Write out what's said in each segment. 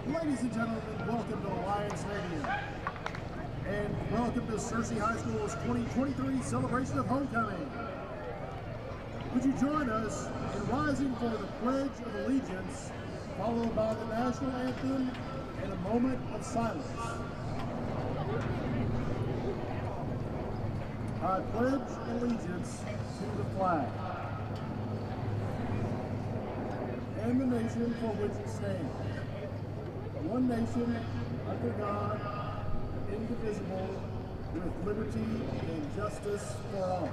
Ladies and gentlemen, welcome to Alliance Stadium. And welcome to Searcy High School's 2023 celebration of homecoming. Would you join us in rising for the Pledge of Allegiance, followed by the national anthem and a moment of silence. I pledge allegiance to the flag and the nation for which it stands, one nation, under God, indivisible, with liberty and justice for all.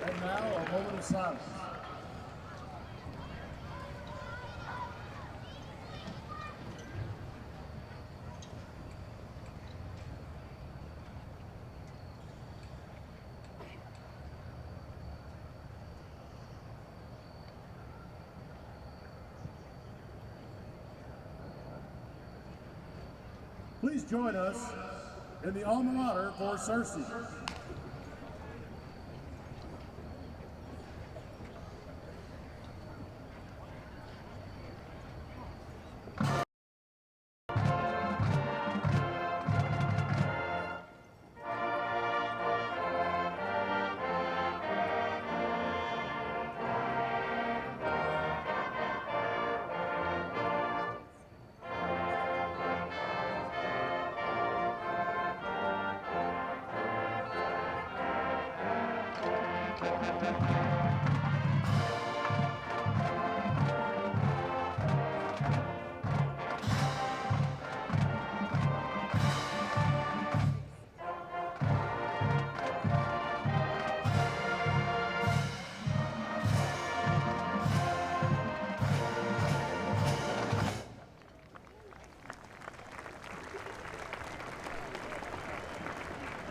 And now, a moment of silence. Please join us in the alma mater for Cersei.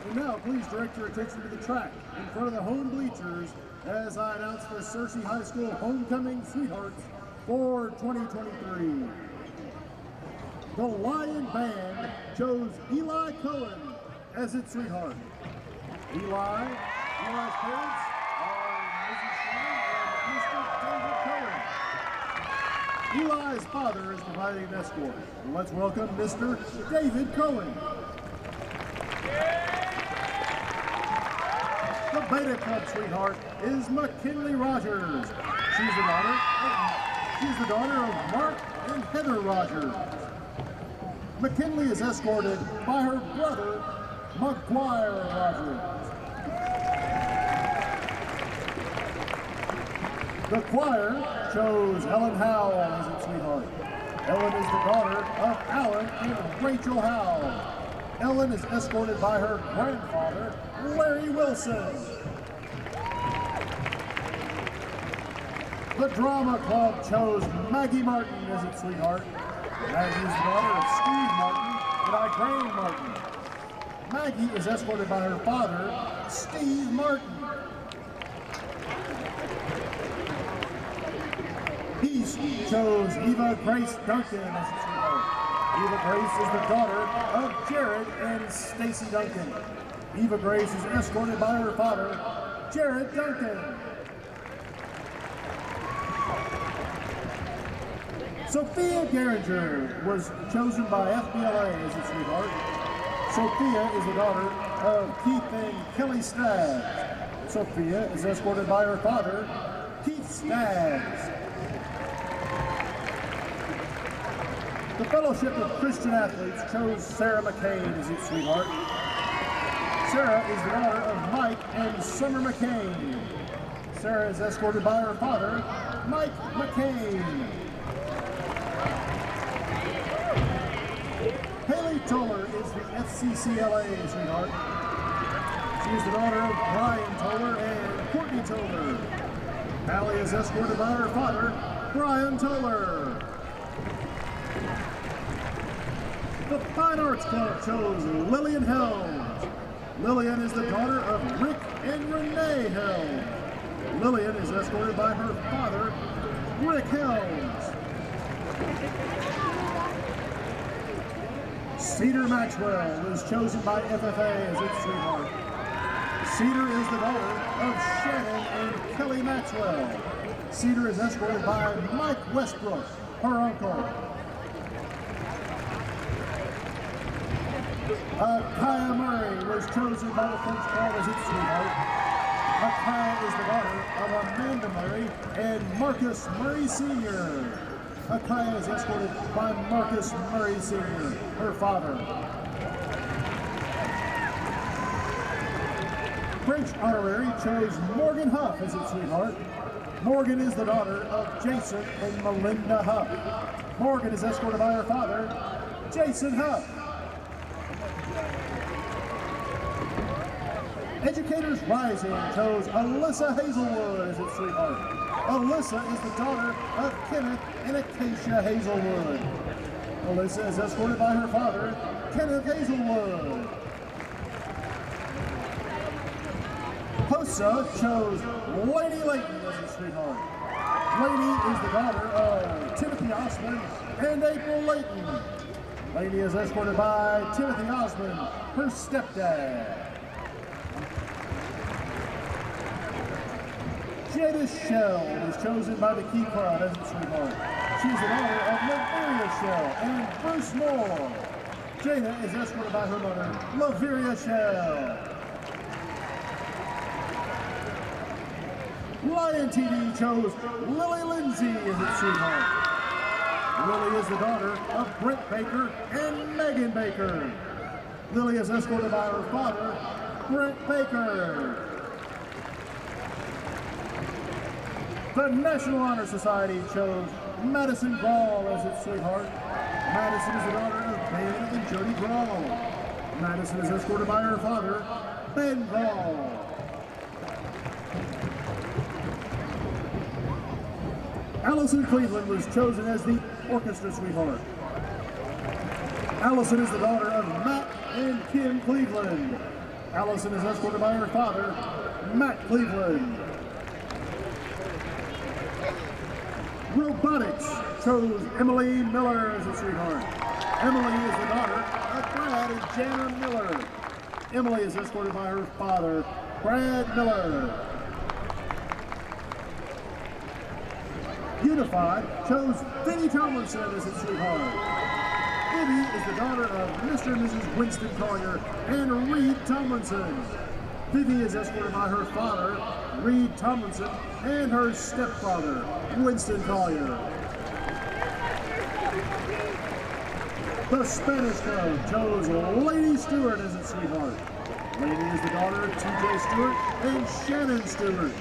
And now, please direct your attention to the track in front of the home bleachers as I announce the Cersei High School Homecoming Sweethearts for 2023. The Lion Band chose Eli Cohen as its sweetheart. Eli's parents are Mrs. Sherman and Mr. David Cohen. Eli's father is providing an escort. Let's welcome Mr. David Cohen. The Beta Club sweetheart is McKinley Rogers. She's the daughter of Mark and Heather Rogers. McKinley is escorted by her brother, McGuire Rogers. The choir chose Ellen Howell as its sweetheart. Ellen is the daughter of Alan and Rachel Howell. Ellen is escorted by her grandfather, Larry Wilson. The Drama Club chose Maggie Martin as its sweetheart. Maggie is the daughter of Steve Martin and Greene Martin. Maggie is escorted by her father, Steve Martin. East chose Eva Grace Duncan as its sweetheart. Eva Grace is the daughter of Jared and Stacy Duncan. Eva Grace is escorted by her father, Jared Duncan. Sophia Geringer was chosen by FBLA as its sweetheart. Sophia is the daughter of Keith and Kelly Staggs. Sophia is escorted by her father, Keith Staggs. The Fellowship of Christian Athletes chose Sarah McCain as its sweetheart. Sarah is the daughter of Mike and Summer McCain. Sarah is escorted by her father, Mike McCain. Haley Toller is the FCCLA sweetheart. She is the daughter of Brian Toller and Courtney Toller. Allie is escorted by her father, Brian Toller. The Fine Arts Club chose Lillian Helms. Lillian is the daughter of Rick and Renee Helms. Lillian is escorted by her father, Rick Helms. Cedar Maxwell is chosen by FFA as its sweetheart. Cedar is the daughter of Shannon and Kelly Maxwell. Cedar is escorted by Mike Westbrook, her uncle. Kaya Murray was chosen by the French Club as its sweetheart. Kaya is the daughter of Amanda Murray and Marcus Murray Sr. Kaya is escorted by Marcus Murray Sr., her father. French Honorary chose Morgan Huff as its sweetheart. Morgan is the daughter of Jason and Melinda Huff. Morgan is escorted by her father, Jason Huff. Educators Rising chose Alyssa Hazelwood as its sweetheart. Alyssa is the daughter of Kenneth and Acacia Hazelwood. Alyssa is escorted by her father, Kenneth Hazelwood. HOSA chose Lady Layton as its sweetheart. Lady is the daughter of Timothy Osmond and April Layton. Lady is escorted by Timothy Osmond, her stepdad. Jada Shell is chosen by the Key Crowd as its sweetheart. She's the daughter of Laveria Shell and Bruce Moore. Jada is escorted by her mother, Laveria Shell. Lion TV chose Lily Lindsay as its sweetheart. Lily is the daughter of Brent Baker and Megan Baker. Lily is escorted by her father, Brent Baker. The National Honor Society chose Madison Grawl as its sweetheart. Madison is the daughter of Ben and Jody Grawl. Madison is escorted by her father, Ben Grawl. Allison Cleveland was chosen as the orchestra sweetheart. Allison is the daughter of Matt and Kim Cleveland. Allison is escorted by her father, Matt Cleveland. Robotics chose Emily Miller as its sweetheart. Emily is the daughter of Brad and Jana Miller. Emily is escorted by her father, Brad Miller. Unified chose Vinnie Tomlinson as its sweetheart. Vivi is the daughter of Mr. and Mrs. Winston Collier and Reed Tomlinson. Vivi is escorted by her father, Reed Tomlinson, and her stepfather, Winston Collier. The Spanish Club chose Lady Stewart as its sweetheart. Lady is the daughter of T.J. Stewart and Shannon Stewart.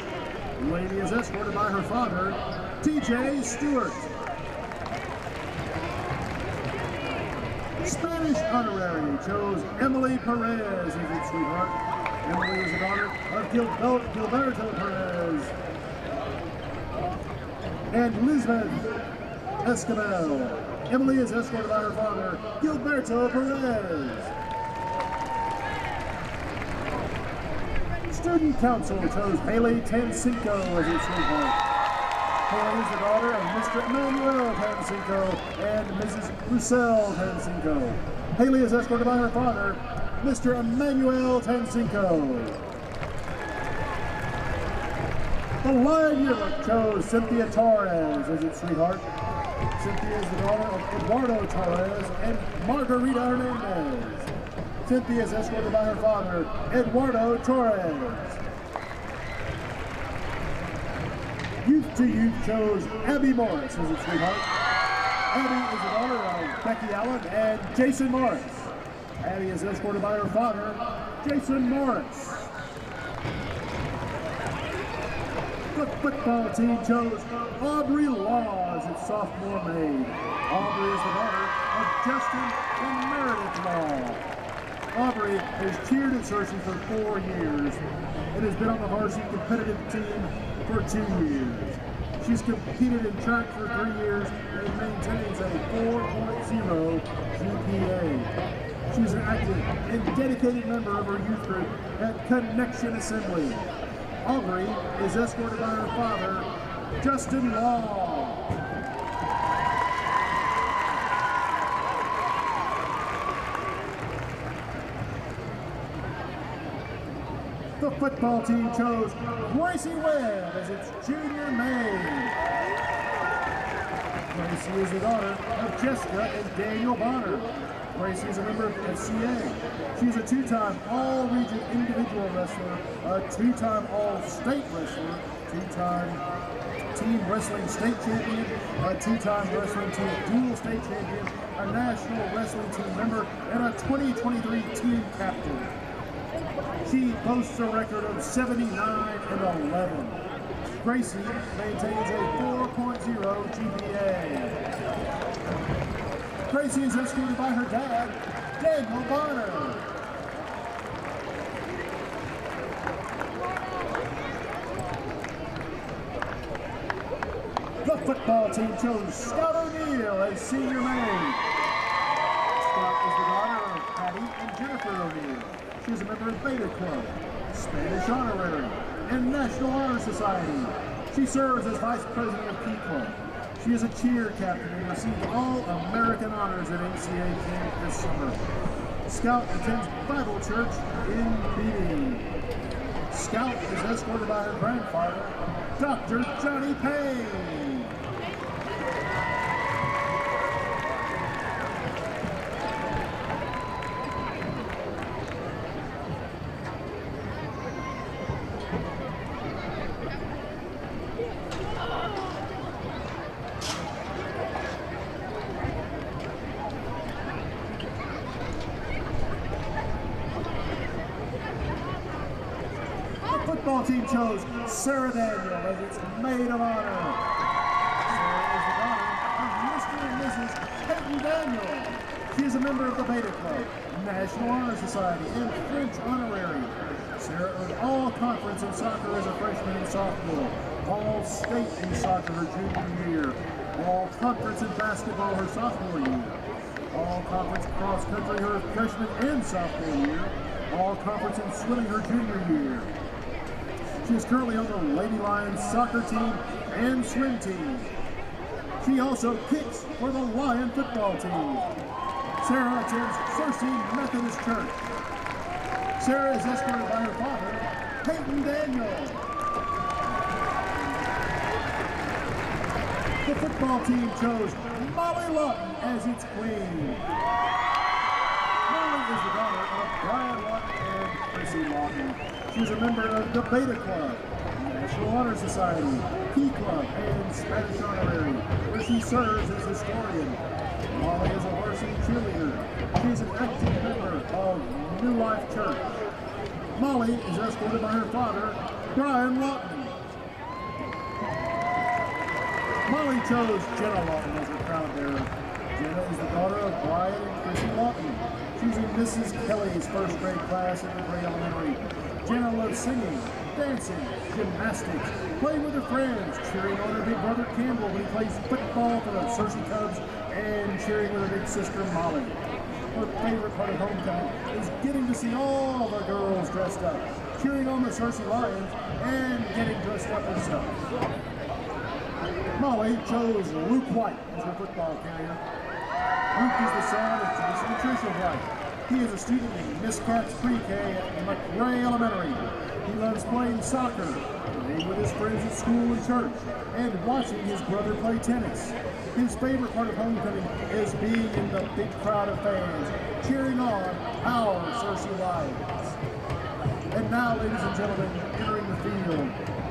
Lady is escorted by her father, T.J. Stewart. Spanish Honorary chose Emily Perez as its sweetheart. Emily is the daughter of Gilberto Perez and Lisbeth Escamel. Emily is escorted by her father, Gilberto Perez. Student Council chose Haley Tancinco as its sweetheart. Haley is the daughter of Mr. Emmanuel Tancinco and Mrs. Roussel Tancinco. Haley is escorted by her father, Mr. Emmanuel Tancinco. The Lion Yearbook chose Cynthia Torres as its sweetheart. Cynthia is the daughter of Eduardo Torres and Margarita Hernandez. Cynthia is escorted by her father, Eduardo Torres. Youth to Youth chose Abby Morris as its sweetheart. Abby is the daughter of Becky Allen and Jason Morris. Abby is escorted by her father, Jason Morris. The football team chose Aubrey Law as its sophomore maid. Aubrey is the daughter of Justin and Meredith Law. Aubrey has cheered at Searcy for 4 years and has been on the varsity competitive team for 2 years. She's competed in track for 3 years and maintains a 4.0 GPA. She's an active and dedicated member of her youth group at Connection Assembly. Aubrey is escorted by her father, Justin Law. The football team chose Gracie Webb as its junior maid. Gracie is the daughter of Jessica and Daniel Bonner. Gracie is a member of FCA. She's a 2-time All-Region Individual Wrestler, a 2-time All-State Wrestler, 2-time Team Wrestling State Champion, a 2-time Wrestling Team Dual State Champion, a National Wrestling Team member, and a 2023 Team Captain. She boasts a record of 79-11. Gracie maintains a 4.0 GPA. Gracie is escorted by her dad, Daniel Bonner. The football team chose Scott O'Neill as senior maid. Scott is the daughter of Patty and Jennifer O'Neill. She is a member of Beta Club, Spanish Honorary, and National Honor Society. She serves as Vice President of Key Club. She is a cheer captain and received All-American honors at ACA camp this summer. Scout attends Bible Church in Greene. Scout is escorted by her grandfather, Dr. Johnny Payne. Football team chose Sarah Daniel as its maid of honor. Sarah is the daughter of Mr. and Mrs. Peyton Daniel. She is a member of the Beta Club, National Honor Society, and French Honorary. Sarah earned all conference in soccer as a freshman and sophomore, all state in soccer her junior year, all conference in basketball her sophomore year, all conference cross country her freshman and sophomore year, all conference in swimming her junior year. She is currently on the Lady Lions soccer team and swim team. She also kicks for the Lion football team. Sarah attends Cersei Methodist Church. Sarah is escorted by her father, Peyton Daniel. The football team chose Molly Lawton as its queen. Molly is the daughter of Brian Lawton and Chrissy Lawton. She is a member of the Beta Club, National Honor Society, Key Club, and Spanish Honorary, where she serves as historian. Molly is a varsity cheerleader. She is an active member of New Life Church. Molly is escorted by her father, Brian Lawton. Molly chose Jenna Lawton as her crown bearer. Jenna is the daughter of Brian and Chrissy Lawton. She's in Mrs. Kelly's first grade class at the Gray Elementary. Jenna loves singing, dancing, gymnastics, playing with her friends, cheering on her big brother Campbell when he plays football for the Cersei Cubs, and cheering with her big sister Molly. Her favorite part of homecoming is getting to see all the girls dressed up, cheering on the Cersei Lions, and getting dressed up herself. Molly chose Luke White as her football carrier. Luke is the son of Jason and Tricia White. He is a student in Miss Cat's Pre-K at McRae Elementary. He loves playing soccer, playing with his friends at school and church, and watching his brother play tennis. His favorite part of homecoming is being in the big crowd of fans, cheering on our Cersei Lions. And now, ladies and gentlemen, entering the field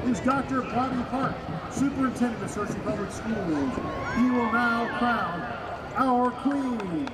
is Dr. Bobby Park, Superintendent of Cersei Public Schools. He will now crown our Queen.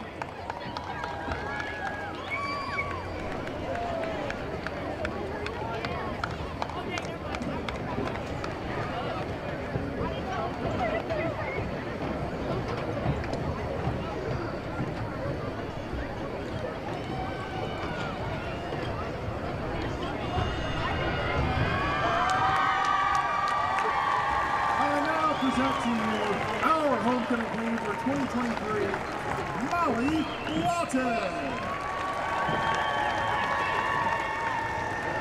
Present to you our homecoming queen for 2023, Molly Lawton.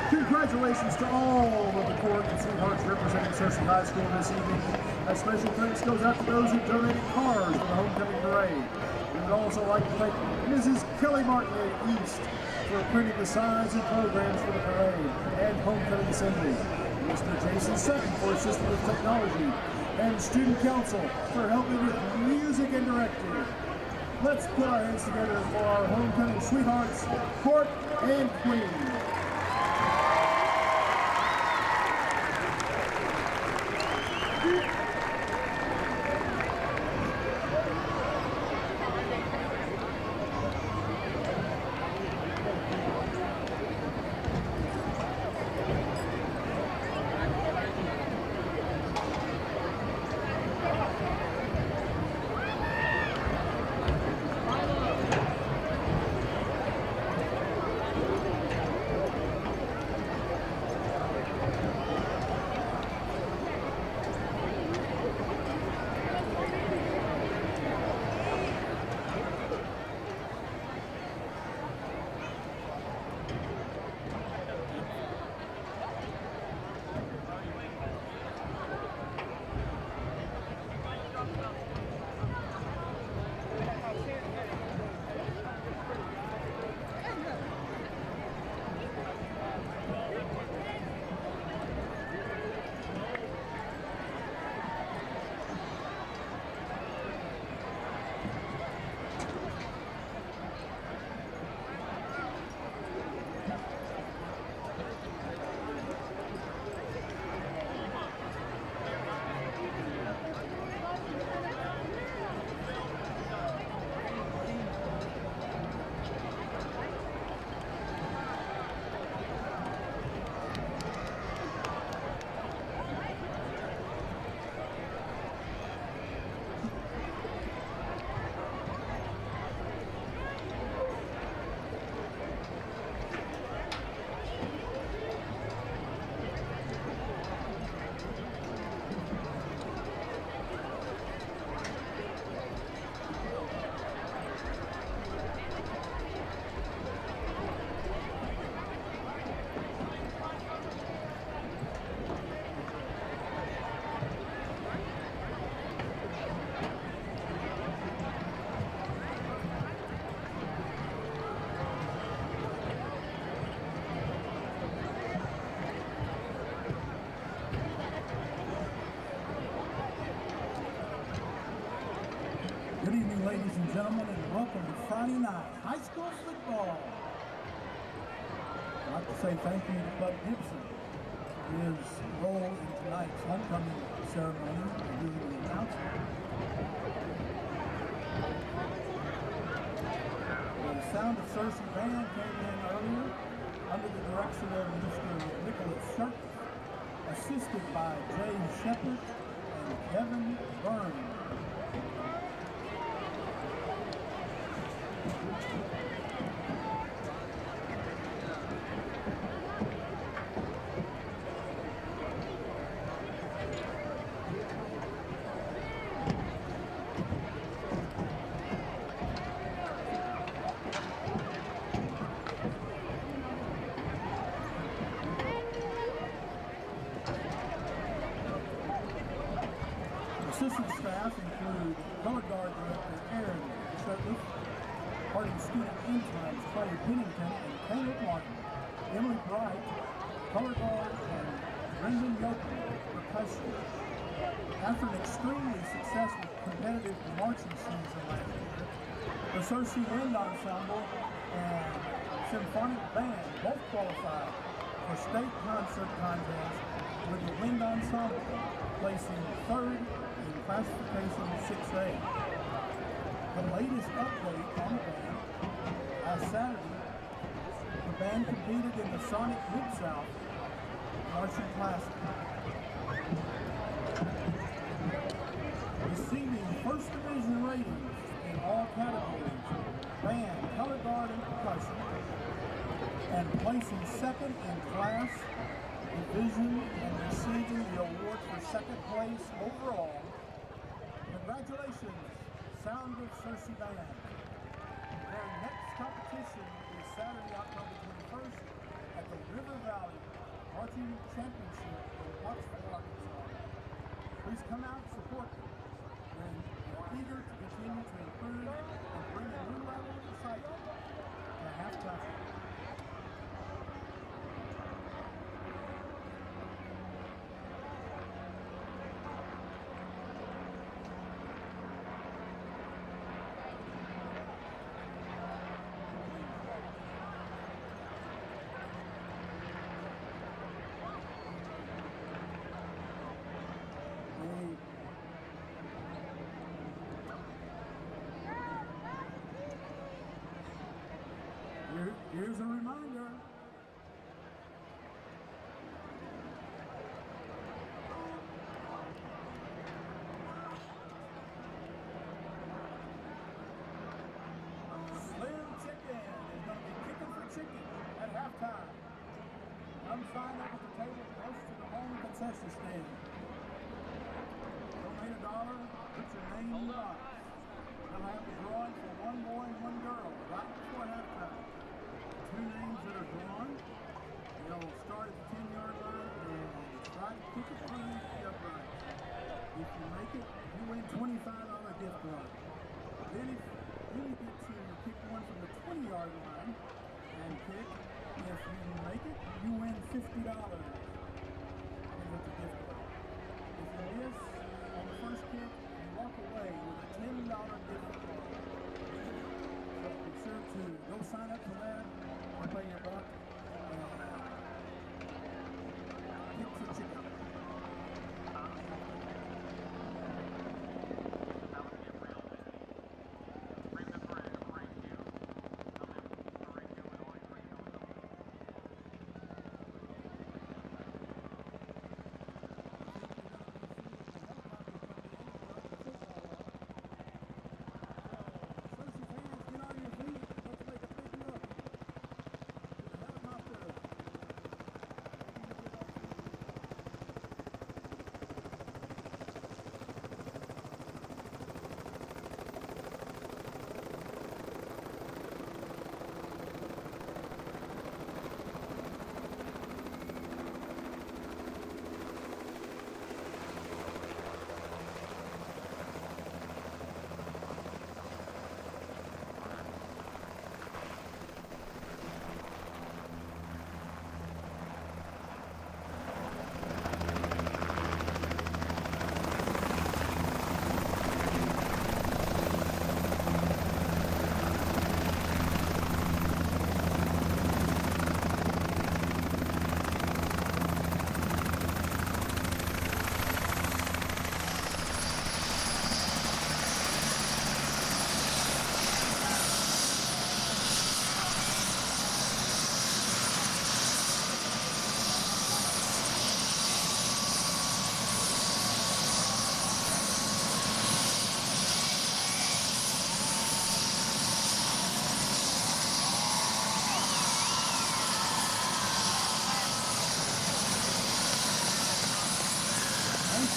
Congratulations to all of the court and sweethearts representing Cersei High School this evening. A special thanks goes out to those who donated cars for the homecoming parade. We would also like to thank Mrs. Kelly Martin at East for printing the signs and programs for the parade and homecoming assembly. Mr. Jason Sutton for assisting with technology, and Student Council for helping with music and directing. Let's put our hands together for our homecoming sweethearts, Court and Queen. gentlemen, and welcome to Friday night high school football. I'd like to say thank you to Bud Gibson for his role in tonight's homecoming ceremony and doing the announcement. The sound of Cersei Band came in earlier under the direction of Mr. Nicholas Shirk, assisted by Jay Shepard and Kevin Burns. Assistant staff include color guard director Aaron Shirtless, parting student interns Clay Pennington and Caleb Martin, Emily Bright, color guard, and Brendan Yoakum, percussion. After an extremely successful competitive marching season last year, the Cersei Wind Ensemble and Symphonic Band both qualified for state concert contest with the Wind Ensemble placing third in classification 6A. The latest update on the band, last Saturday, the band competed in the Sonic Mid-South Marching Classic. Receiving first division ratings in all categories, band, color guard, and percussion, and placing second in class division and receiving the award for second place overall. Congratulations, Sound of Cersei Band. Their next competition is Saturday, October 21st at the River Valley Marching Championship in Pottsville, Arkansas. Please come out and support them. We're eager to continue to improve and bring a new level of excitement to halftime. Here's a reminder. Slim Chicken is going to be kicking for chicken at halftime. Come sign up at the table close to the home concession stand. Donate $1, put your name in the box. They'll have a drawing for one boy and one girl right before halftime. Two names that are drawn. They'll start at the 10-yard line and try to kick it through the upright. If you make it, you win $25 gift card. Then if you get to kick one from the 20-yard line and kick, if you make it, you win $50 with the gift card. If you miss on the first kick, you walk away with a $10 gift card. So be sure to go sign up for that. I'll pay your buck. Kick for chicken. Cersei fans, get on your feet. Let's make a big look.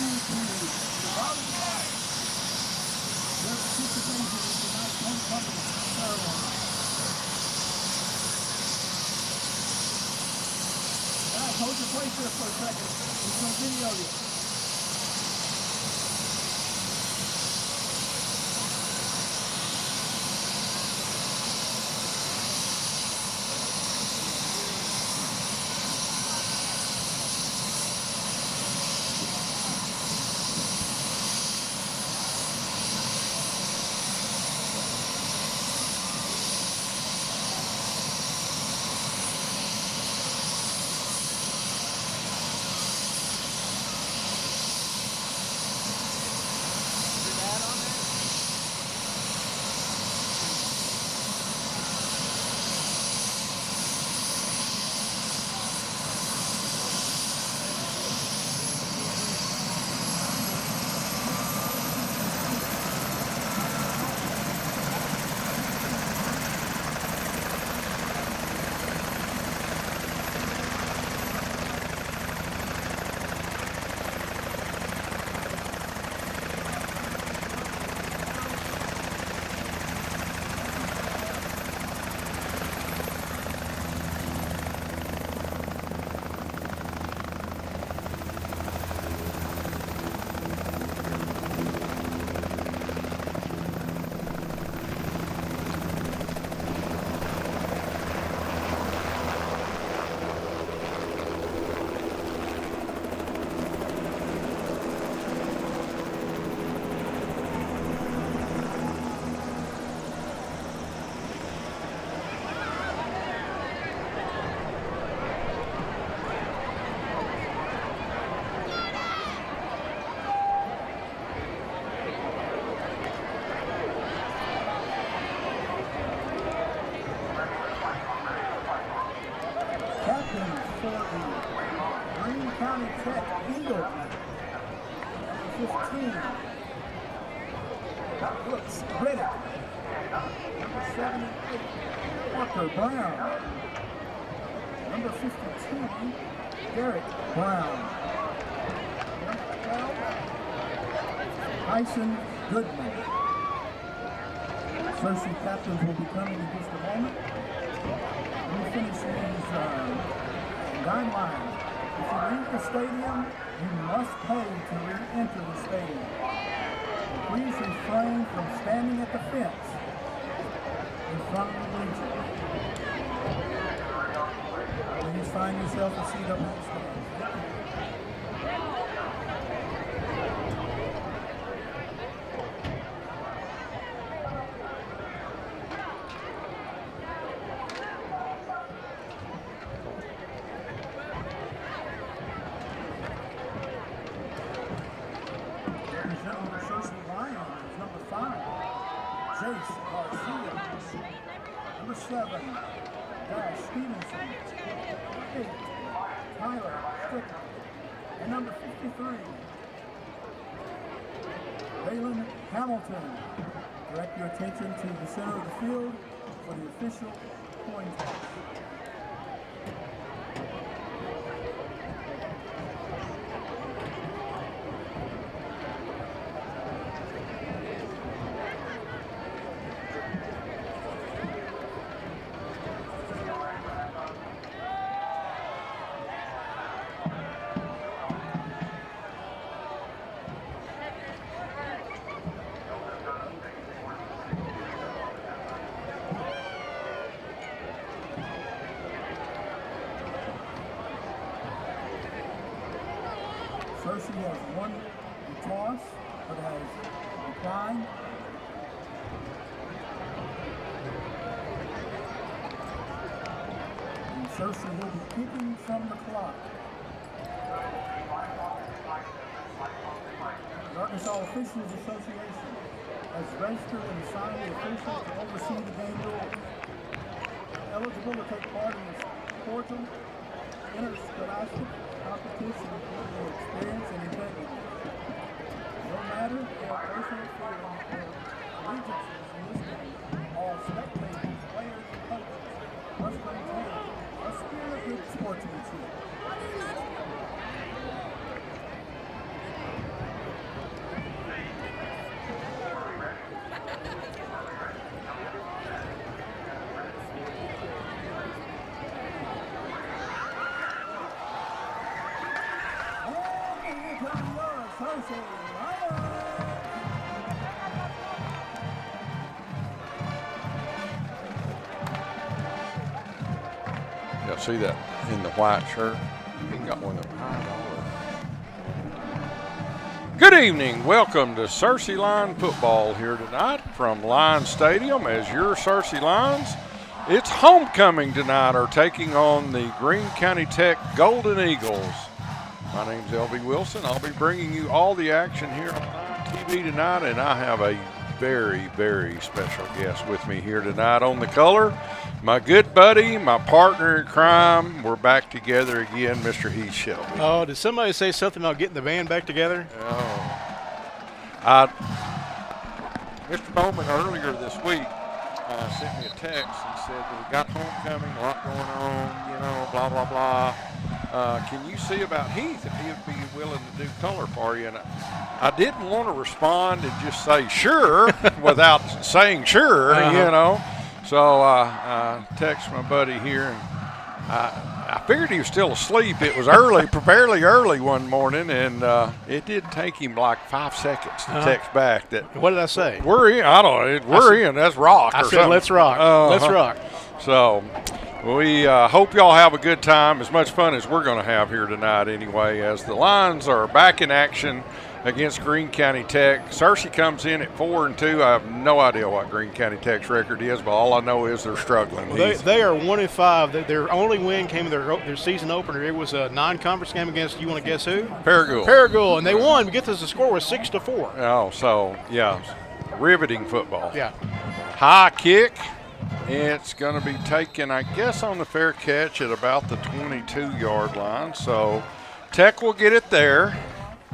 you to the bottom line. Their participation in tonight's homecoming ceremony. Guys, hold your place there for a second. We're going to video you. Greene County Tech Eagle, 15. Brooks Riddick, 78. Parker Brown, number 52. Derek Brown, number 12. Tyson Goodman. Associate captains will be coming in just a moment. We'll finish these guidelines. If you leave the stadium, you must pay to re-enter the stadium. Please refrain from standing at the fence in front of the bleachers. Please find yourself a seat up in the stands. Number 7, Dash Stevenson. 8, Tyler Strickland. And number 53, Waylon Hamilton. Direct your attention to the center of the field for the official coin toss. Cersei has won the toss, but has declined. And Cersei will be kicking from the clock. The Arkansas Officials Association has registered and assigned the officials to oversee the game rules. Eligible to take part in this cordial interscholastic competition with their experience and integrity. No matter their personal feelings or allegiances in this game, all spectators, players, and coaches must maintain a spirit of good sportsmanship. Y'all see that in the white shirt? He got one of them $5. Good evening. Welcome to Searcy Line football here tonight from Line Stadium as your Searcy Lions. It's homecoming tonight, are taking on the Greene County Tech Golden Eagles. My name's LV Wilson. I'll be bringing you all the action here on TV tonight, and I have a very, very special guest with me here tonight on the color. My good buddy, my partner in crime. We're back together again, Mr. Heath Shelby. Oh, did somebody say something about getting the band back together? Mr. Bowman earlier this week sent me a text and said that we got homecoming, a lot going on, blah, blah, blah. Can you see about Heath if he would be willing to do color for you? And I didn't want to respond and just say sure without saying sure, So I texted my buddy here, and I figured he was still asleep. It was early, fairly early one morning, and it did take him like 5 seconds to text back that. What did I say? We're in. I don't know. We're in. That's rock. I or said, something. let's rock. Let's rock. So we hope y'all have a good time, as much fun as we're going to have here tonight anyway, as the Lions are back in action against Greene County Tech. Searcy comes in at 4-2. I have no idea what Greene County Tech's record is, but all I know is they're struggling. Well, they are 1-5. Their only win came in their season opener. It was a non-conference game against, you want to guess who? Paragould. And they won. Get this, the score was 6-4. Oh, so yeah, riveting football. Yeah. High kick. It's going to be taken, I guess, on the fair catch at about the 22-yard line. So Tech will get it there.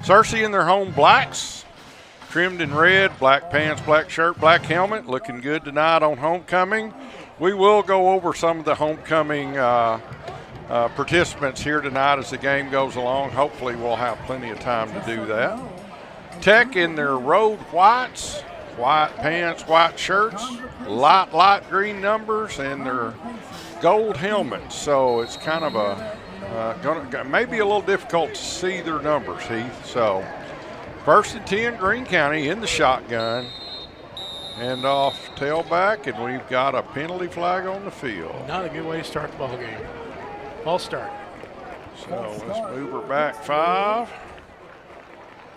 Searcy in their home blacks, trimmed in red, black pants, black shirt, black helmet, looking good tonight on homecoming. We will go over some of the homecoming participants here tonight as the game goes along. Hopefully we'll have plenty of time to do that. Tech in their road whites, white pants, white shirts, light green numbers, and their gold helmets. So it's kind of maybe a little difficult to see their numbers, Heath. So 1st and 10, Greene County in the shotgun. Hand off tailback, and we've got a penalty flag on the field. Not a good way to start the ball game. False start. So let's move her back 5.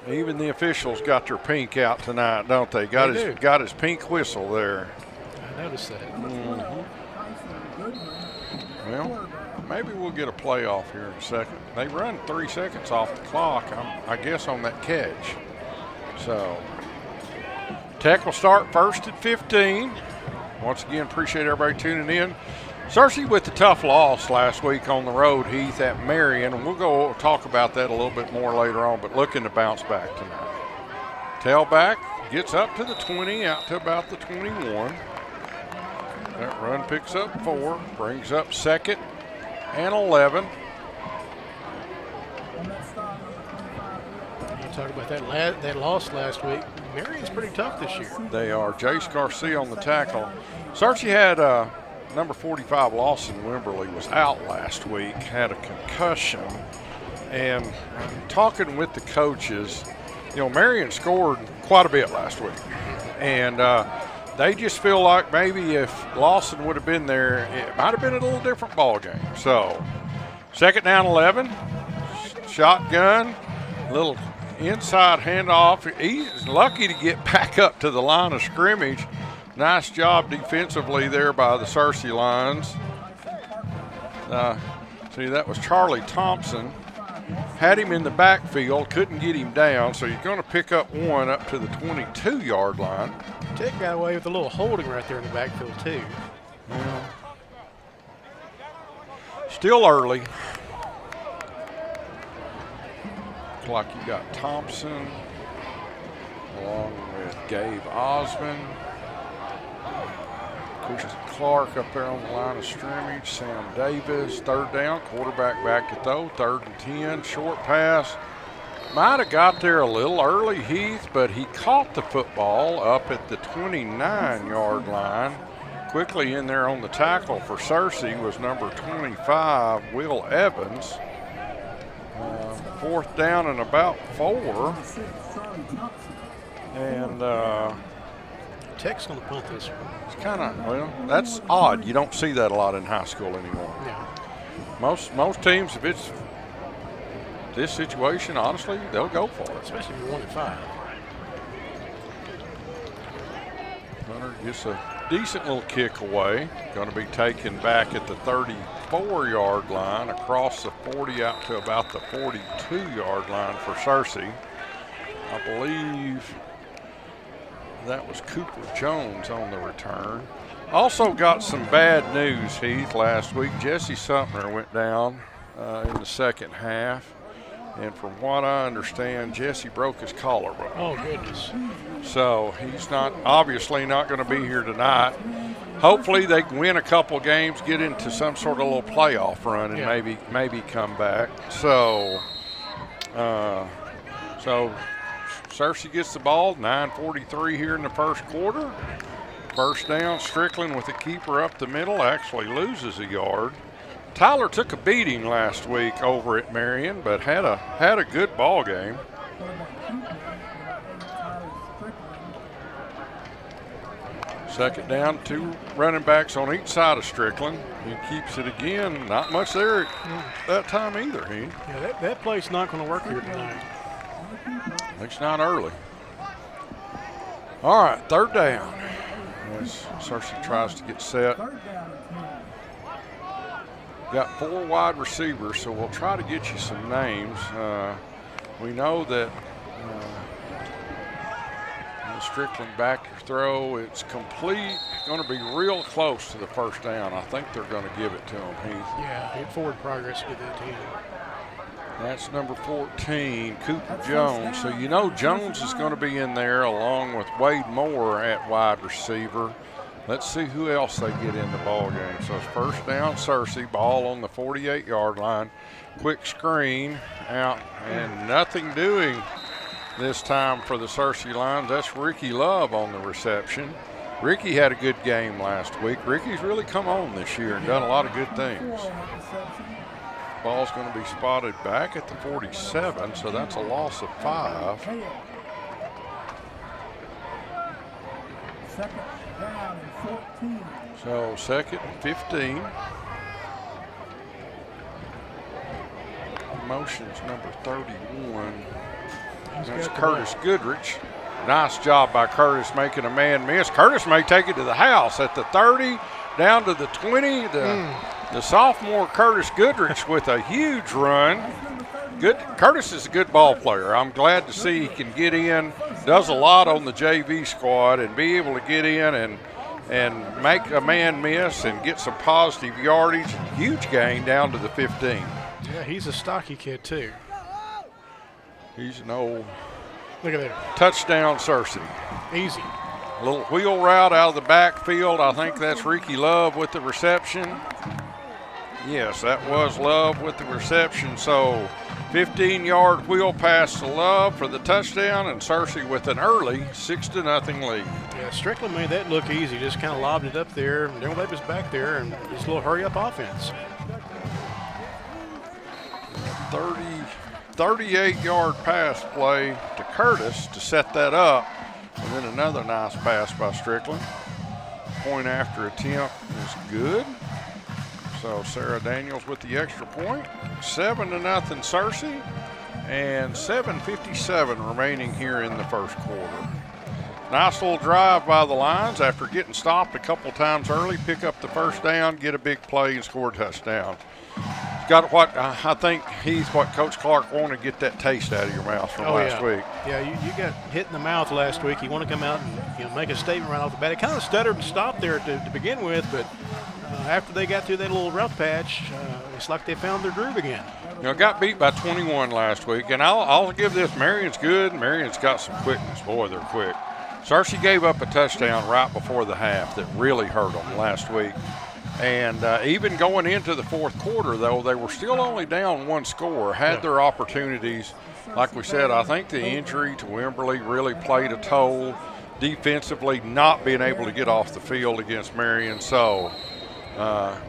Even the officials got their pink out tonight, don't they? Got his pink whistle there. I noticed that. Mm-hmm. Well, maybe we'll get a playoff here in a second. They run 3 seconds off the clock, I guess, on that catch. So Tech will start 1st and 15. Once again, appreciate everybody tuning in. Searcy with the tough loss last week on the road, Heath, at Marion, and we'll talk about that a little bit more later on, but looking to bounce back tonight. Tailback gets up to the 20, out to about the 21. That run picks up 4, brings up 2nd and 11. You talk about that loss last week. Marion's pretty tough this year. They are. Jace Garcia on the tackle. Searcy had number 45, Lawson Wimberly, was out last week, had a concussion. And talking with the coaches, Marion scored quite a bit last week. And they just feel like maybe if Lawson would have been there, it might have been a little different ball game. So 2nd down 11, shotgun, little inside handoff. He's lucky to get back up to the line of scrimmage. Nice job defensively there by the Searcy Lions. See, that was Charlie Thompson. Had him in the backfield, couldn't get him down, so you're going to pick up 1 up to the 22-yard line. Tech got away with a little holding right there in the backfield, too. Yeah. Still early. Looks like you got Thompson along with Gabe Osmond. Christian Clark up there on the line of scrimmage. Sam Davis, 3rd down, quarterback back to throw, 3rd and 10, short pass. Might have got there a little early, Heath, but he caught the football up at the 29-yard line. Quickly in there on the tackle for Searcy was number 25, Will Evans. 4th down and about 4. And Tech's going to punt this one. it's kind of, well, that's odd. You don't see that a lot in high school anymore. Yeah. Most teams, if it's this situation, honestly, they'll go for it. Especially if you're 1-5. Hunter gets a decent little kick away. Going to be taken back at the 34-yard line, across the 40 out to about the 42-yard line for Searcy. I believe that was Cooper Jones on the return. Also got some bad news, Heath, last week. Jesse Sumner went down in the second half. And from what I understand, Jesse broke his collarbone. Oh, goodness. So he's obviously not going to be here tonight. Hopefully they can win a couple games, get into some sort of little playoff run, and maybe come back. So Searcy gets the ball, 9:43 here in the first quarter. First down, Strickland with the keeper up the middle, actually loses a yard. Tyler took a beating last week over at Marion, but had a good ball game. Second down, 2 running backs on each side of Strickland. He keeps it again. Not much there at that time either, Yeah, that play's not going to work here tonight. At least not early. All right, 3rd down. As Searcy tries to get set. Got 4 wide receivers, so we'll try to get you some names. We know that Strickland back your throw. It's complete. Going to be real close to the first down. I think they're going to give it to him, Heath. Yeah, forward progress with that team. That's number 14, Cooper Jones. So you know Jones is going to be in there along with Wade Moore at wide receiver. Let's see who else they get in the ball game. So it's first down, Searcy, ball on the 48-yard line. Quick screen out, and nothing doing this time for the Searcy Lions. That's Ricky Love on the reception. Ricky had a good game last week. Ricky's really come on this year and done a lot of good things. Ball's going to be spotted back at the 47, so that's a loss of 5. Second down and 14. So 2nd and 15. Motion's number 31. That's Curtis Goodrich. Nice job by Curtis making a man miss. Curtis may take it to the house at the 30, down to the 20. The sophomore Curtis Goodrich with a huge run. Curtis is a good ball player. I'm glad to see he can get in, does a lot on the JV squad, and be able to get in and make a man miss and get some positive yardage. Huge gain down to the 15. Yeah, he's a stocky kid too. He's an old Look at that. touchdown, Searcy. Easy. A little wheel route out of the backfield. I think that's Ricky Love with the reception. Yes, that was Love with the reception. So 15-yard wheel pass to Love for the touchdown, and Searcy with an early 6-0 lead. Yeah, Strickland made that look easy. Just kind of lobbed it up there. Darren Webb was back there, and just a little hurry-up offense. 38-yard pass play to Curtis to set that up, and then another nice pass by Strickland. Point after attempt is good. So Sarah Daniels with the extra point. 7-0 Searcy, and 7:57 remaining here in the first quarter. Nice little drive by the Lions after getting stopped a couple times early, pick up the first down, get a big play, and score a touchdown. It's got what I think what Coach Clark wanted to get that taste out of your mouth from last week. Yeah, you got hit in the mouth last week. You want to come out and make a statement right off the bat. It kind of stuttered and stopped there to begin with, but after they got through that little rough patch, it's like they found their groove again. Got beat by 21 last week, and I'll give this. Marion's good. Marion's got some quickness. Boy, they're quick. Searcy gave up a touchdown right before the half that really hurt them last week. And even going into the fourth quarter, though, they were still only down 1 score, had their opportunities. Like we said, I think the injury to Wimberley really played a toll defensively, not being able to get off the field against Marion. So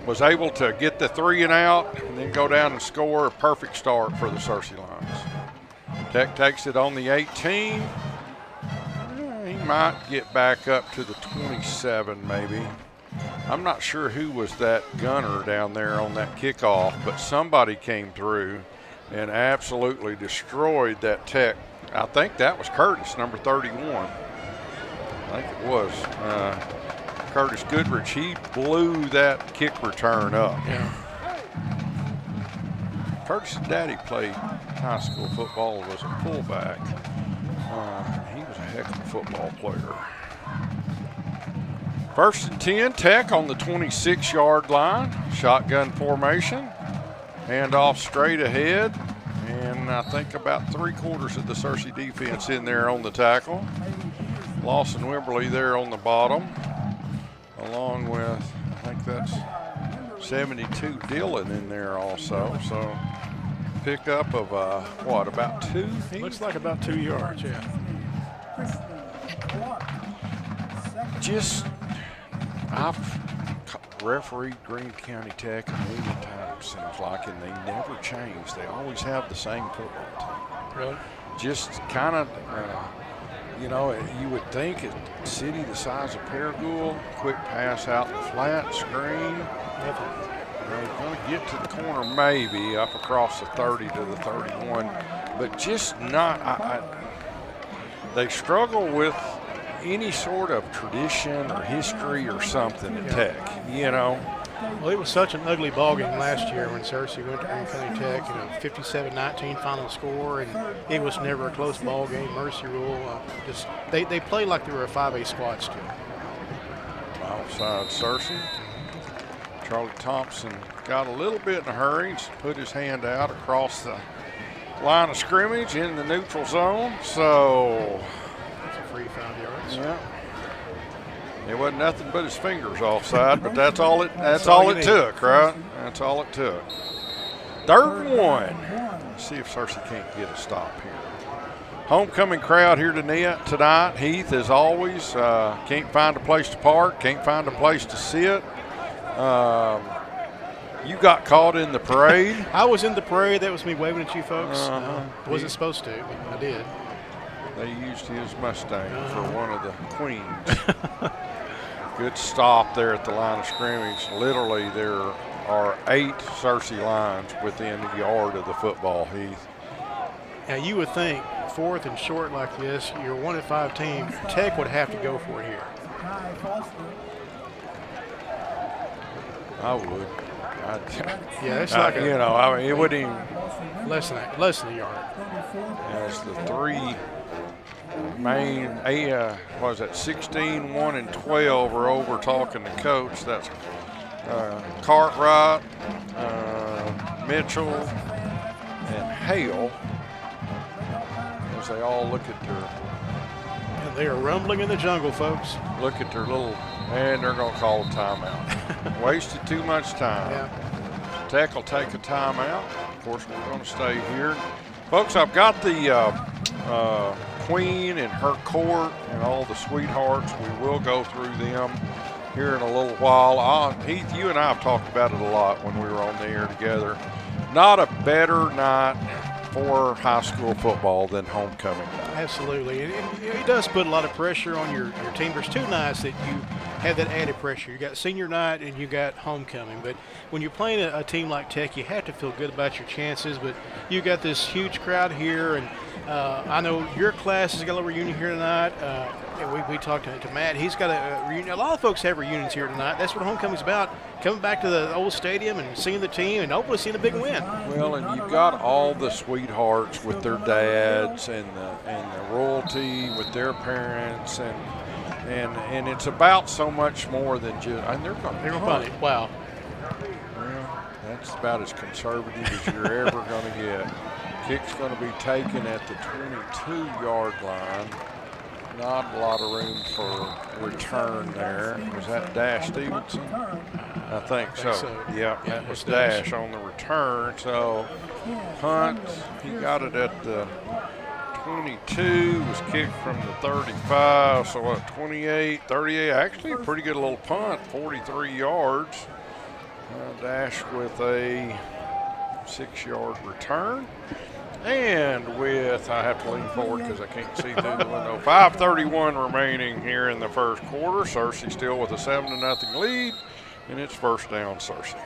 was able to get the 3 and out and then go down and score. A perfect start for the Searcy Lions. Tech takes it on the 18. He might get back up to the 27 maybe. I'm not sure who was that gunner down there on that kickoff, but somebody came through and absolutely destroyed that Tech. I think that was Curtis, number 31. I think it was. Curtis Goodrich, he blew that kick return up. Yeah. Curtis' daddy played high school football, was a fullback. He was a heck of a football player. 1st and 10, Tech on the 26-yard line. Shotgun formation. Handoff straight ahead. And I think about 3/4 of the Searcy defense in there on the tackle. Lawson Wimberly there on the bottom, along with, I think that's 72 Dillon in there also. So pickup of, what, about 2? Looks like about 2 yards, yeah. Just, I've refereed Greene County Tech a million times, seems like, and they never change. They always have the same football team. Really? Just kind of, you know, you would think a city the size of Paragould, quick pass out in the flat, screen. They're going to get to the corner maybe, up across the 30 to the 31, but just not, they struggle with any sort of tradition or history or something at Tech, you know. Well, it was such an ugly ball game last year when Searcy went to Greene County Tech, 57-19 final score, and it was never a close ball game. Mercy rule, just they played like they were a 5A squad still. Outside Searcy. Charlie Thompson got a little bit in a hurry, put his hand out across the line of scrimmage in the neutral zone. So that's a free 5 yards. Yeah. It wasn't nothing but his fingers offside, but that's all it took, right? That's all it took. 3rd and 1. Let's see if Searcy can't get a stop here. Homecoming crowd here tonight. Heath, as always, can't find a place to park, can't find a place to sit. You got caught in the parade. I was in the parade. That was me waving at you folks. Wasn't supposed to, but I did. They used his Mustang for one of the queens. Good stop there at the line of scrimmage. Literally, there are 8 Searcy lines within a yard of the football, Heath. Now, you would think 4th and short like this, your 1-5 team, Tech would have to go for it here. I would. Yeah, it's like you know, I mean, it wouldn't even less than a yard. As the 3 main, what is that, 16, 1, and 12 are over talking to coach. That's Cartwright, Mitchell, and Hale, as they all look at And they are rumbling in the jungle, folks. Look at their little, and they're going to call a timeout. Wasted too much time. Yeah. Tech will take a timeout. Of course, we're going to stay here. Folks, I've got the Queen and her court and all the sweethearts. We will go through them here in a little while. Heath, you and I have talked about it a lot when we were on the air together. Not a better night for high school football than homecoming night. Absolutely. It does put a lot of pressure on your team. There's 2 nights that you have that added pressure. You got senior night and you got homecoming. But when you're playing a team like Tech, you have to feel good about your chances. But you got this huge crowd here, and I know your class has got a little reunion here tonight. We talked to Matt. He's got a reunion. A lot of folks have reunions here tonight. That's what homecoming's about. Coming back to the old stadium and seeing the team and hopefully seeing a big win. Well, and you've got all the sweethearts with their dads and the royalty with their parents and it's about so much more than just. And they're going to funny. Wow. Well, that's about as conservative as you're ever going to get. Kick's going to be taken at the 22-yard line. Not a lot of room for return there. Was that Dash Stevenson? I think so. Yeah, that was Dash on the return. So Hunt, he got it at the 22, was kicked from the 35. So what, 28, 38? Actually, a pretty good little punt, 43 yards. Dash with a 6-yard return. And with, I have to lean forward because I can't see through the window, 5:31 remaining here in the first quarter. Searcy still with a 7-0 lead, and it's first down, Searcy.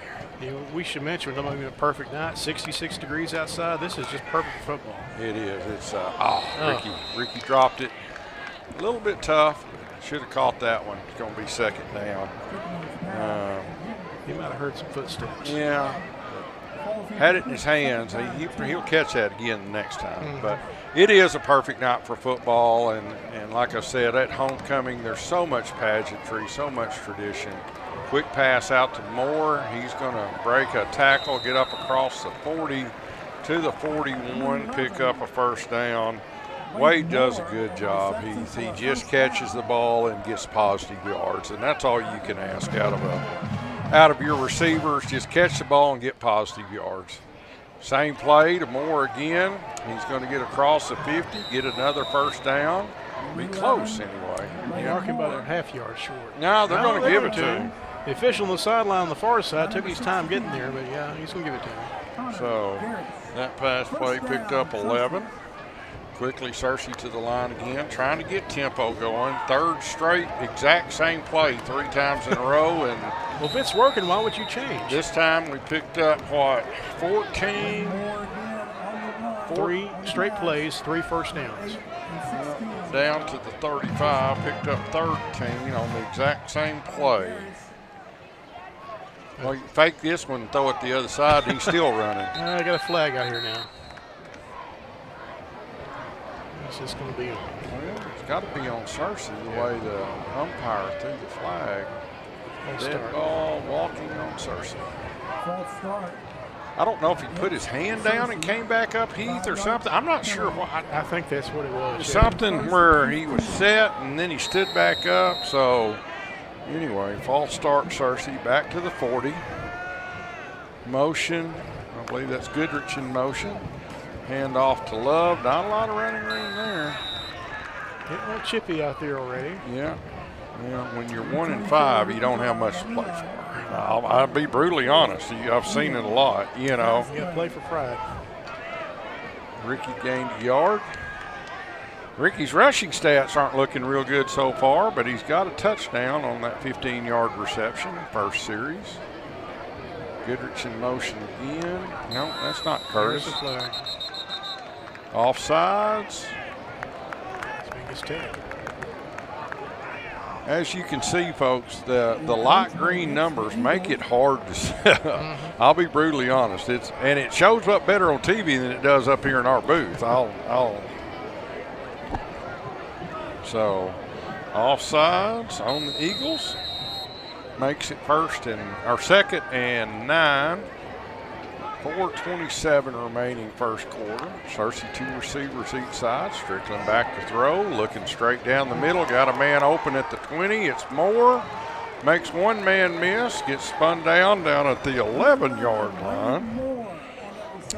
Yeah, we should mention we're talking about a perfect night, 66 degrees outside. This is just perfect for football. It is. It's, Ricky dropped it. A little bit tough. Should have caught that one. It's going to be second down. He might have heard some footsteps. Yeah. Had it in his hands. He'll catch that again the next time. But it is a perfect night for football. And like I said, at homecoming, there's so much pageantry, so much tradition. Quick pass out to Moore. He's going to break a tackle, get up across the 40 to the 41, pick up a first down. Wade does a good job. He just catches the ball and gets positive yards, and that's all you can ask out of your receivers. Just catch the ball and get positive yards. Same play to Moore again. He's going to get across the 50, get another first down. Be close anyway. You're talking about a half-yard short. No, they're going to give it to him. The official on the sideline on the far side took his time getting there, but yeah, he's going to give it to him. So that pass play picked up 11. Quickly Searcy to the line again, trying to get tempo going. Third straight, exact same play 3 times in a row. And well, if it's working, why would you change? This time we picked up, 14? 3 straight plays, 3 first downs. Down to the 35, picked up 13 on the exact same play. Well, you fake this one and throw it the other side, he's still running. I got a flag out here now. It's just going to be. Well, it's got to be on Searcy the way the umpire threw the flag. Dead ball walking on Searcy. I don't know if he put his hand down and came back up Heath or something. I'm not sure why. I think that's what it was. Something where he was set and then he stood back up. So anyway, false start Searcy back to the 40. Motion. I believe that's Goodrich in motion. Hand off to Love. Not a lot of running room there. Getting a little chippy out there already. Yeah. Yeah. When you're 1 and 5, you don't have much to play for. I'll be brutally honest. I've seen it a lot, you know. You got to play for pride. Ricky gained a yard. Ricky's rushing stats aren't looking real good so far, but he's got a touchdown on that 15-yard reception, first series. Goodrich in motion again. No, that's not Curtis. Offsides. As you can see, folks, the light green numbers make it hard to see. I'll be brutally honest. And it shows up better on TV than it does up here in our booth. So, offsides on the Eagles. Makes it second and 9. 4:27 remaining first quarter. Searcy 2 receivers each side. Strickland back to throw, looking straight down the middle. Got a man open at the 20. It's Moore. Makes one man miss. Gets spun down at the 11-yard line.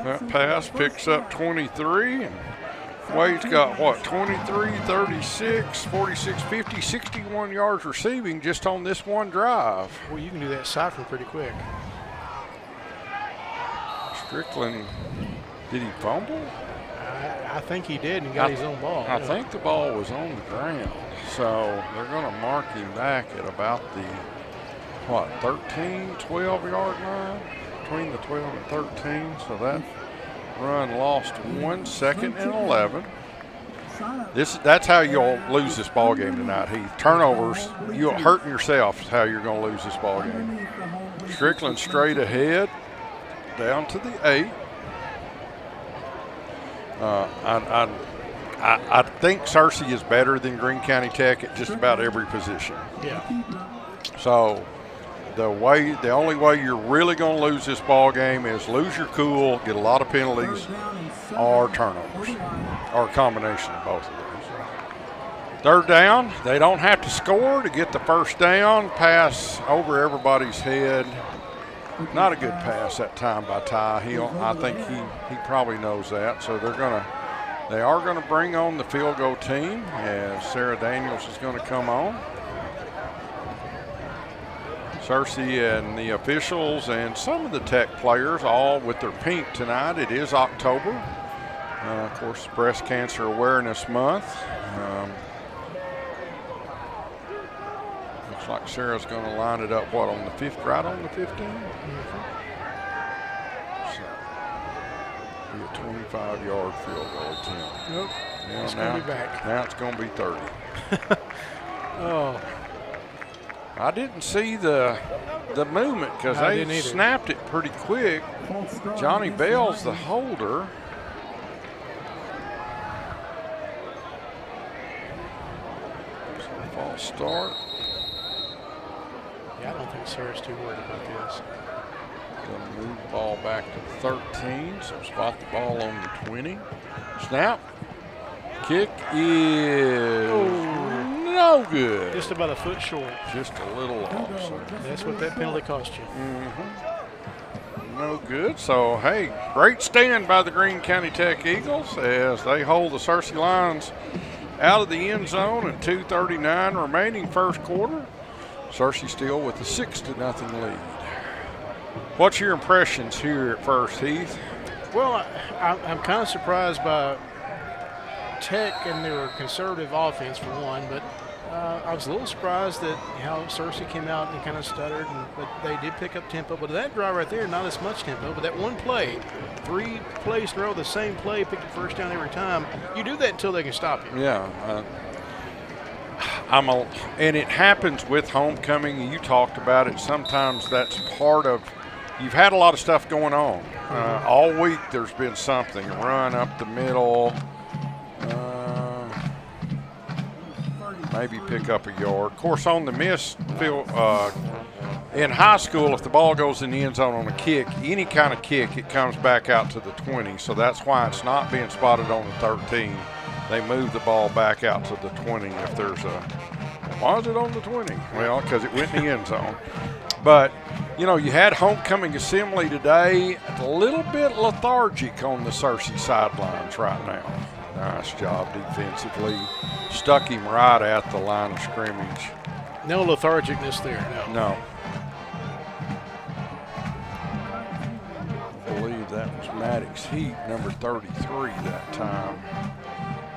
That pass picks up 23. And Wade's got, 23, 36, 46, 50, 61 yards receiving just on this one drive. Well, you can do that ciphering pretty quick. Strickland, did he fumble? I think he did and got his own ball. I think the ball was on the ground. So they're going to mark him back at about the, 13, 12-yard line? Between the 12 and 13. So that run lost 1 second and 11. That's how you'll lose this ball game tonight, Heath. Turnovers, you're hurting yourself is how you're going to lose this ball game. Strickland straight ahead. Down to the 8. I think Searcy is better than Greene County Tech at just about every position. Yeah. So the only way you're really going to lose this ball game is lose your cool, get a lot of penalties, or turnovers, or a combination of both of those. Third down, they don't have to score to get the first down. Pass over everybody's head. Not a good pass that time by Ty. I think he probably knows that. So they are gonna bring on the field goal team as Sarah Daniels is gonna come on. Cersei and the officials and some of the Tech players all with their pink tonight. It is October. Of course, Breast Cancer Awareness Month. Looks like Sarah's going to line it up, what, on the 5th, right on the 15? Be a 25-yard field goal attempt. Nope. It's going to be back. Now it's going to be 30. Oh. I didn't see the movement because they snapped it pretty quick. Johnny Bell's the holder. False start. Yeah, I don't think Sarah's too worried about this. Going to move the ball back to 13, so spot the ball on the 20. Snap. Kick is no good. Just about a foot short. Just a little off. So. That's what that penalty cost you. No good. So, hey, great stand by the Greene County Tech Eagles as they hold the Cersei Lions out of the end zone and 2:39 remaining first quarter. Cersei still with a 6-0 lead. What's your impressions here at first, Heath? Well, I'm kind of surprised by Tech and their conservative offense for one, but I was a little surprised at how Cersei came out and kind of stuttered, but they did pick up tempo. But that drive right there, not as much tempo, but that one play, 3 plays in a row, the same play, picked the first down every time. You do that until they can stop you. Yeah. And it happens with homecoming. You talked about it. Sometimes that's part of. You've had a lot of stuff going on all week. There's been something. Run up the middle. Maybe pick up a yard. Of course, on the miss field in high school, if the ball goes in the end zone on a kick, any kind of kick, it comes back out to the 20. So that's why it's not being spotted on the 13. They move the ball back out to the 20 if there's a. Why is it on the 20? Well, because it went in the end zone. But, you know, you had homecoming assembly today. A little bit lethargic on the Cersei sidelines right now. Nice job defensively. Stuck him right at the line of scrimmage. No lethargicness there, No. I believe that was Maddox Heat, number 33 that time.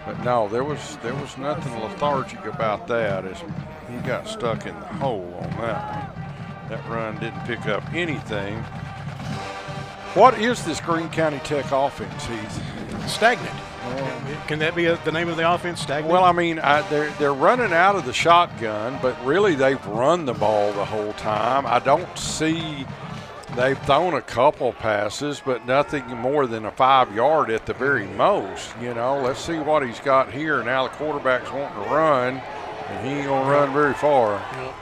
But no, there was nothing lethargic about that as he got stuck in the hole on that one. That run didn't pick up anything. What is this Greene County Tech offense, Heath? Stagnant. Can that be the name of the offense, stagnant? Well, I mean, they're running out of the shotgun, but really they've run the ball the whole time. I don't see they've thrown a couple passes, but nothing more than a 5-yard at the very most. You know, let's see what he's got here. Now the quarterback's wanting to run, and he ain't going to run very far. Yep.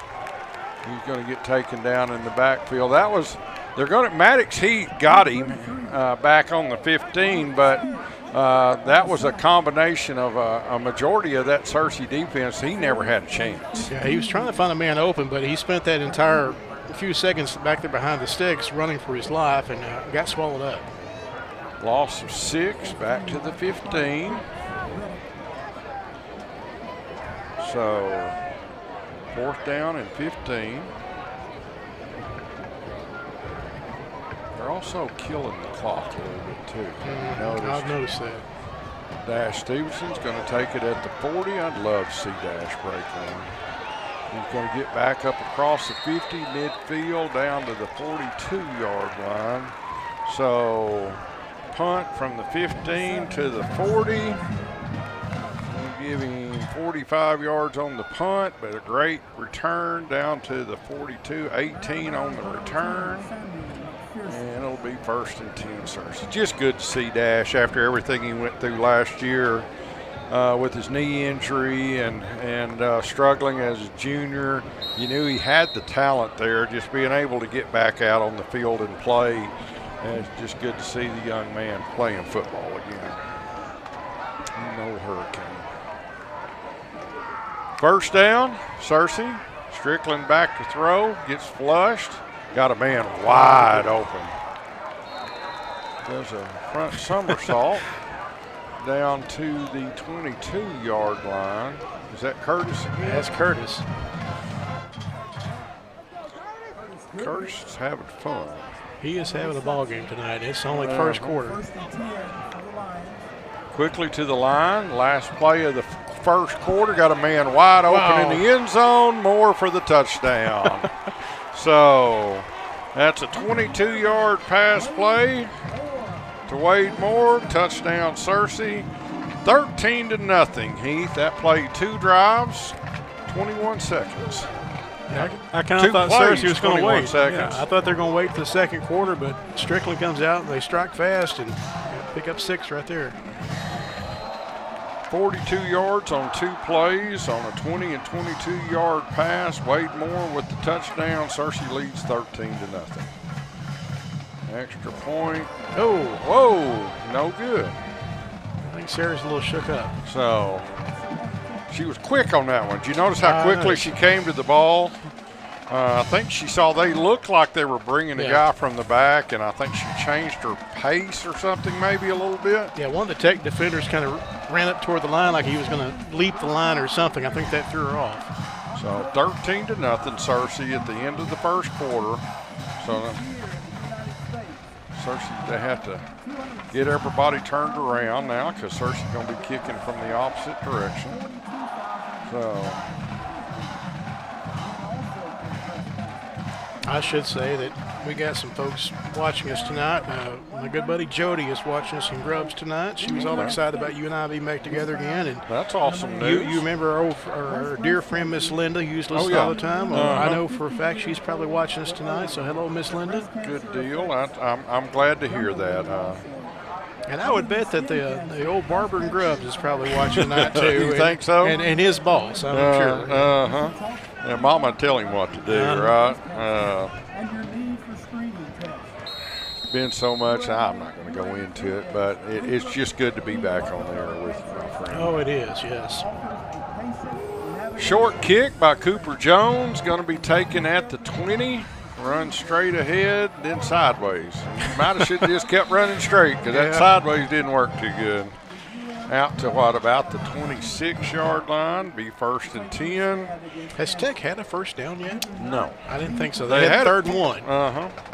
He's going to get taken down in the backfield. Maddox Heat got him back on the 15, but that was a combination of a majority of that Cersei defense. He never had a chance. Yeah, he was trying to find a man open, but he spent that entire few seconds back there behind the sticks running for his life and got swallowed up. Loss of 6, back to the 15. So 4th down and 15. They're also killing the clock a little bit too. I've noticed that. Dash Stevenson's going to take it at the 40. I'd love to see Dash break one. He's going to get back up across the 50, midfield, down to the 42-yard line. So punt from the 15 to the 40. We'll give him 45 yards on the punt, but a great return down to the 42, 18 on the return. And it'll be 1st and 10, Cersei. Just good to see Dash after everything he went through last year with his knee injury and struggling as a junior. You knew he had the talent there, just being able to get back out on the field and play. And it's just good to see the young man playing football again. No Hurricane. 1st down, Cersei. Strickland back to throw, gets flushed. Got a man wide open. Does a front somersault down to the 22-yard line. Is that Curtis again? That's Curtis. Curtis is having fun. He is having a ball game tonight. It's only first quarter. First and 10 for the Lions. Quickly to the line. Last play of the first quarter. Got a man wide open in the end zone. Moore for the touchdown. So that's a 22-yard pass play to Wade Moore. Touchdown, Searcy. 13-0, Heath. That played 2 drives, 21 seconds. I kind of thought Searcy was going to wait. Seconds. Yeah, I thought they were going to wait for the second quarter, but Strickland comes out and they strike fast and pick up 6 right there. 42 yards on 2 plays on a 20 and 22-yard pass. Wade Moore with the touchdown. Searcy leads 13-0. Extra point. Oh, whoa, no good. I think Sarah's a little shook up. So she was quick on that one. Did you notice how quickly she came to the ball? I think she saw they looked like they were bringing a guy from the back, and I think she changed her pace or something maybe a little bit. Yeah, one of the Tech defenders kind of ran up toward the line like he was going to leap the line or something. I think that threw her off. So 13-0, Searcy at the end of the first quarter. So Searcy, they have to get everybody turned around now because Searcy's going to be kicking from the opposite direction. So I should say that we got some folks watching us tonight. My good buddy Jody is watching us in Grubbs tonight. She was all excited about you and I being back together again. And that's awesome news. You remember our dear friend Miss Linda, who used to listen all the time? I know for a fact she's probably watching us tonight. So hello, Miss Linda. Good deal. I'm glad to hear that. And I would bet that the old barber in Grubbs is probably watching tonight too. You think so? And his boss, I'm sure. Yeah, Mama tell him what to do, right? And your need for screening tests. Been so much, I'm not going to go into it, but it's just good to be back on there with you, my friend. Oh, it is, yes. Short kick by Cooper Jones, going to be taken at the 20. Run straight ahead, then sideways. Might have should have just kept running straight because that sideways didn't work too good. Out to what, about the 26-yard line, be 1st and 10. Has Tech had a first down yet? No. I didn't think so. They had 3rd and 1.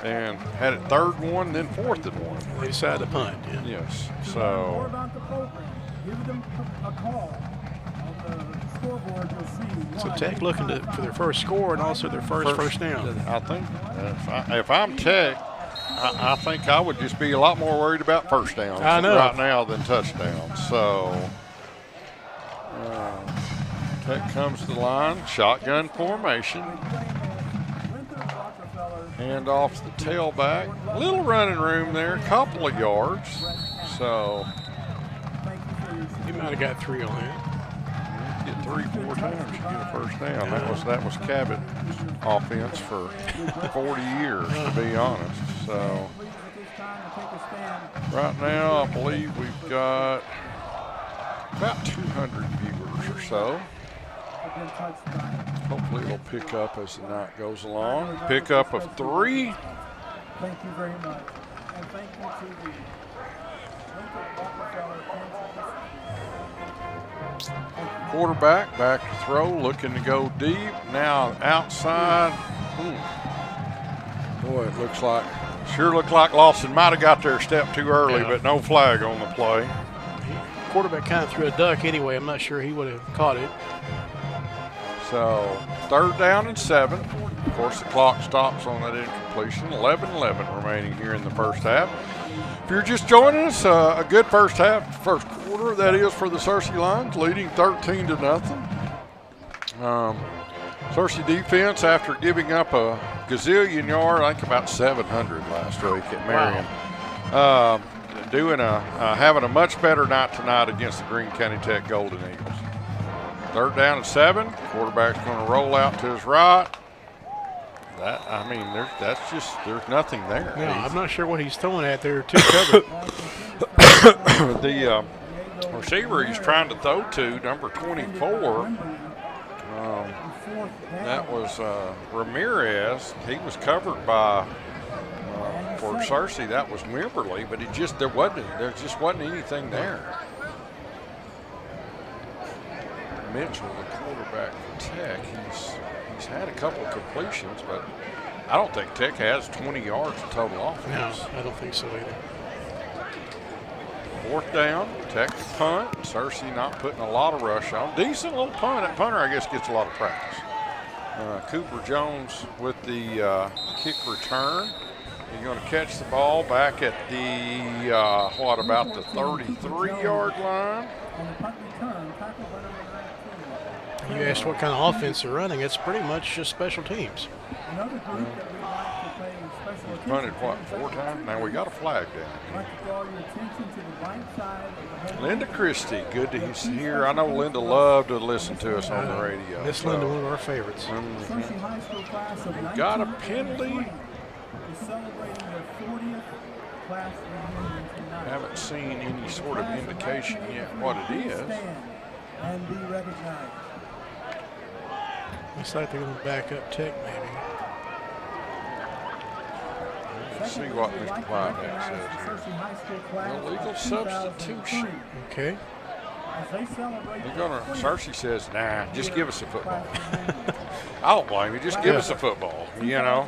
And had it 3rd and 1, then 4th and 1. They decided to punt, Yes. More So about the program. Give them a call. On the scoreboard, you'll see. So Tech looking for their first score and also their first down. I think if I'm Tech, I think I would just be a lot more worried about first downs right now than touchdowns. So Tech comes to the line, shotgun formation. Hand off the tailback. Little running room there, couple of yards. So he might have got 3 on that. Get 3-4 times, you get a first down. That was Cabot offense for 40 years, to be honest. So right now, I believe we've got about 200 viewers or so. Hopefully it'll pick up as the night goes along. Pick up of 3. Thank you very much. And thank you to the Lincoln Rockefeller Quarterback back to throw, looking to go deep. Now outside. Boy, it sure looked like Lawson might have got there a step too early, but no flag on the play. Quarterback kind of threw a duck anyway. I'm not sure he would have caught it. So 3rd down and 7. Of course, the clock stops on that incompletion. 11-11 remaining here in the first half. If you're just joining us, a good first quarter, that is, for the Searcy Lions, leading 13-0. Searcy defense, after giving up a gazillion yard, I think about 700 last week at Marion, having a much better night tonight against the Greene County Tech Golden Eagles. 3rd down and 7. Quarterback's going to roll out to his right. There's nothing there. No, I'm not sure what he's throwing at there. Too covered. The receiver he's trying to throw to, number 24, that was Ramirez. He was covered by, for Searcy, that was Wimberly, but there just wasn't anything there. Mitchell, the quarterback for Tech, he's had a couple of completions, but I don't think Tech has 20 yards of total No, offense. I don't think so either. 4th down, Tech punt. Searcy not putting a lot of rush on. Decent little punt. That punter, I guess, gets a lot of practice. Cooper Jones with the kick return. He's going to catch the ball back at the, what, about the 33-yard line? On the punt return, tackled by number 19. You asked what kind of offense they're running. It's pretty much just special teams. Another group that we'd like to pay special attention Punted, to what, is 4 that times? Now we got a flag down I'd like to draw your attention to the right side of the whole. Linda Christie, good to hear. I know Linda loved to listen to us on the radio. Miss Linda, one of our favorites. Searcy High School class of Got a 1983 penalty. is celebrating their 40th class reunion tonight. Haven't seen any sort of indication yet what it is. Stand and be recognized. Looks like they're going to back up Tech, maybe. Let's see what Mr. Whitehead says here. Illegal substitution. Okay. They're gonna. Cersei says, "Nah, just give us a football." I don't blame you. Just give us a football. You know.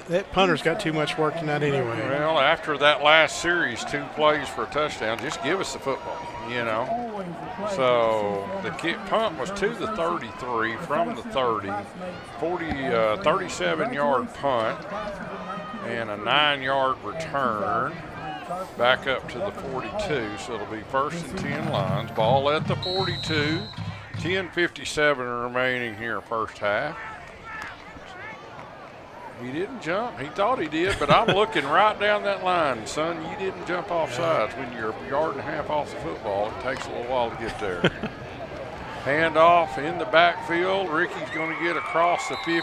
That punter's got too much work tonight anyway. Well, after that last series, 2 plays for a touchdown, just give us the football. You know. So the kick punt was to the 33 from the 30, 37-yard punt, and a 9-yard return back up to the 42. So it'll be 1st and 10 lines. Ball at the 42. 10:57 remaining here, first half. He didn't jump. He thought he did, but I'm looking right down that line. Son, you didn't jump off sides. When you're a yard and a half off the football, it takes a little while to get there. Handoff in the backfield. Ricky's going to get across the 50.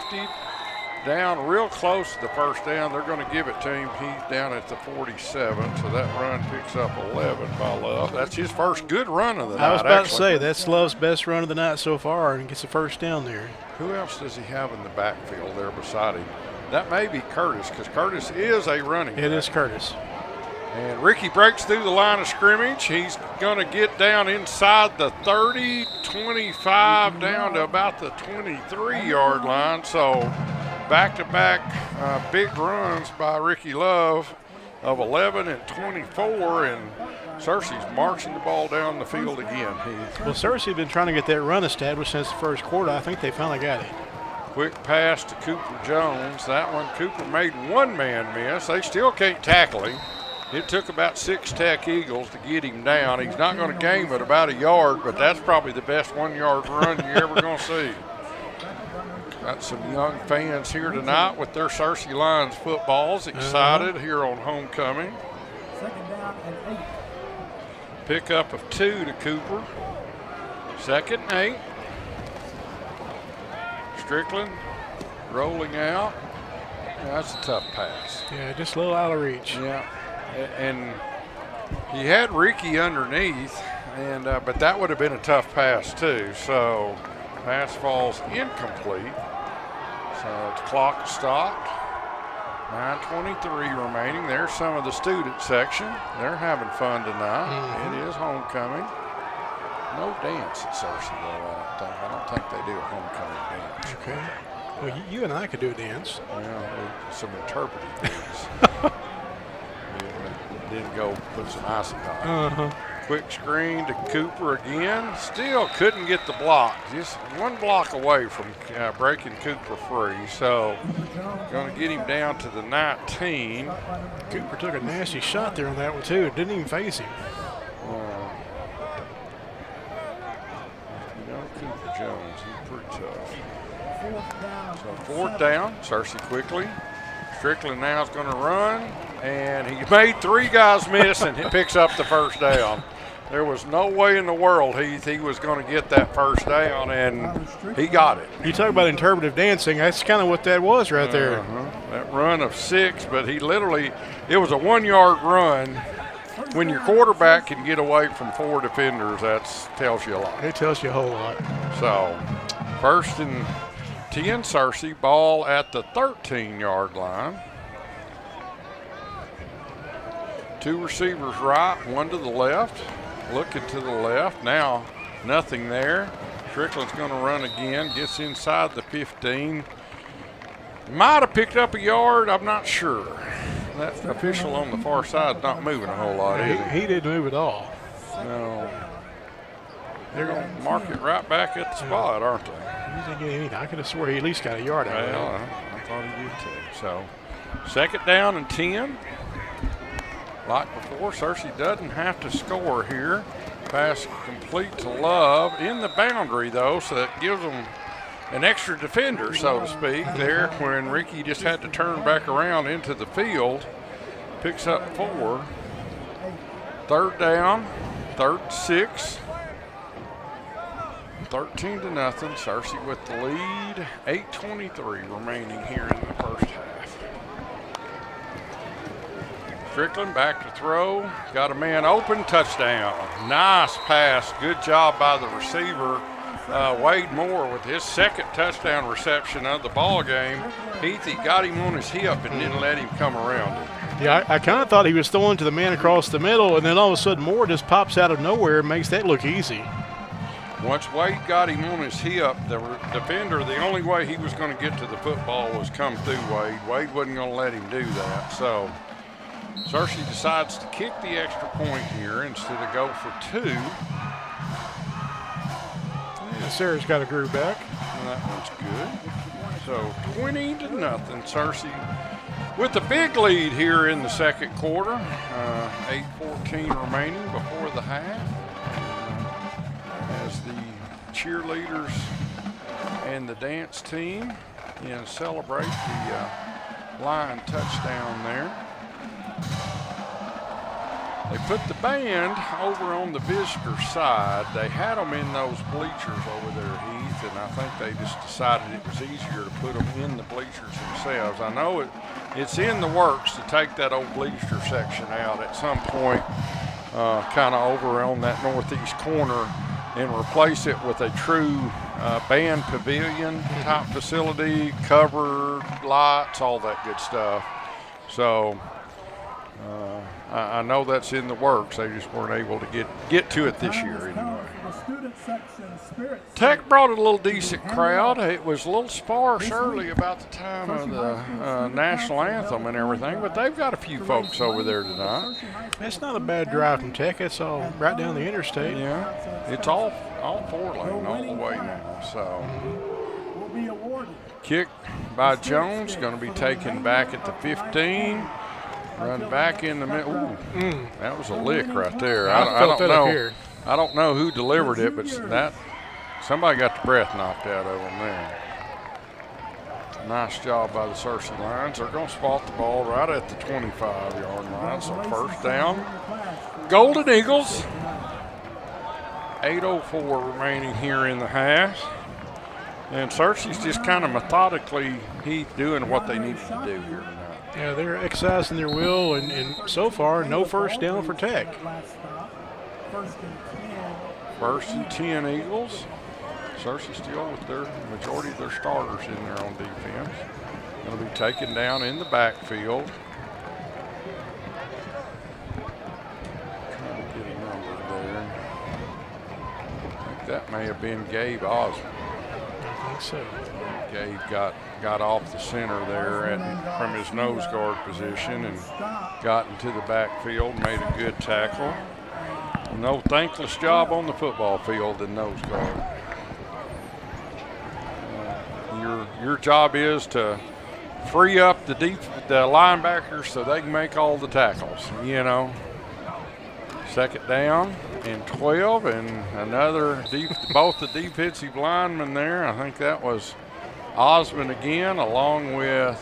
Down real close to the first down. They're going to give it to him. He's down at the 47, so that run picks up 11 by Love. That's his first good run of the night. I was about to actually. say, that's Love's best run of the night so far, and gets a first down there. Who else does he have in the backfield there beside him? That may be Curtis, because Curtis is a running back. It is Curtis. And Ricky breaks through the line of scrimmage. He's going to get down inside the 30, 25, down to about the 23-yard line. So back-to-back big runs by Ricky Love of 11 and 24, and Cersei's marching the ball down the field again. Well, Cersei's been trying to get that run established since the first quarter. I think they finally got it. Quick pass to Cooper Jones. That one, Cooper made one man miss. They still can't tackle him. It took about 6 Tech Eagles to get him down. He's not going to gain it about a yard, but that's probably the best 1-yard run you're ever going to see. Got some young fans here tonight with their Cersei Lions footballs, excited here on homecoming. Second down and 8. Pickup of 2 to Cooper. 2nd and 8. Strickland rolling out. That's a tough pass. Yeah, just a little out of reach. Yeah, and he had Ricky underneath, and but that would have been a tough pass too. So pass falls incomplete. So the clock stopped. 9:23 remaining. There's some of the student section. They're having fun tonight. It is homecoming. No dance at Cersei though. I don't think they do a homecoming dance. Okay. Well, you and I could do a dance. Yeah, some interpretive things. Didn't go put some icing on it. Quick screen to Cooper again. Still couldn't get the block. Just one block away from breaking Cooper free. So going to get him down to the 19. Cooper took a nasty shot there on that one too. It didn't even face him. Cooper Jones, he's pretty tough. So 4th down, Cersei quickly. Strickland now is going to run, and he made 3 guys miss, and he picks up the first down. There was no way in the world he was going to get that first down, and he got it. You talk about interpretive dancing. That's kind of what that was right there. That run of 6, but he literally, it was a 1-yard run. When your quarterback can get away from 4 defenders, that tells you a lot. It tells you a whole lot. So 1st and 10, Cersei, ball at the 13-yard line. 2 receivers right, 1 to the left. Looking to the left. Now nothing there. Strickland's going to run again. Gets inside the 15. Might have picked up a yard. I'm not sure. That official on the far side's not moving a whole lot, is he? He didn't move at all. No. They're going to mark it right back at the spot, aren't they? He didn't get anything. I could have swore he at least got a yard out of it. Well, I thought he did too. So, 2nd down and 10. Like before, Searcy doesn't have to score here. Pass complete to Love in the boundary, though, so that gives them an extra defender, so to speak, there when Ricky just had to turn back around into the field. Picks up 4. 3rd down, 3rd and 6. 13-0. Searcy with the lead. 8:23 remaining here in the first half. Strickland back to throw. Got a man open. Touchdown. Nice pass. Good job by the receiver, Wade Moore, with his 2nd touchdown reception of the ball game. Heathy got him on his hip and didn't let him come around it. Yeah, I kind of thought he was throwing to the man across the middle, and then all of a sudden Moore just pops out of nowhere and makes that look easy. Once Wade got him on his hip, the defender, the only way he was going to get to the football was come through Wade. Wade wasn't going to let him do that. So Searcy decides to kick the extra point here instead of go for 2. Yeah, Sarah's got a groove back. And that one's good. So 20-0. Searcy with a big lead here in the 2nd quarter. 8:14 remaining before the half. As the cheerleaders and the dance team celebrate the Lion touchdown there. They put the band over on the visitor side. They had them in those bleachers over there, Heath, and I think they just decided it was easier to put them in the bleachers themselves. I know it's in the works to take that old bleacher section out at some point, kind of over on that northeast corner, and replace it with a true band pavilion type facility, covered lights, all that good stuff. So I know that's in the works. They just weren't able to get to it this year anyway. Tech brought a little decent crowd. It was a little sparse early about the time of the national anthem and everything, but they've got a few folks over there tonight. It's not a bad drive from Tech. It's all right down the interstate. Yeah, it's all 4-lane all the way now. So kick by Jones, going to be taken back at the 15. Run back in the middle. That was a lick right there. I don't know who delivered it, but somebody got the breath knocked out of them there. Nice job by the Searcy Lions. They're going to spot the ball right at the 25-yard line. So 1st down. Golden Eagles. 8:04 remaining here in the half. And Searcy's just kind of methodically doing what they needed to do here tonight. Yeah, they're exercising their will, and so far, no 1st down for Tech. 1st and 10 Eagles. Searcy still with their majority of their starters in there on defense. Going to be taken down in the backfield. Trying to get a number there. I think that may have been Gabe Osmond. I think so. Gabe got off the center there from his nose guard position and got into the backfield, made a good tackle. No thankless job on the football field than nose guard. Your job is to free up the linebackers so they can make all the tackles, 2nd down and 12, and another both the defensive linemen there. I think that was Osmond again, along with,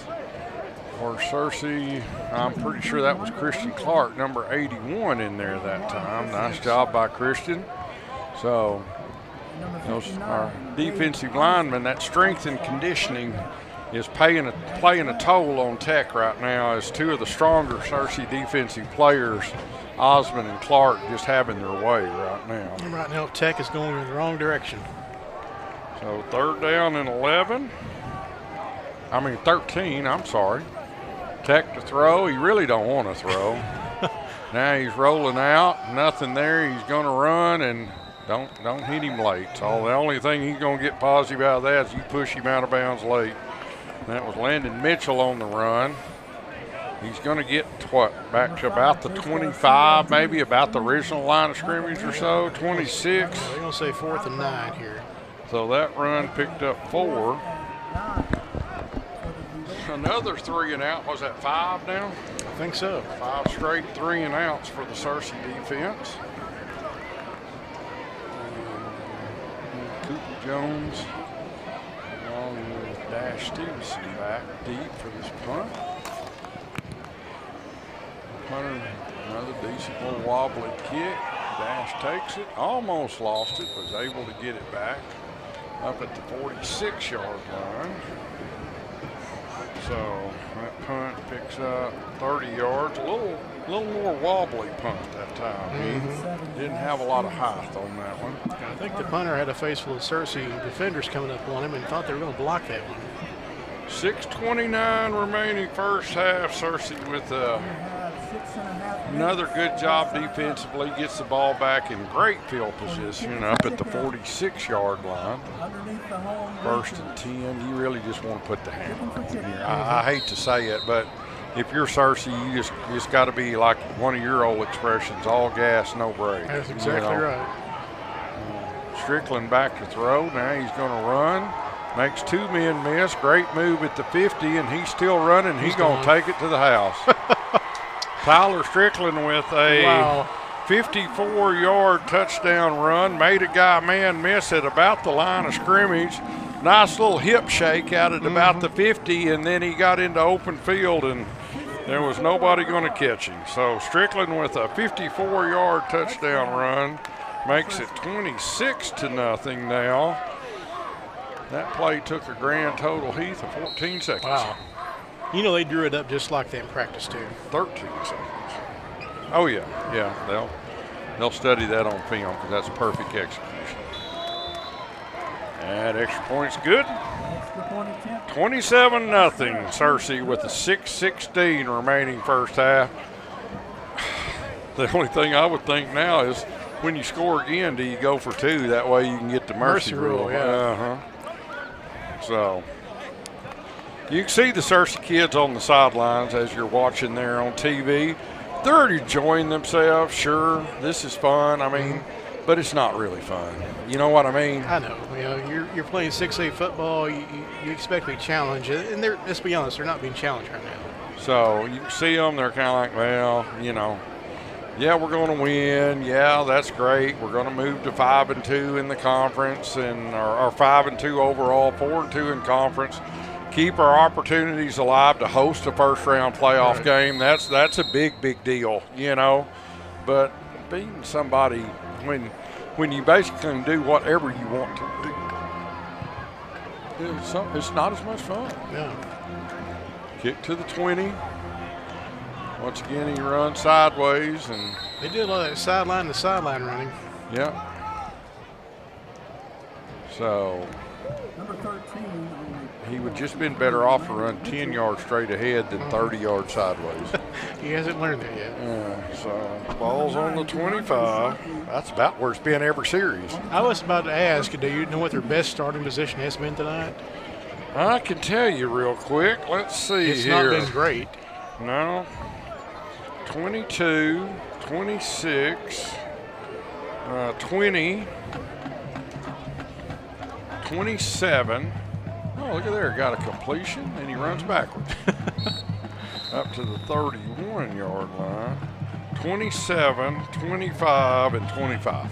for Searcy, I'm pretty sure that was Christian Clark, number 81 in there that time. Nice job by Christian. So those are defensive linemen. That strength and conditioning is playing a toll on Tech right now, as 2 of the stronger Searcy defensive players, Osmond and Clark, just having their way right now. And right now, Tech is going in the wrong direction. So 3rd down and 13, I'm sorry. Tech to throw. He really don't want to throw. Now he's rolling out, nothing there. He's going to run, and don't hit him late. So the only thing he's going to get positive out of that is you push him out of bounds late. That was Landon Mitchell on the run. He's going to get, back to about the 25, maybe about the original line of scrimmage or so, 26. They're going to say 4th and 9 here. So that run picked up 4. Another 3 and out. Was that 5 now? I think so. 5 straight 3 and outs for the Searcy defense. Cooper Jones along with Dash Stevenson back deep for this punt. Punter, another decent little wobbly kick. Dash takes it, almost lost it, was able to get it back up at the 46-yard line. So that punt picks up 30 yards, a little more wobbly punt that time. Didn't have a lot of height on that one. I think the punter had a face full of Searcy defenders coming up on him and thought they were going to block that one. 6:29 remaining first half. Searcy with another good job defensively. Gets the ball back in great field position up at the 46-yard line. 1st and 10. You really just want to put the hammer on here. I hate to say it, but if you're Searcy, you just got to be like one of your old expressions, all gas, no brakes. That's exactly right. Strickland back to throw. Now he's going to run. Makes 2 men miss. Great move at the 50, and he's still running. He's going to take it to the house. Tyler Strickland with a 54-yard touchdown run. Made a guy man miss at about the line of scrimmage. Nice little hip shake out at about the 50, and then he got into open field, and there was nobody going to catch him. So Strickland with a 54-yard touchdown run makes it 26-0 now. That play took a grand total, Heath, of 14 seconds. Wow. You know they drew it up just like that in practice too. 13 seconds. Oh yeah. They'll study that on film because that's perfect execution. That extra point's good. 27-0. Searcy with a 6:16 remaining first half. The only thing I would think now is when you score again, do you go for 2? That way you can get the mercy rule. Yeah. So you can see the Searcy kids on the sidelines as you're watching there on TV. They're enjoying themselves. Sure, this is fun. I mean, but it's not really fun. You know what I mean? I know. You know, you're playing 6A football. You expect to be challenged, and let's be honest, they're not being challenged right now. So you can see them. They're kind of like, well, you know, yeah, we're going to win. Yeah, that's great. We're going to move to 5-2 in the conference, and our 5-2 overall, 4-2 in conference. Keep our opportunities alive to host a first-round playoff game. That's a big deal, you know. But beating somebody when you basically can do whatever you want to do, it's not as much fun. Yeah. Kick to the 20. Once again, he runs sideways, and they did a lot of that sideline to sideline running. Yeah. So Number 13. he would just been better off to run 10 yards straight ahead than 30 yards sideways. He hasn't learned that yet. Yeah, so ball's on the 25. That's about where it's been every series. I was about to ask, do you know what their best starting position has been tonight? I can tell you real quick. Let's see It's here. not been great. No. 22, 26, 20, 27. Oh, look at there. Got a completion, and he runs backwards. Up to the 31-yard line. 27, 25, and 25.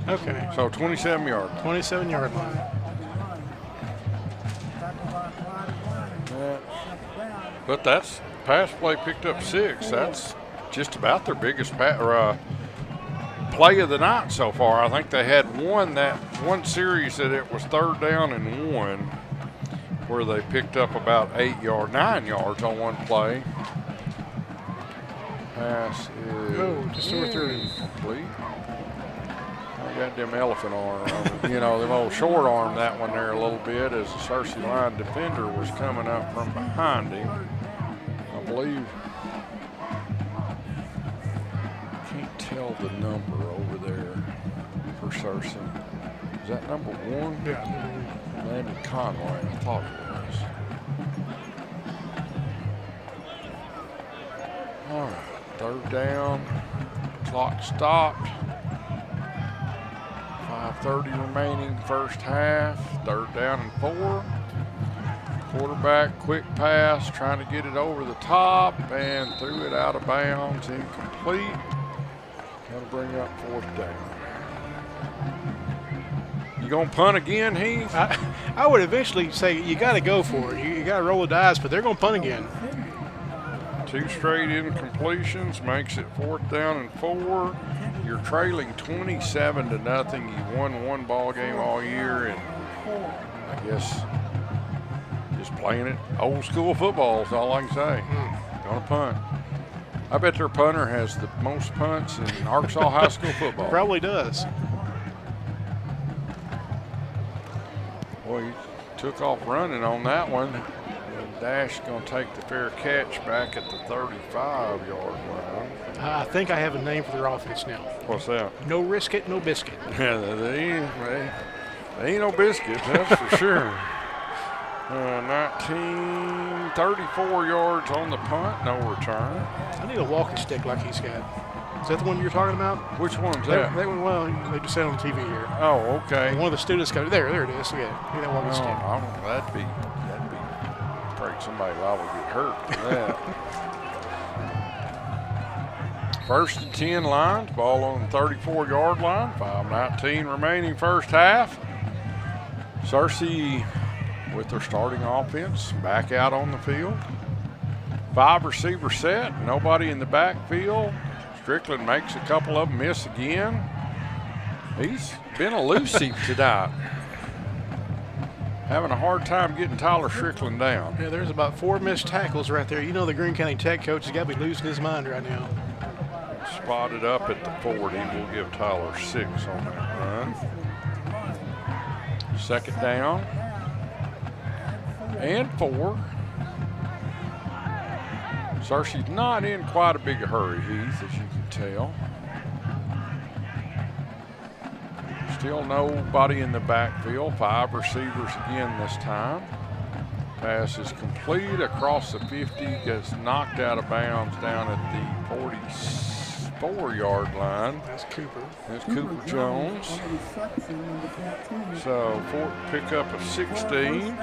Okay. So 27 yards. 27-yard line. But that's pass play picked up 6. That's just about their biggest play of the night so far. I think they had one series that it was 3rd down and 1, where they picked up about 9 yards on one play. Pass is just through. complete. I got them elephant arm, you know, them old short arm that one there a little bit as the Searcy line defender was coming up from behind him. I believe. Can't tell the number over there for Searcy. Is that number 1? Yeah. Landon Conway, I thought it was. Third down. Clock stopped. 5:30 remaining first half. Third down and 4. Quarterback, quick pass, trying to get it over the top and threw it out of bounds, incomplete. Got to bring up fourth down. You gonna punt again, Heath? I would eventually say you got to go for it. You got to roll the dice, but they're going to punt again. 2 straight incompletions makes it fourth down and 4. You're trailing 27-0. You won 1 ball game all year, and I guess just playing it old school football is all I can say. Gonna punt. I bet their punter has the most punts in Arkansas high school football. Probably does. Boy, he took off running on that one. And Dash going to take the fair catch back at the 35-yard line. I think I have a name for their offense now. What's that? No risk it, no biscuit. Yeah, they ain't no biscuits, that's for sure. 34 yards on the punt, no return. I need a walking stick like he's got. Is that the one you're talking about? Which one's that? Well, they just said on TV here. Oh, okay. One of the students got there it is. Yeah, that walking stick. That'd be afraid somebody liable to get hurt for that. First and 10 lines, ball on the 34-yard line. 5:19 remaining first half. Searcy with their starting offense back out on the field. 5 receiver set, nobody in the backfield. Strickland makes a couple of them miss again. He's been elusive tonight. Having a hard time getting Tyler Strickland down. Yeah, there's about 4 missed tackles right there. You know the Greene County Tech coach has got to be losing his mind right now. Spotted up at the 40. We'll give Tyler 6 on that run. Second down and 4. Searcy's not in quite a big hurry, Heath, as you can tell. Still nobody in the backfield. 5 receivers again this time. Pass is complete across the 50, gets knocked out of bounds down at the 44-yard line. That's Cooper. That's Cooper Jones. So, pickup of 16.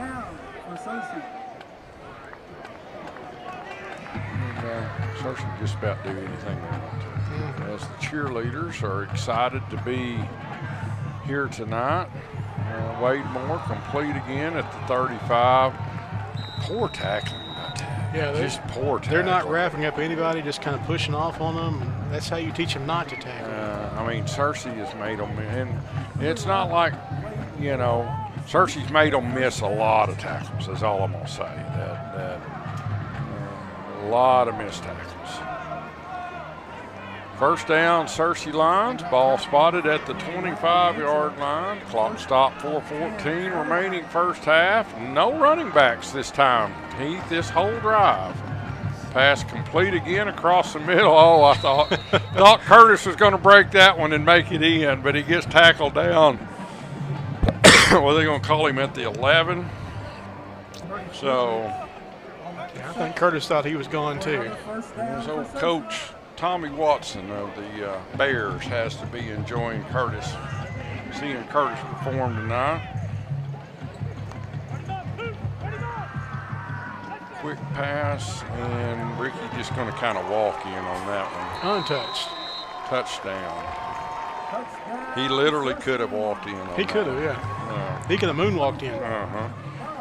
Searcy can just about do anything they want to. As the cheerleaders are excited to be here tonight. Wade Moore complete again at the 35. Poor tackling by Tech. Yeah, just poor tackling. They're not wrapping up anybody, just kind of pushing off on them. That's how you teach them not to tackle. I mean, Searcy has made them, and it's not like, you know, Searcy's made them miss a lot of tackles. That's all I'm gonna say. A lot of missed tackles. First down, Searcy lines. Ball spotted at the 25-yard line. Clock stopped, 4:14 remaining first half. No running backs this time, Heath, this whole drive. Pass complete again across the middle. Oh, I thought Curtis was going to break that one and make it in, but he gets tackled down. Well, they're going to call him at the 11. So I think Curtis thought he was gone too. So Coach Tommy Watson of the Bears has to be enjoying seeing Curtis perform tonight. Quick pass, and Ricky just going to kind of walk in on that one. Untouched. Touchdown. He literally could have walked in on He could have, yeah. He could have moonwalked in.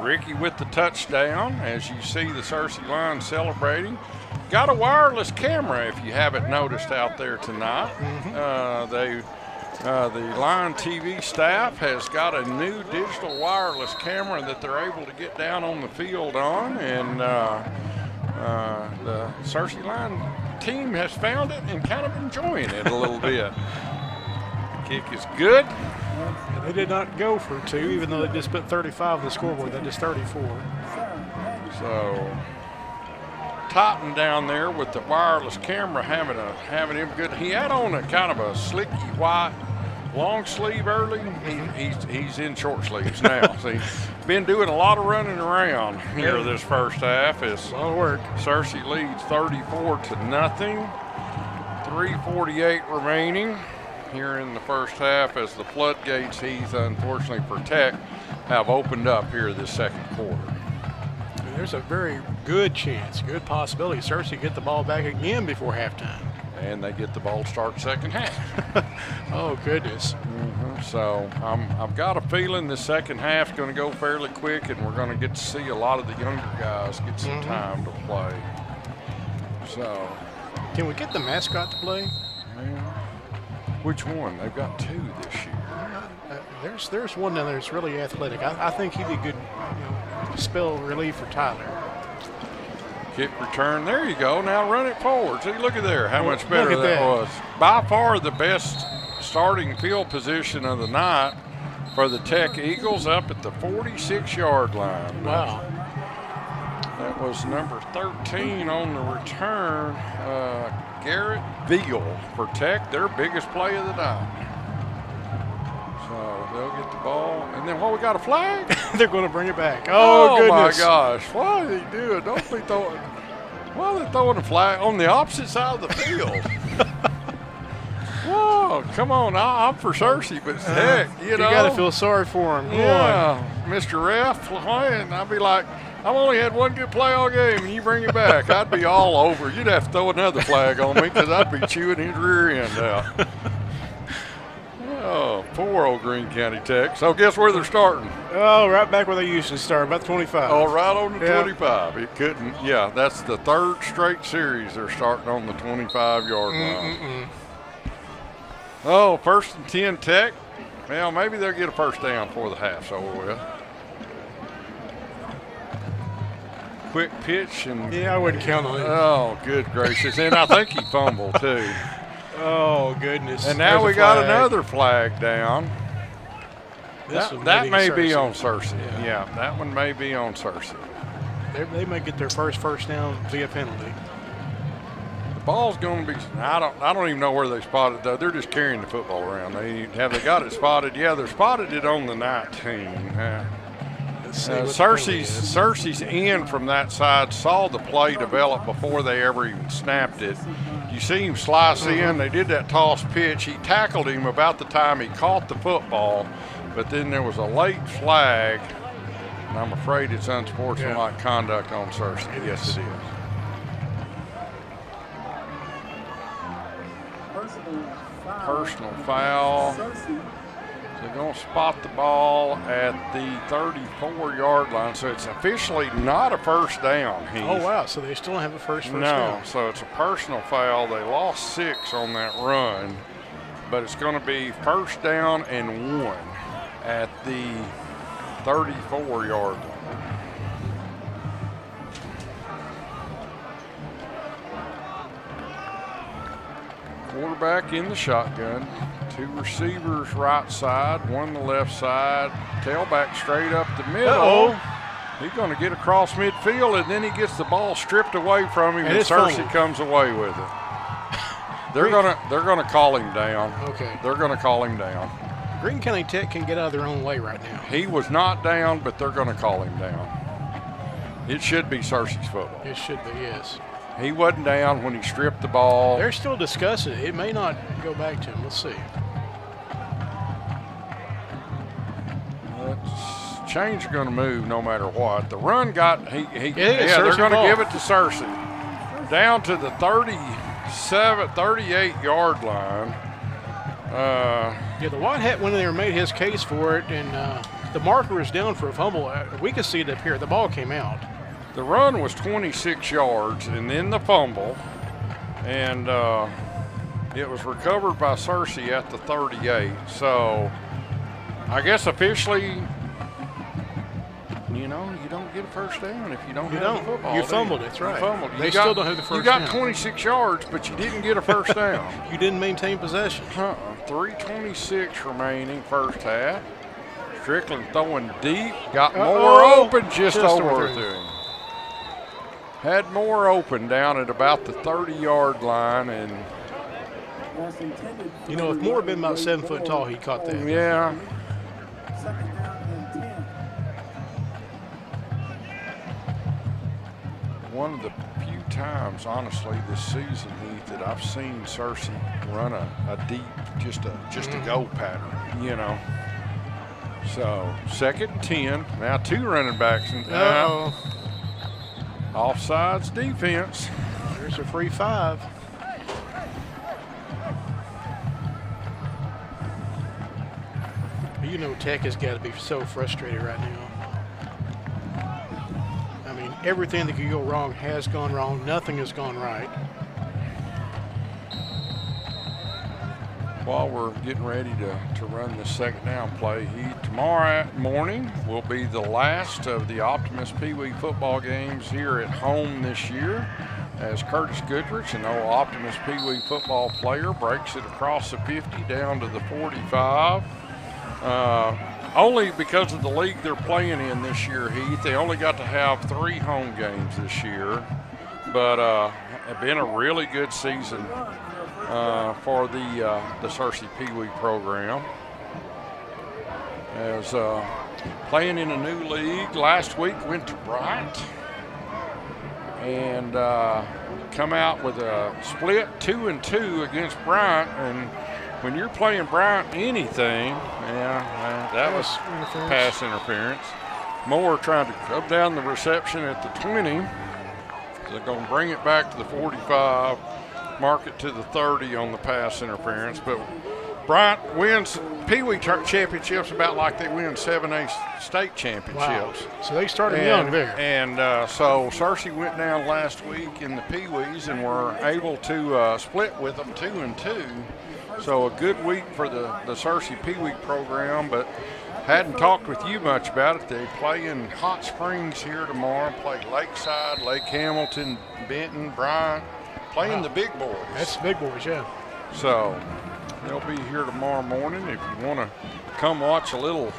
Ricky with the touchdown. As you see the Searcy line celebrating. Got a wireless camera if you haven't noticed out there tonight. The Line TV staff has got a new digital wireless camera that they're able to get down on the field on, and the Searcy Line team has found it and kind of enjoying it a little bit. Kick is good. They did not go for 2, even though they just put 35 on the scoreboard. They just 34. So Totten down there with the wireless camera having him good. He had on a kind of a slicky white long sleeve early. He's in short sleeves now. So he's been doing a lot of running around here this first half. As a lot of work. Searcy leads 34-0. 3:48 remaining here in the first half as the floodgates, Heath, unfortunately for Tech, have opened up here this second quarter. And there's a very good chance, good possibility, Searcy get the ball back again before halftime. And they get the ball to start second half. Oh, goodness. So I've got a feeling the second half's going to go fairly quick, and we're going to get to see a lot of the younger guys get some time to play. So, can we get the mascot to play? Which one? They've got 2 this year. There's one down there that's really athletic. I think he'd be good, spell relief for Tyler. Kick return. There you go. Now run it forward. See, look at there. How much better Look at that was. By far the best starting field position of the night for the Tech Eagles, up at the 46-yard line. Wow. That was number 13 on the return, Garrett Veal for Tech, their biggest play of the night. So they'll get the ball. And then, we got a flag? They're going to bring it back. Oh, goodness. My gosh. What are they doing? Don't be throwing. Why are they throwing a flag on the opposite side of the field? Whoa, come on. I'm for Searcy, but heck, you know. You got to feel sorry for him. Yeah, Mr. Ref, and I'd be like, I've only had one good play all game, and you bring it back. I'd be all over. You'd have to throw another flag on me because I'd be chewing his rear end out. Oh, poor old Greene County Tech. So guess where they're starting? Oh, right back where they used to start, about 25. Oh, right on the 25. It couldn't. Yeah, that's the 3rd straight series they're starting on the 25-yard line. Oh, 1st and 10 Tech. Well, maybe they'll get a first down before the half's over with. Quick pitch and. Yeah, I wouldn't count on it. Oh, good gracious. And I think he fumbled, too. Oh, goodness. And now we got another flag down. That may be on Searcy. Yeah, that one may be on Searcy. They may get their first down via penalty. The ball's going to be. I don't even know where they spotted it, though. They're just carrying the football around. Have they got it spotted? Yeah, they're spotted it on the 19. Searcy's in from that side saw the play develop before they ever even snapped it. You see him slice in. They did that toss pitch. He tackled him about the time he caught the football, but then there was a late flag, and I'm afraid it's unsportsmanlike conduct on Searcy. Yes, it is. Personal foul. They're going to spot the ball at the 34-yard line, so it's officially not a first down. Oh, wow, so they still don't have a first down. No, so it's a personal foul. They lost 6 on that run, but it's going to be first down and 1 at the 34-yard line. Quarterback in the shotgun. 2 receivers right side, 1 the left side. Tailback straight up the middle. He's going to get across midfield, and then he gets the ball stripped away from him, and Searcy comes away with it. They're gonna call him down. Okay. They're going to call him down. Greene County Tech can get out of their own way right now. He was not down, but they're going to call him down. It should be Searcy's football. It should be, yes. He wasn't down when he stripped the ball. They're still discussing it. It may not go back to him. We'll see. Chains are going to move no matter what. The run got they're going to give it to Searcy. Down to the 38-yard line. The white hat went in there and made his case for it, and the marker was down for a fumble. We can see it up here. The ball came out. The run was 26 yards, and then the fumble, and it was recovered by Searcy at the 38. So I guess officially, you don't get a first down if you don't have the football. You fumbled. That's right. You fumbled. They still don't have the first You down. got 26 yards, but you didn't get a first down. You didn't maintain possession. 3:26 remaining first half. Strickland throwing deep. Got more open just over to him. Had more open down at about the 30-yard line, and if Moore had been about 7 foot tall, he caught that. Yeah. One of the few times, honestly, this season, Heath, that I've seen Searcy run a deep, just a go pattern, you know. So 2nd and 10. Now 2 running backs. And offsides defense. There's a free 5. You know Tech has got to be so frustrated right now. I mean, everything that could go wrong has gone wrong. Nothing has gone right. While we're getting ready to run the 2nd down play, tomorrow morning will be the last of the Optimus Pee Wee football games here at home this year, as Curtis Goodrich, an old Optimus Pee Wee football player, breaks it across the 50 down to the 45. Only because of the league they're playing in this year, Heath. They only got to have 3 home games this year, but it's been a really good season for the Searcy Pee Wee program. As playing in a new league, last week went to Bryant and come out with a split 2-2 against Bryant. And when you're playing Bryant anything, that was pass interference. Moore trying to come down the reception at the 20. They're going to bring it back to the 45, mark it to the 30 on the pass interference. But Bryant wins Pee Wee championships about like they win 7A state championships. Wow. So they started young there. And so Searcy went down last week in the Pee Wees and were able to split with them 2-2. So a good week for the Searcy Pee Wee program, but hadn't talked with you much about it. They play in Hot Springs here tomorrow, play Lakeside, Lake Hamilton, Benton, Bryant, playing the big boys. That's the big boys, yeah. So they'll be here tomorrow morning. If you want to come watch a little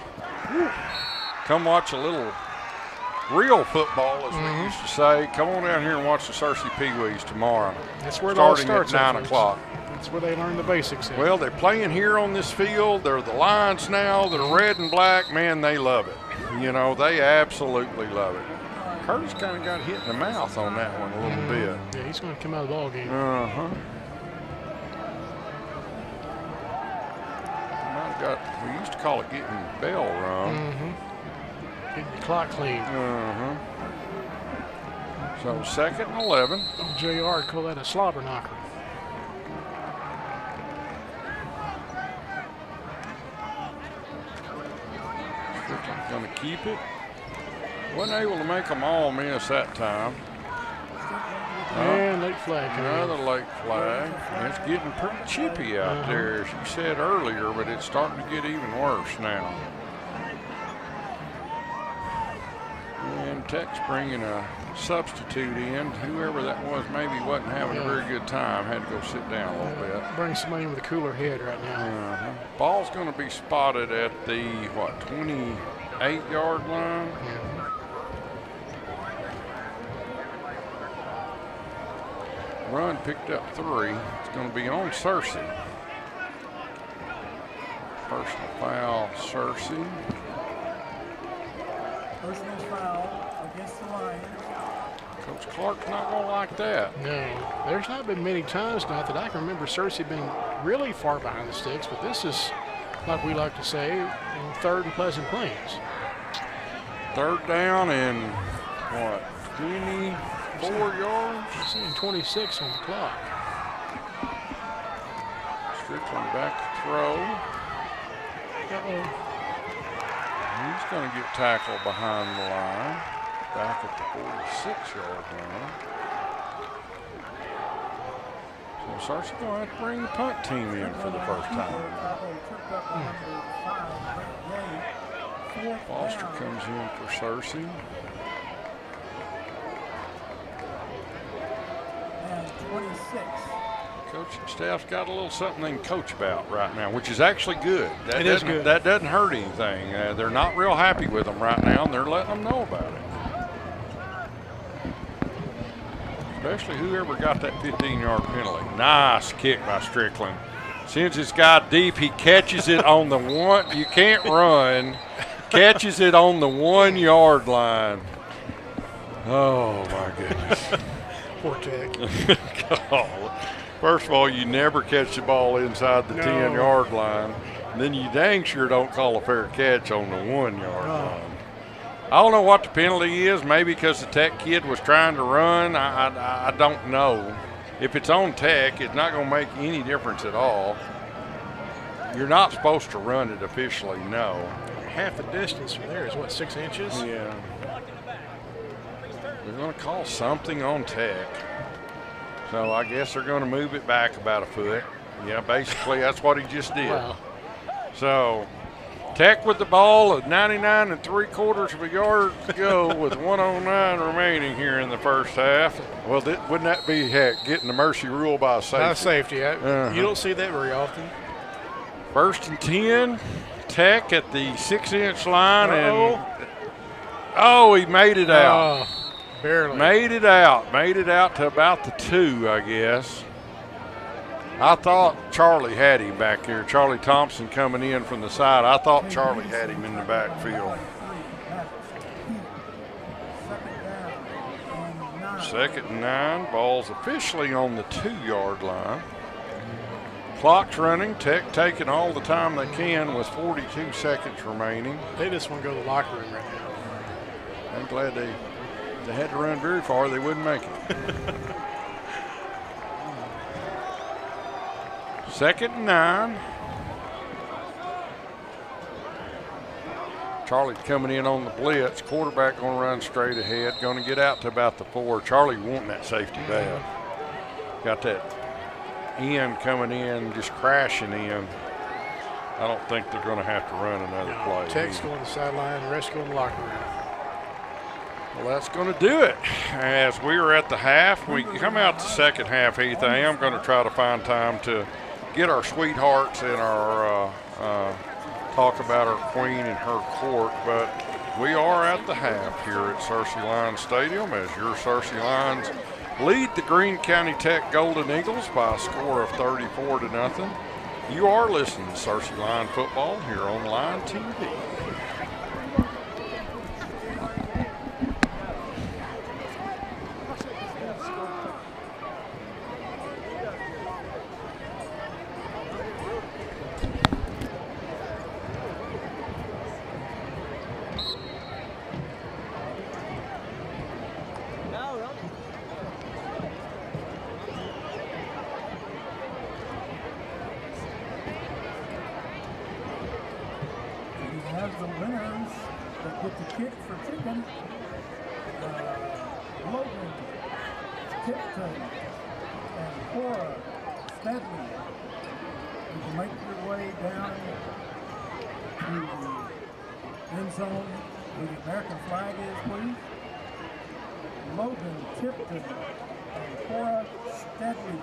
real football, as we used to say, come on down here and watch the Searcy Pee Wees tomorrow. That's where it all starts. Starting at 9 o'clock. That's where they learn the basics. Well, they're playing here on this field. They're the Lions now. They're red and black. Man, they love it. You know, they absolutely love it. Curtis kind of got hit in the mouth on that one a little bit. Yeah, he's going to come out of the ball game. We used to call it getting the bell rung. Getting the clock clean. So 2nd and 11. JR call that a slobber knocker. Going to keep it. Wasn't able to make them all miss that time. And late flag. Another late flag. It's getting pretty chippy out there, as you said earlier, but it's starting to get even worse now. And Tech's bringing a substitute in. Whoever that was maybe wasn't having a very good time. Had to go sit down a little bit. Bring somebody in with a cooler head right now. Ball's going to be spotted at the, 28-yard line? Run picked up 3. It's going to be on Searcy. Personal foul, Searcy. Personal foul against the Lions. Coach Clark's not going to like that. No, there's not been many times now that I can remember Searcy being really far behind the sticks, but this is, like we like to say, in 3rd and Pleasant Plains. 3rd down and, 24 yards? I'm seeing 26 on the clock. Strickland back to throw. He's going to get tackled behind the line. Back at the 46-yard line. So Searcy's going to have to bring the punt team in for the first time. Foster comes in for Searcy. And 26. Coaching staff's got a little something they can coach about right now, which is actually good. It is good. That doesn't hurt anything. They're not real happy with them right now, and they're letting them know about it. Especially whoever got that 15-yard penalty. Nice kick by Strickland. Sends his guy deep. He catches it on the one. You can't run. Catches it on the 1-yard line. Oh, my goodness. Poor Tech. First of all, you never catch the ball inside the 10-yard line. And then you dang sure don't call a fair catch on the 1-yard line. I don't know what the penalty is. Maybe because the Tech kid was trying to run. I don't know. If it's on Tech, it's not going to make any difference at all. You're not supposed to run it officially, no. Half the distance from there is, what, 6 inches? Yeah. They're going to call something on Tech. So I guess they're going to move it back about a foot. Yeah, basically that's what he just did. Wow. So Tech with the ball at 99 3/4 of a yard to go with 1:09 remaining here in the first half. Well, wouldn't that be, heck, getting the mercy rule by safety? By safety. You don't see that very often. 1st and 10. Tech at the 6-inch line. And he made it out. Barely. Made it out to about the 2, I guess. I thought Charlie had him back here. Charlie Thompson coming in from the side. I thought Charlie had him in the backfield. 2nd and 9. Ball's officially on the 2-yard line. Clock's running. Tech taking all the time they can with 42 seconds remaining. They just want to go to the locker room right now. I'm glad they had to run very far. They wouldn't make it. 2nd and 9. Charlie coming in on the blitz. Quarterback going to run straight ahead. Going to get out to about the 4. Charlie wanting that safety bad. Got that end coming in, just crashing in. I don't think they're going to have to run another play. Tech's going to the sideline, the rest go in the locker room. Well, that's going to do it. As we are at the half, we come out the second half, Heath. I am going to try to find time to get our sweethearts and our talk about our queen and her court, but we are at the half here at Searcy Lions Stadium as your Searcy Lions lead the Greene County Tech Golden Eagles by a score of 34-0. You are listening to Searcy Lion football here on Line TV. The winners that get the kick for chicken, Logan, Tipton, and Cora Stedley. You can make your way down to the end zone where the American flag is, please. Logan, Tipton, and Cora Stedley.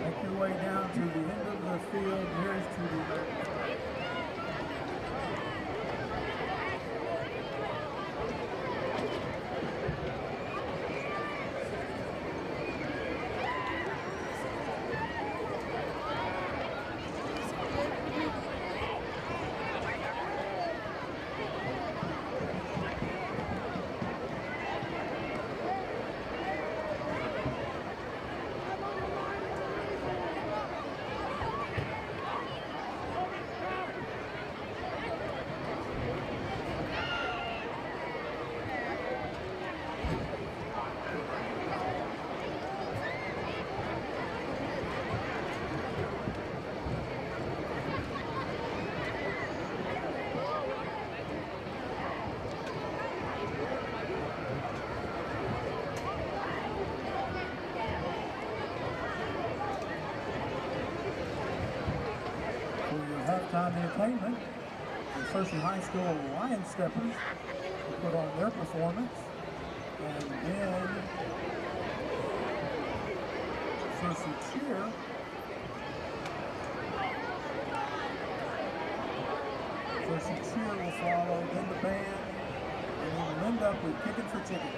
Make your way down to the end of the field nearest to the American flag. Halftime entertainment, the Searcy High School Lion Steppers put on their performance, and then Searcy Cheer will follow, then the band, and then we'll end up with Kicking for Chicken.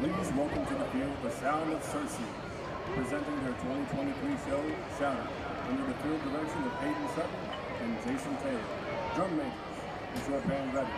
Please welcome to the field the Sound of Cersei, presenting their 2023 show, Shout, under the field direction of Hayden Sutton and Jason Taylor. Drum majors, is your band ready?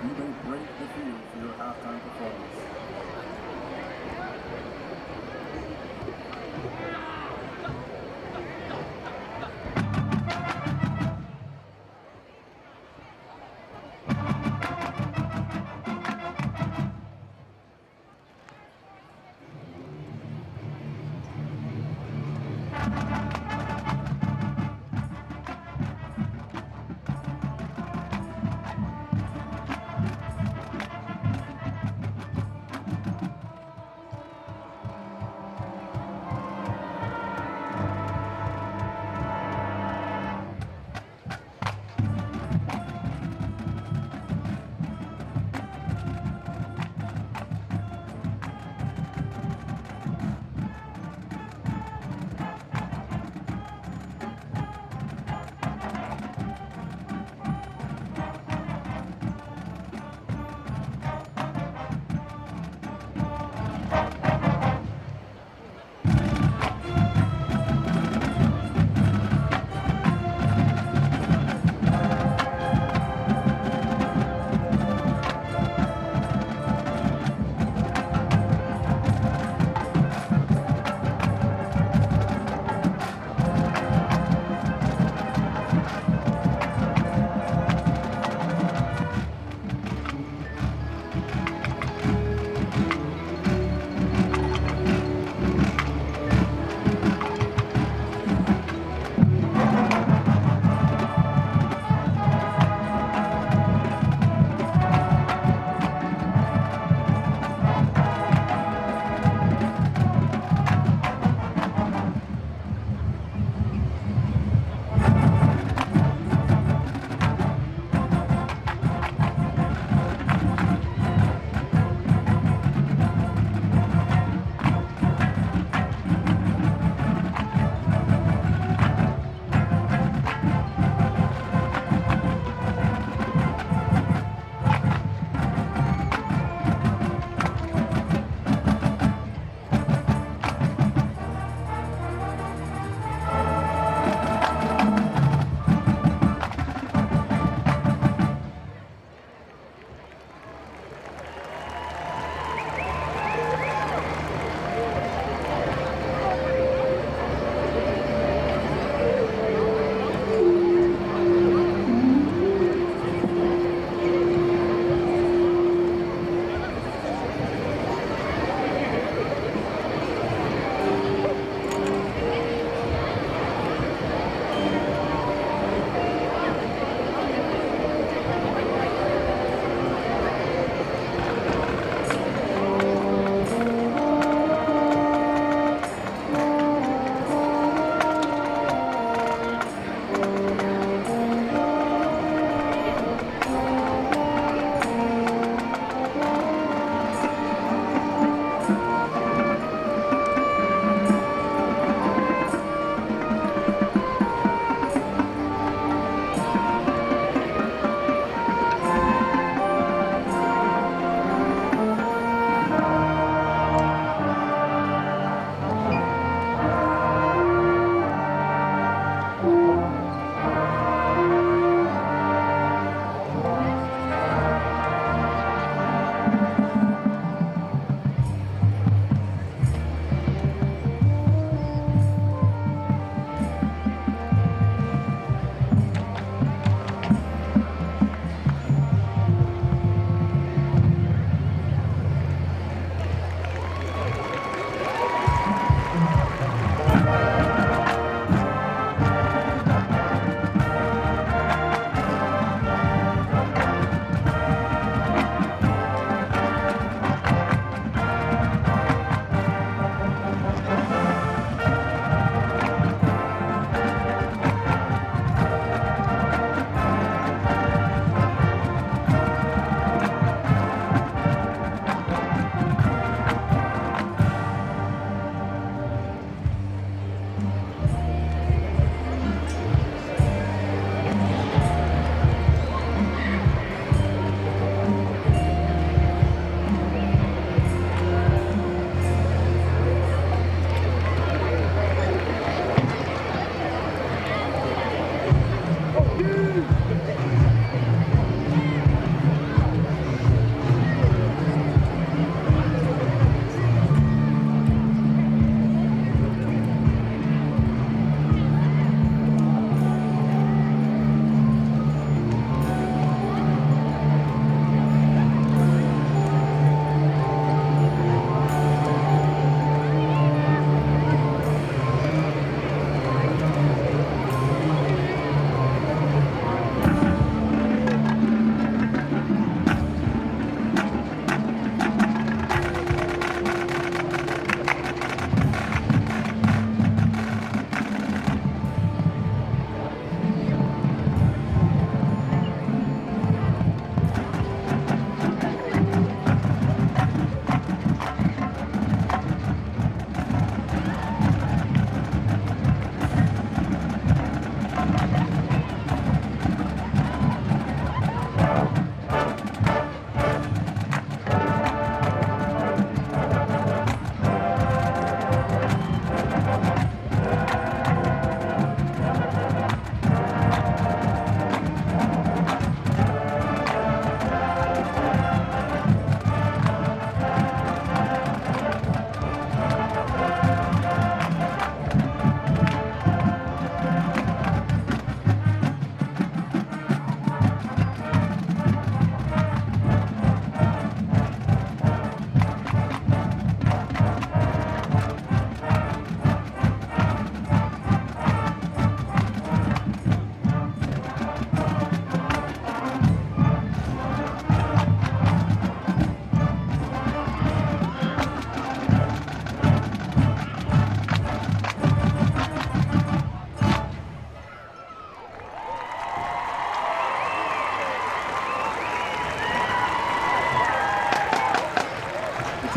You may break the field for your halftime performance.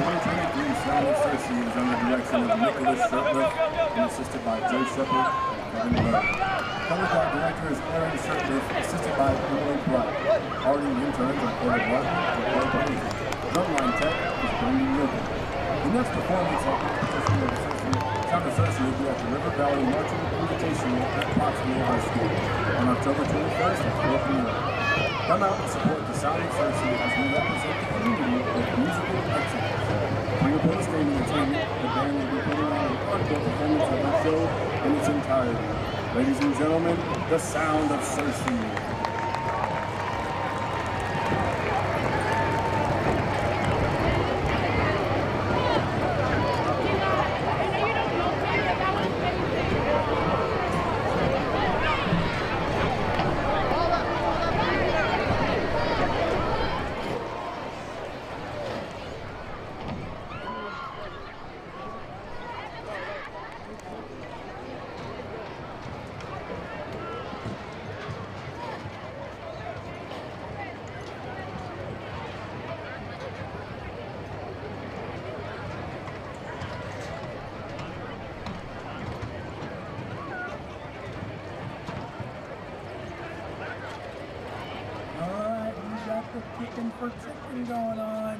2023 Sound of Cersei is under the direction of Nicholas Shurtleff and assisted by Joe Shepard and Kevin Lowe. Color guard director is Aaron Shurtleff, assisted by Emily Bright. Party interns are Porter Martin and Paul Pennington. Drumline tech is Greene Milton. The next performance of the competition of Sound of Cersei will be at the River Valley Marching Invitational at Pottsville High School on October 21st at 4 p.m. Come out and support the Sound of Cersei as we represent the community with musical excellence. For your post-game entertainment, the band will be putting on an encore performance of the show in its entirety. Ladies and gentlemen, the Sound of Cersei. Kicking for chicken going on.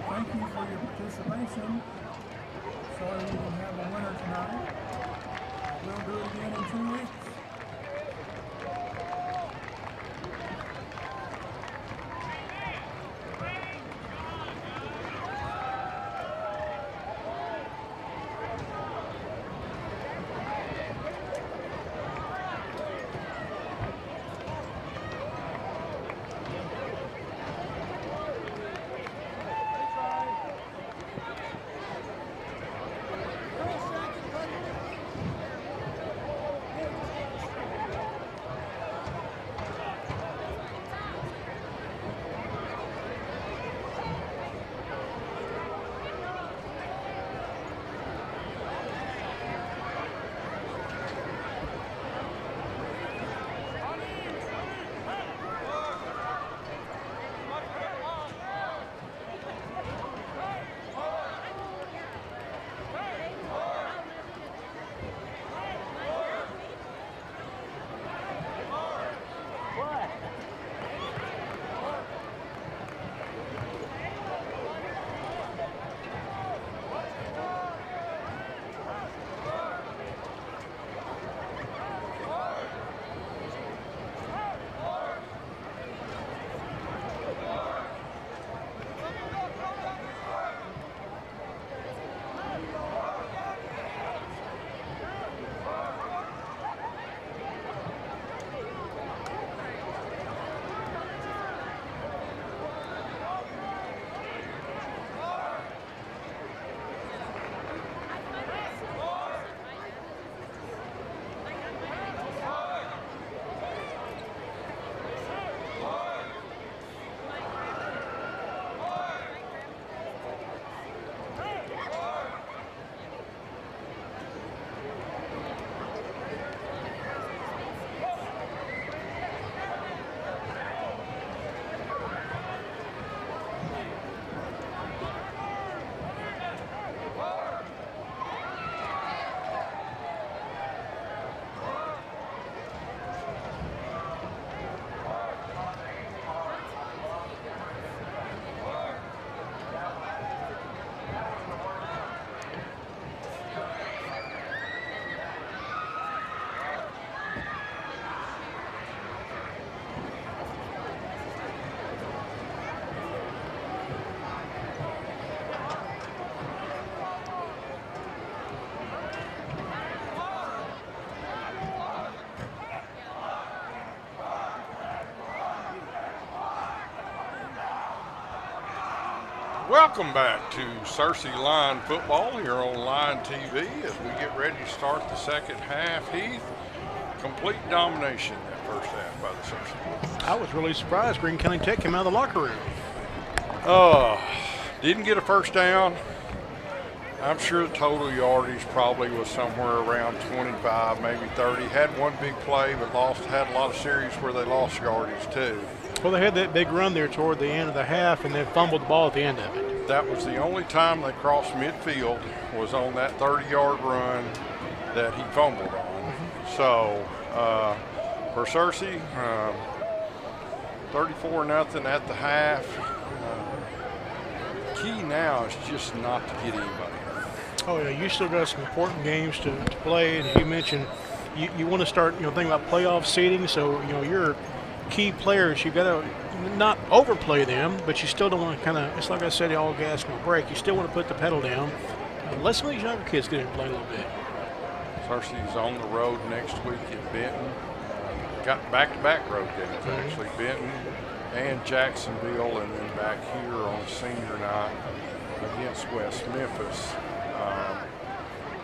Thank you for your participation. Sorry we didn't have a winner tonight. We'll do it again in 2 weeks. Welcome back to Searcy Line Football here on Line TV as we get ready to start the second half. Heath, complete domination that first half by the Searcy. I was really surprised Greene County Tech came out of the locker room. Didn't get a first down. I'm sure the total yardage probably was somewhere around 25, maybe 30. Had one big play, but had a lot of series where they lost yardage too. Well, they had that big run there toward the end of the half and then fumbled the ball at the end of it. That was the only time they crossed midfield was on that 30-yard run that he fumbled on. So for Searcy, 34-0 at the half. Key now is just not to get anybody hurt. Oh yeah, you still got some important games to play, and you mentioned you want to start thinking about playoff seeding. So your key players, you got to not overplay them, but you still don't want to kind of. It's like I said, all gas no brake. You still want to put the pedal down. Let some of these younger kids get in and play a little bit. Searcy's on the road next week at Benton. Got back-to-back road games actually, Benton and Jacksonville, and then back here on senior night against West Memphis.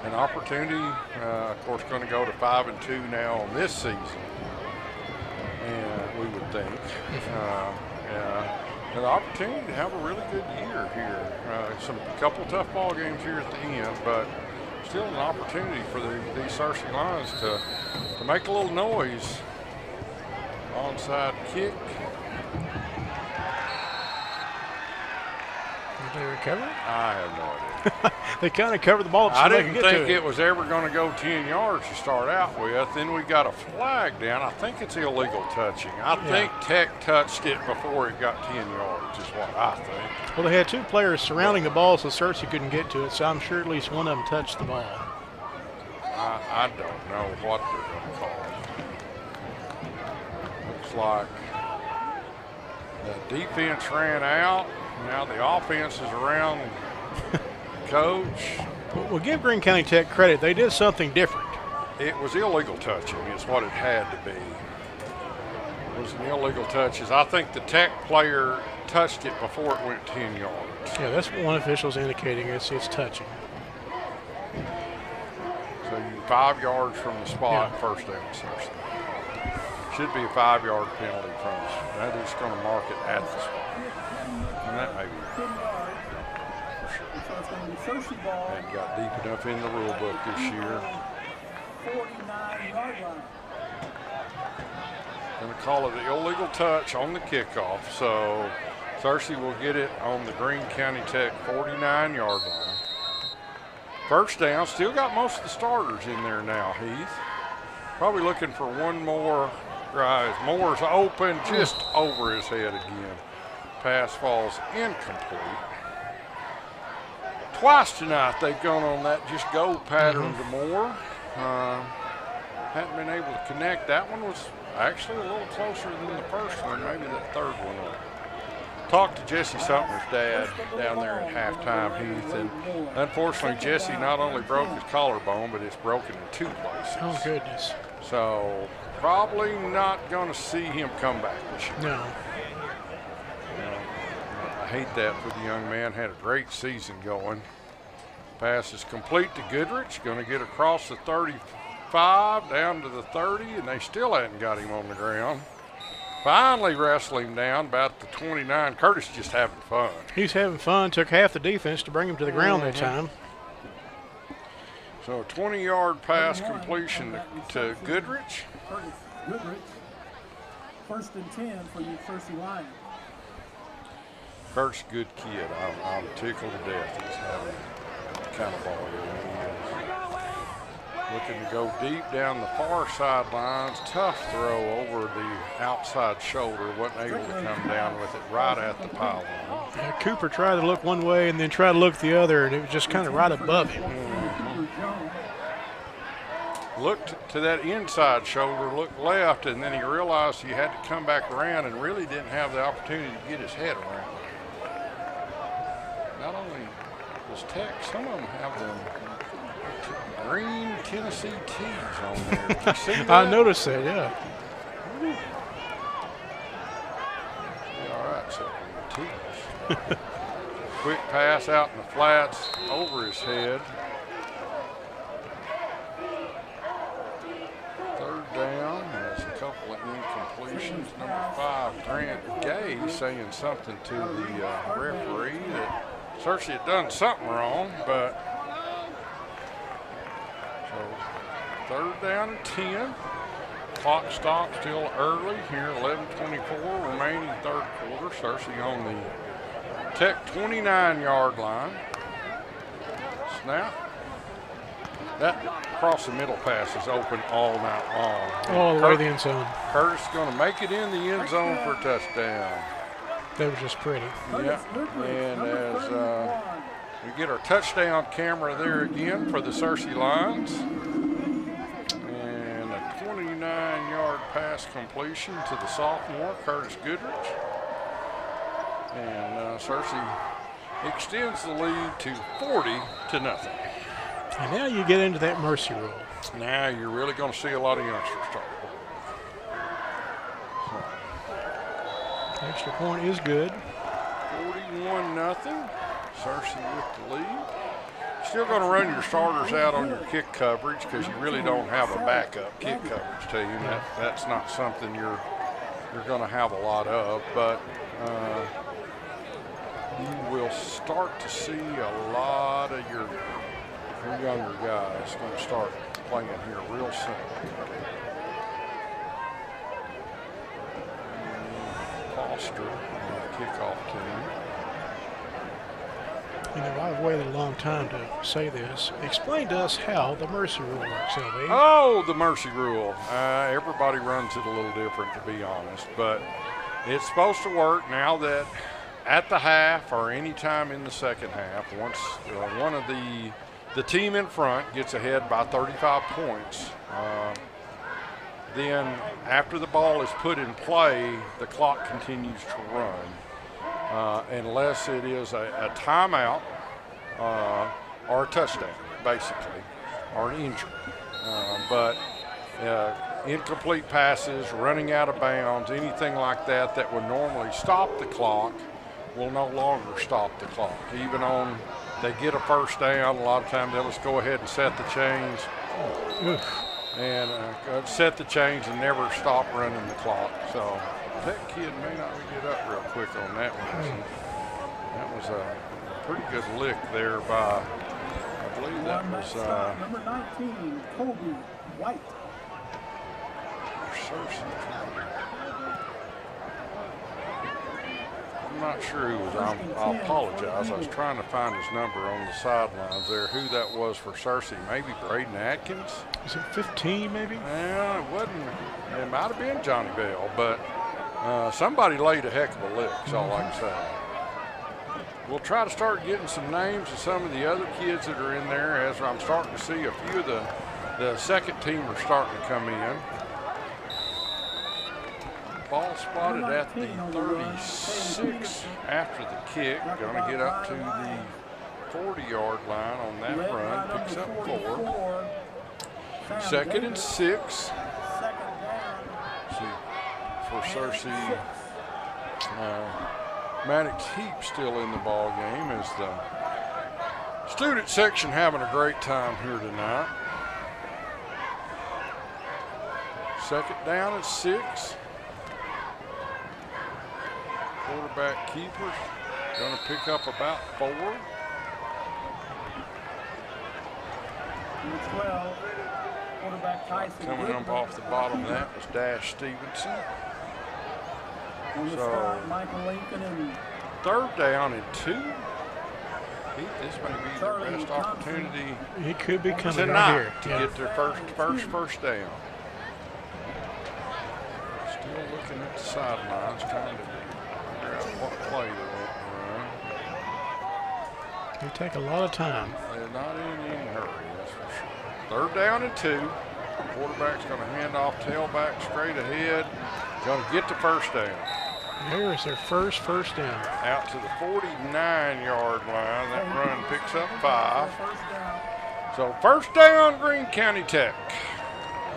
An opportunity, of course, going to go to 5-2 now on this season, and we would think. An opportunity to have a really good year here. A couple tough ball games here at the end, but still an opportunity for these Searcy Lions to make a little noise. Onside kick. Did they recover? I have no idea. They kind of covered the ball so I they didn't could get think to it was ever going to go 10 yards to start out with. Then we got a flag down. I think it's illegal touching. I think Tech touched it before it got 10 yards is what I think. Well, they had two players surrounding the ball so Searcy couldn't get to it, so I'm sure at least one of them touched the ball. I don't know what they're going to call it. Looks like the defense ran out. Now the offense is around coach. Well, give Greene County Tech credit. They did something different. It was illegal touching is what it had to be. It was an illegal touch. I think the Tech player touched it before it went 10 yards. Yeah, that's what one official's indicating. It's touching. So you 5 yards from the spot, first down, Searcy. Should be a 5-yard penalty from us. That is going to mark it at the spot. And that may be hadn't got deep enough in the rule book this year. 49-yard line. Going to call it an illegal touch on the kickoff. So Searcy will get it on the Greene County Tech 49-yard line. First down, still got most of the starters in there now, Heath. Probably looking for one more drive. Moore's open, just over his head again. Pass falls incomplete. Twice tonight they've gone on that just go pattern to Moore. Hadn't been able to connect. That one was actually a little closer than the first one, maybe that third one. Talked to Jesse Sumter's dad down there at halftime, Heath, and unfortunately Jesse not only broke his collarbone, but it's broken in 2 places. Oh, goodness. So probably not going to see him come back this year. No. I hate that for the young man. Had a great season going. Pass is complete to Goodrich. Going to get across the 35 down to the 30, and they still hadn't got him on the ground. Finally wrestle him down about the 29. Curtis just having fun. He's having fun. Took half the defense to bring him to the ground that time. So a 20-yard pass completion to Goodrich. Goodrich, 1st and 10 for you Searcy Lions. Kurt's a good kid. I'm tickled to death he's having the kind of ball he is. Looking to go deep down the far sidelines. Tough throw over the outside shoulder. Wasn't able to come down with it right at the pylon. Cooper tried to look one way and then tried to look the other, and it was just kind of right above him. Looked to that inside shoulder, looked left, and then he realized he had to come back around and really didn't have the opportunity to get his head around it. Not only does Tech, some of them have them green Tennessee tees on there. Did you see that? I noticed that, yeah. All right, so tees. Quick pass out in the flats over his head. Third down has a couple of incompletions. Number 5, Grant Gay, saying something to the referee that Searcy had done something wrong, but so 3rd down and 10. Clock stopped still early here, 11:24 remaining 3rd quarter. Searcy on the Tech 29-yard line. Snap. That across the middle pass is open all night long. All the way to the end zone. Curtis going to make it in the end zone for a touchdown. That was just pretty. Yeah, and as we get our touchdown camera there again for the Searcy Lions. And a 29-yard pass completion to the sophomore, Curtis Goodrich. And Searcy extends the lead to 40-0. And now you get into that mercy rule. Now you're really going to see a lot of youngsters start. Extra point is good. 41-0. Searcy with the lead. Still going to run your starters out on your kick coverage because you really don't have a backup kick coverage team. That's not something you're going to have a lot of, but you will start to see a lot of your younger guys going to start playing here real soon. Foster, kickoff team. You know, I've waited a long time to say this. Explain to us how the mercy rule works, LV. Oh, the mercy rule. Everybody runs it a little different, to be honest, but it's supposed to work now that at the half or any time in the second half, once one of the team in front gets ahead by 35 points, then after the ball is put in play, the clock continues to run unless it is a timeout or a touchdown, basically, or an injury. But incomplete passes, running out of bounds, anything like that that would normally stop the clock will no longer stop the clock. Even on, they get a first down, a lot of times they'll just go ahead and set the chains. And set the chains and never stop running the clock. So that kid may not get up real quick on that one. That was a pretty good lick there by, I believe that was number 19, Colby White. I'm not sure who was. I apologize. I was trying to find his number on the sidelines there. Who that was for Searcy? Maybe Braden Atkins. Is it 15 maybe? Yeah, it wasn't. It might have been Johnny Bell, but somebody laid a heck of a lick, is all I can say. We'll try to start getting some names of some of the other kids that are in there as I'm starting to see a few of the second team are starting to come in. Ball spotted at the 36 after the kick. Going to get up to the 40-yard line on that run. Picks up 4. 2nd and 6. For Searcy, Maddox Heap still in the ball game as the student section having a great time here tonight. 2nd down and 6. Quarterback keepers going to pick up about 4. Number 12, quarterback Tyson. Coming up off the bottom of that was Dash Stevenson. So, Michael Lincoln and 3rd down and 2. This may be their best opportunity He could be coming tonight right here to get their first down. Still looking at the sidelines, trying to figure out what play they want to run. They take a lot of time. They're not in any hurry, that's for sure. 3rd down and 2. Quarterback's going to hand off tailback straight ahead. Going to get the first down. There is their first down. Out to the 49-yard line. That run picks up 5. So first down, Greene County Tech.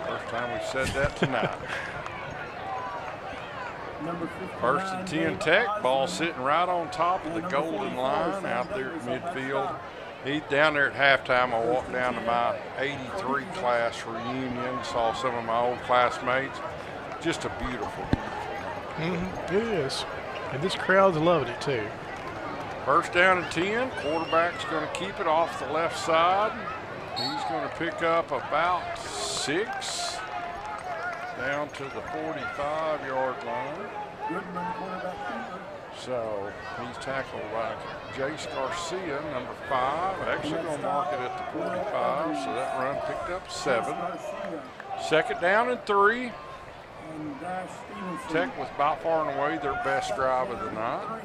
First time we've said that tonight. Number 59, First and 10 Tech, ball sitting right on top of the golden line out there at midfield. He's down there at halftime. I walked down to my 83 class reunion, saw some of my old classmates. Just a beautiful, It is. And this crowd's loving it too. First down and 10. Quarterback's going to keep it off the left side. He's going to pick up about 6 down to the 45-yard line. Goodman, quarterback keeper. So he's tackled by Jace Garcia, number 5. Actually going to mark it at the 45, so that run picked up 7. Second down and 3. And Dash Stevenson. Tech was by far and away their best drive of the night.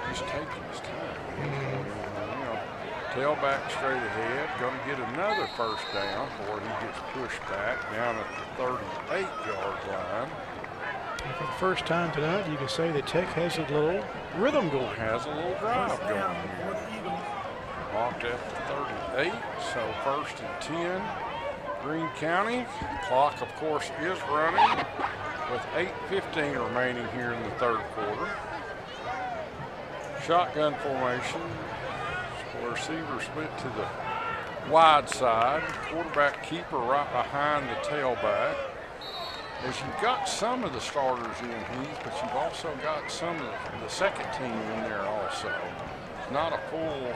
He's taking his time. You know, tailback straight ahead. Going to get another first down before he gets pushed back down at the 38-yard line. And for the first time tonight, you can say that Tech has a little rhythm going. Has a little drive going here. Marked at the 38, so first and 10. Greene County. Clock, of course, is running with 8:15 remaining here in the third quarter. Shotgun formation. So receiver split to the wide side. Quarterback keeper right behind the tailback. As you've got some of the starters in Heath, but you've also got some of the second team in there also. It's not a full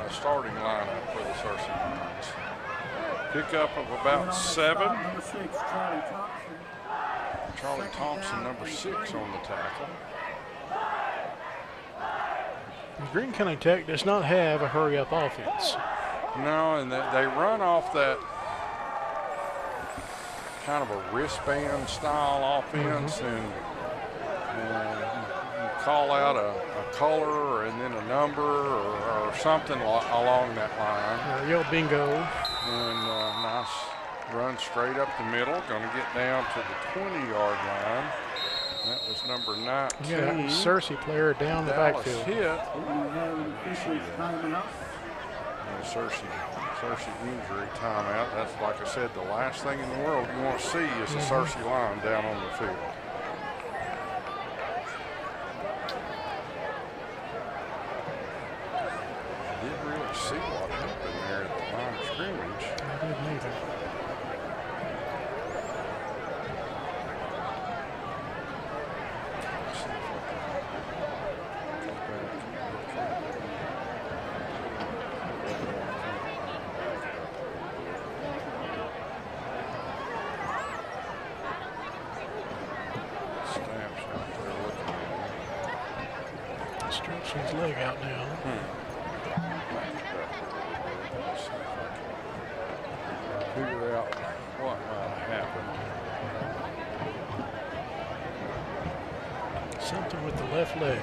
starting lineup for the Searcy Lions. Pickup of about 7. Number 6, Charlie Thompson. Charlie Thompson, number 6 on the tackle. Greene County Tech does not have a hurry-up offense. No, and they run off that kind of a wristband style offense, and you call out a color and then a number or something along that line. Yell bingo. And nice run straight up the middle. Going to get down to the 20-yard line. That was number 19. Yeah, Searcy player down the Dallas backfield. hit. We have an official's timeout. And Searcy injury timeout. That's, like I said, the last thing in the world you want to see is the Searcy line down on the field. I didn't really see what happened there at the line of scrimmage. I didn't either. Stretching his leg out now. Figure out what might have happened. Something with the left leg.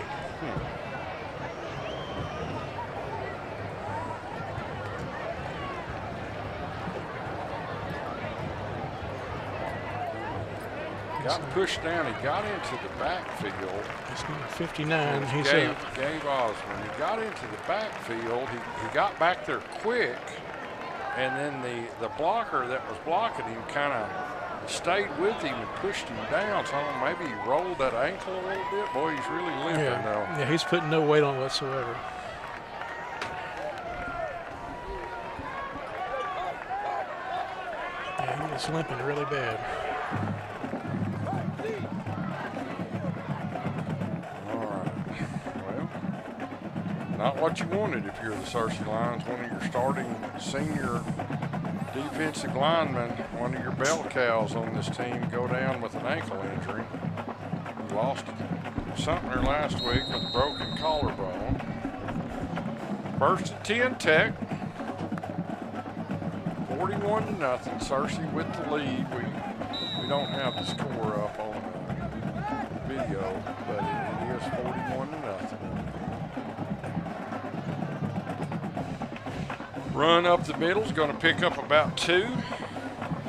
Got pushed down. He got into the backfield. It's number 59. He's Gabe up. Osborne. He got into the backfield. He got back there quick, and then the blocker that was blocking him kind of stayed with him and pushed him down. So I don't know, maybe he rolled that ankle a little bit. Boy, he's really limping though. Yeah, he's putting no weight on whatsoever. Yeah, he was limping really bad. Not what you wanted if you're the Searcy Lions. One of your starting senior defensive linemen, one of your bell cows on this team, go down with an ankle injury. He lost Sumter last week with a broken collarbone. First and 10 Tech. 41-0. Searcy with the lead. We don't have the score up on the video, but it is 41-0. Run up the middle is going to pick up about 2.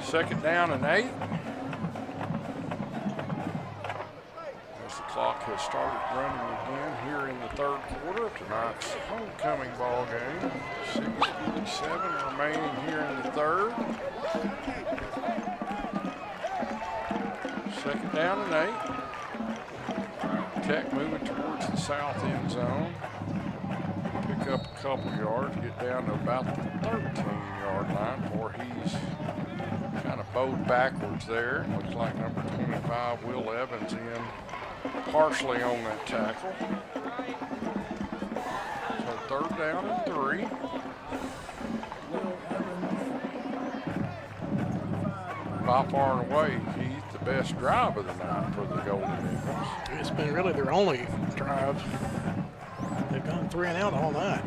Second down and 8. As the clock has started running again here in the third quarter of tonight's homecoming ball game. 6:57 remaining here in the third. Second down and 8. Tech moving towards the south end zone. Pick up a couple yards, get down to about the 13-yard line before he's kind of bowed backwards there. Looks like number 25, Will Evans, in partially on that tackle. So third down and 3. By far and away, Heath, the best drive of the night for the Golden Eagles. It's been really their only drive. They've gone 3 and out all night.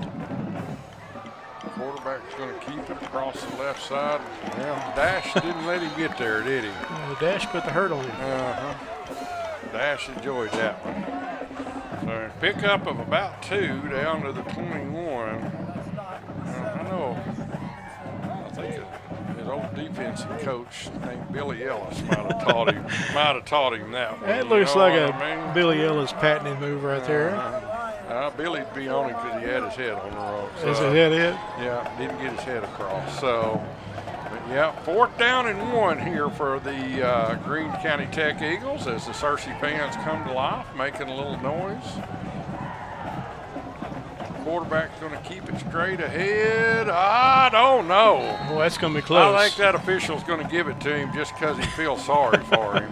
Quarterback's going to keep it across the left side. Well, Dash didn't let him get there, did he? The Dash put the hurt on him. Dash enjoyed that one. So pickup of about 2 down to the 21. I think his old defensive coach named Billy Ellis might have taught him that one. That looks like a Billy Ellis patented move right there. Billy'd be on him because he had his head on the road. So, is his head hit? Yeah, didn't get his head across. So, but yeah, 4th down and 1 here for the Greene County Tech Eagles as the Searcy fans come to life, making a little noise. Quarterback's going to keep it straight ahead. I don't know. Well, that's going to be close. I think that official's going to give it to him just because he feels sorry for him.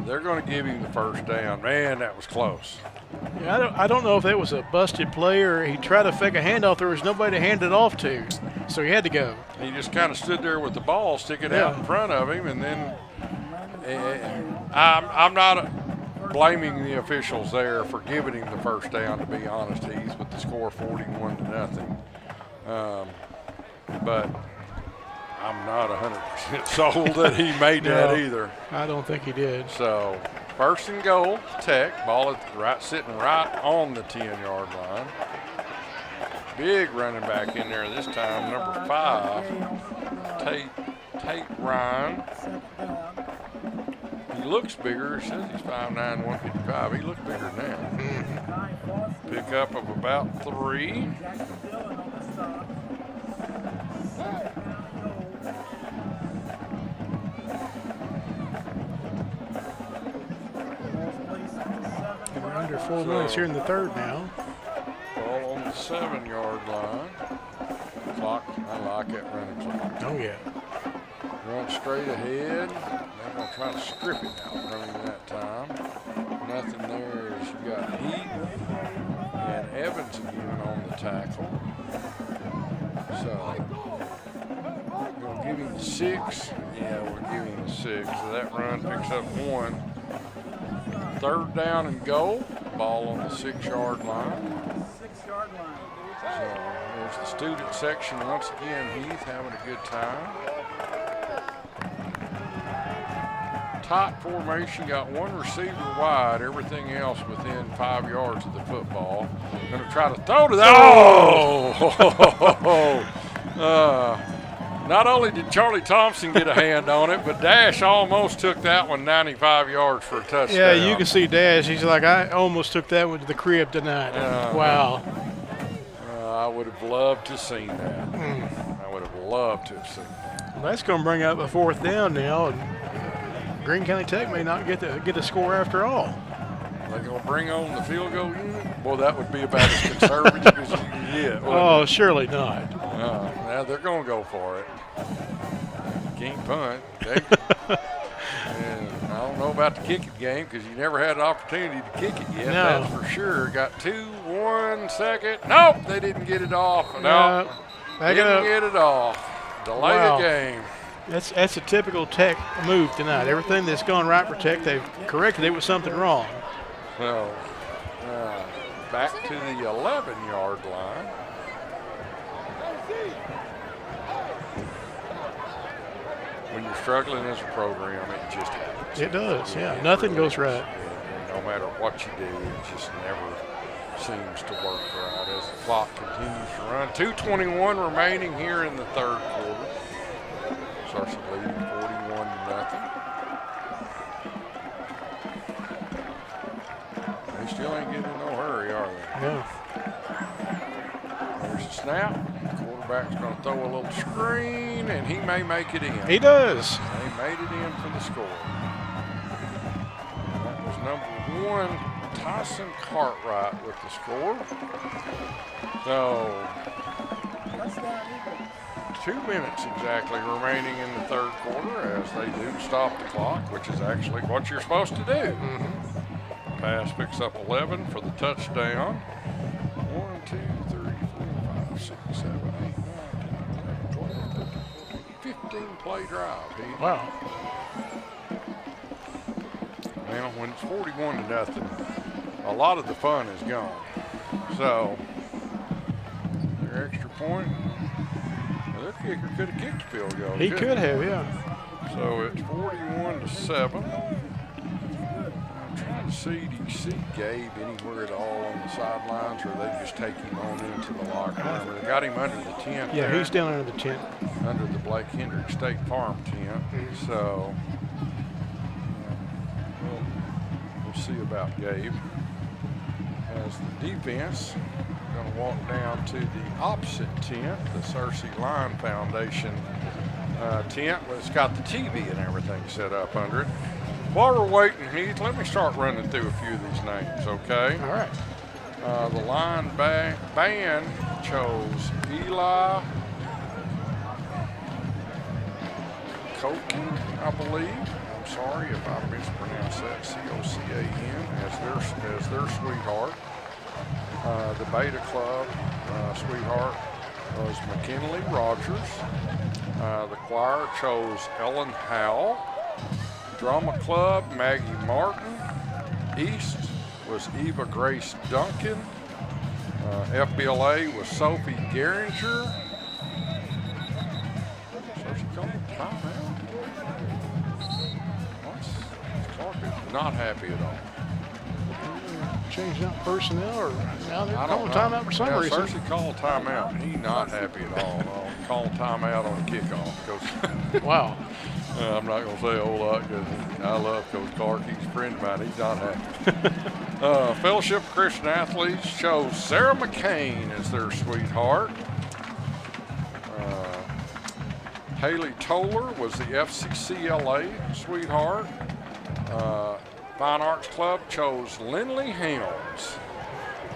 They're going to give him the first down. Man, that was close. Yeah, I don't know if it was a busted play or he tried to fake a handoff. There was nobody to hand it off to, so he had to go. He just kind of stood there with the ball sticking out in front of him, and then I'm not blaming the officials there for giving him the first down, to be honest. He's with the score 41-0. But I'm not 100% sold that he made that either. I don't think he did. So first and goal, Tech. Ball sitting right on the 10-yard line. Big running back in there this time, number 5, Tate Ryan. He looks bigger. It says he's 5'9", 155. He looks bigger now. Pickup of about 3. We're under 4 minutes here in the third now. Ball on the 7-yard line. Clock, I like that running clock. Oh, yeah. Run straight ahead. They're going to try to strip it out running that time. Nothing there as you got Heath and Evans again on the tackle. So, going to give him the 6. Yeah, we're giving him the 6. So that run picks up 1. Third down and goal. Ball on the 6-yard line. So there's the student section once again. Heath having a good time. Tight formation, got one receiver wide, everything else within 5 yards of the football. Going to try to throw to that. Oh! Not only did Charlie Thompson get a hand on it, but Dash almost took that one 95 yards for a touchdown. Yeah, you can see Dash. He's like, I almost took that one to the crib tonight. Wow. I would have loved to have seen that. I would have loved to have seen that. Well, that's going to bring up a 4th down now, and Greene County Tech may not get the score after all. They're going to bring on the field goal unit? Boy, that would be about as conservative as you can get. Oh, surely not. Now they're going to go for it. Can't punt. And I don't know about the kicking game because you never had an opportunity to kick it yet. No. That's for sure. Got 2, 1 second. Nope, they didn't get it off. No, didn't get it off. Delay the game. That's a typical Tech move tonight. Everything that's gone right for Tech, they've corrected it with something wrong. So back to the 11-yard line. When you're struggling as a program, it just happens. It does, yeah. Nothing goes right. And no matter what you do, it just never seems to work right as the clock continues to run. 2:21 remaining here in the third quarter. Searcy leading 41-0. They still ain't getting in no hurry, are they? No. There's a snap. Quarterback's going to throw a little screen, and he may make it in. He does. He made it in for the score. That was number 1, Tyson Cartwright with the score. So 2 minutes exactly remaining in the third quarter as they do stop the clock, which is actually what you're supposed to do. Pass picks up 11 for the touchdown. 1, 2, 3, 4, 5, 6, 7, 8, 9, 10, 11, 12, 13, 14, 15 play drive. Wow. Now, when it's 41-0, a lot of the fun is gone. So, their extra point, their kicker could have kicked the field goal. He could have, yeah. So it's 41-7. I'm trying to see, do you see Gabe anywhere at all on the sidelines, or they just take him on into the locker room? They got him under the tent. Yeah, there, he's down under the tent. under the Blake Hendrick State Farm tent. So we'll see about Gabe. As the defense going to walk down to the opposite tent, the Searcy Line Foundation tent. It's got the TV and everything set up under it. While we're waiting, Heath, let me start running through a few of these names, okay? All right. The line band chose Eli Cocan, I believe. I'm sorry if I mispronounced that, C-O-C-A-N, as their sweetheart. The Beta Club sweetheart was McKinley Rogers. The choir chose Ellen Howell. Drama Club, Maggie Martin. East was Eva Grace Duncan. FBLA was Sophie Geringer. So she called a timeout. Clark is not happy at all. Changing out personnel, or now they're I calling don't know. timeout for some Yeah, reason. Cersei called timeout. He's not happy at all. Calling timeout on the kickoff. Coach. Wow. I'm not going to say a whole lot because I love Coach Clark. He's a friend of mine. He's not happy. Fellowship of Christian Athletes chose Sarah McCain as their sweetheart. Haley Toller was the FCCLA sweetheart. Fine Arts Club chose Lindley Helms.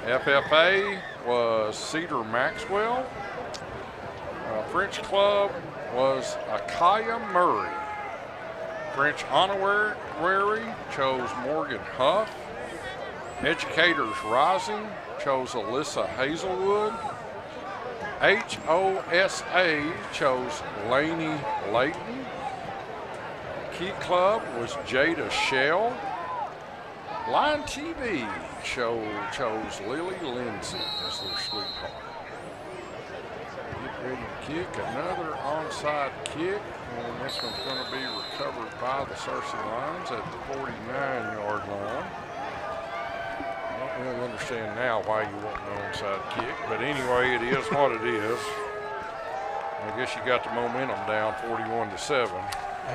FFA was Cedar Maxwell. French Club was Akaya Murray. French Honorary chose Morgan Huff. Educators Rising chose Alyssa Hazelwood. HOSA chose Lainey Layton. Key Club was Jada Shell. Line TV chose Lily Lindsay as their sweetheart. Get ready to kick another onside kick, and this one's going to be recovered by the Searcy Lions at the 49-yard line. I don't really understand now why you want an onside kick, but anyway, it is what it is. I guess you got the momentum down 41-7.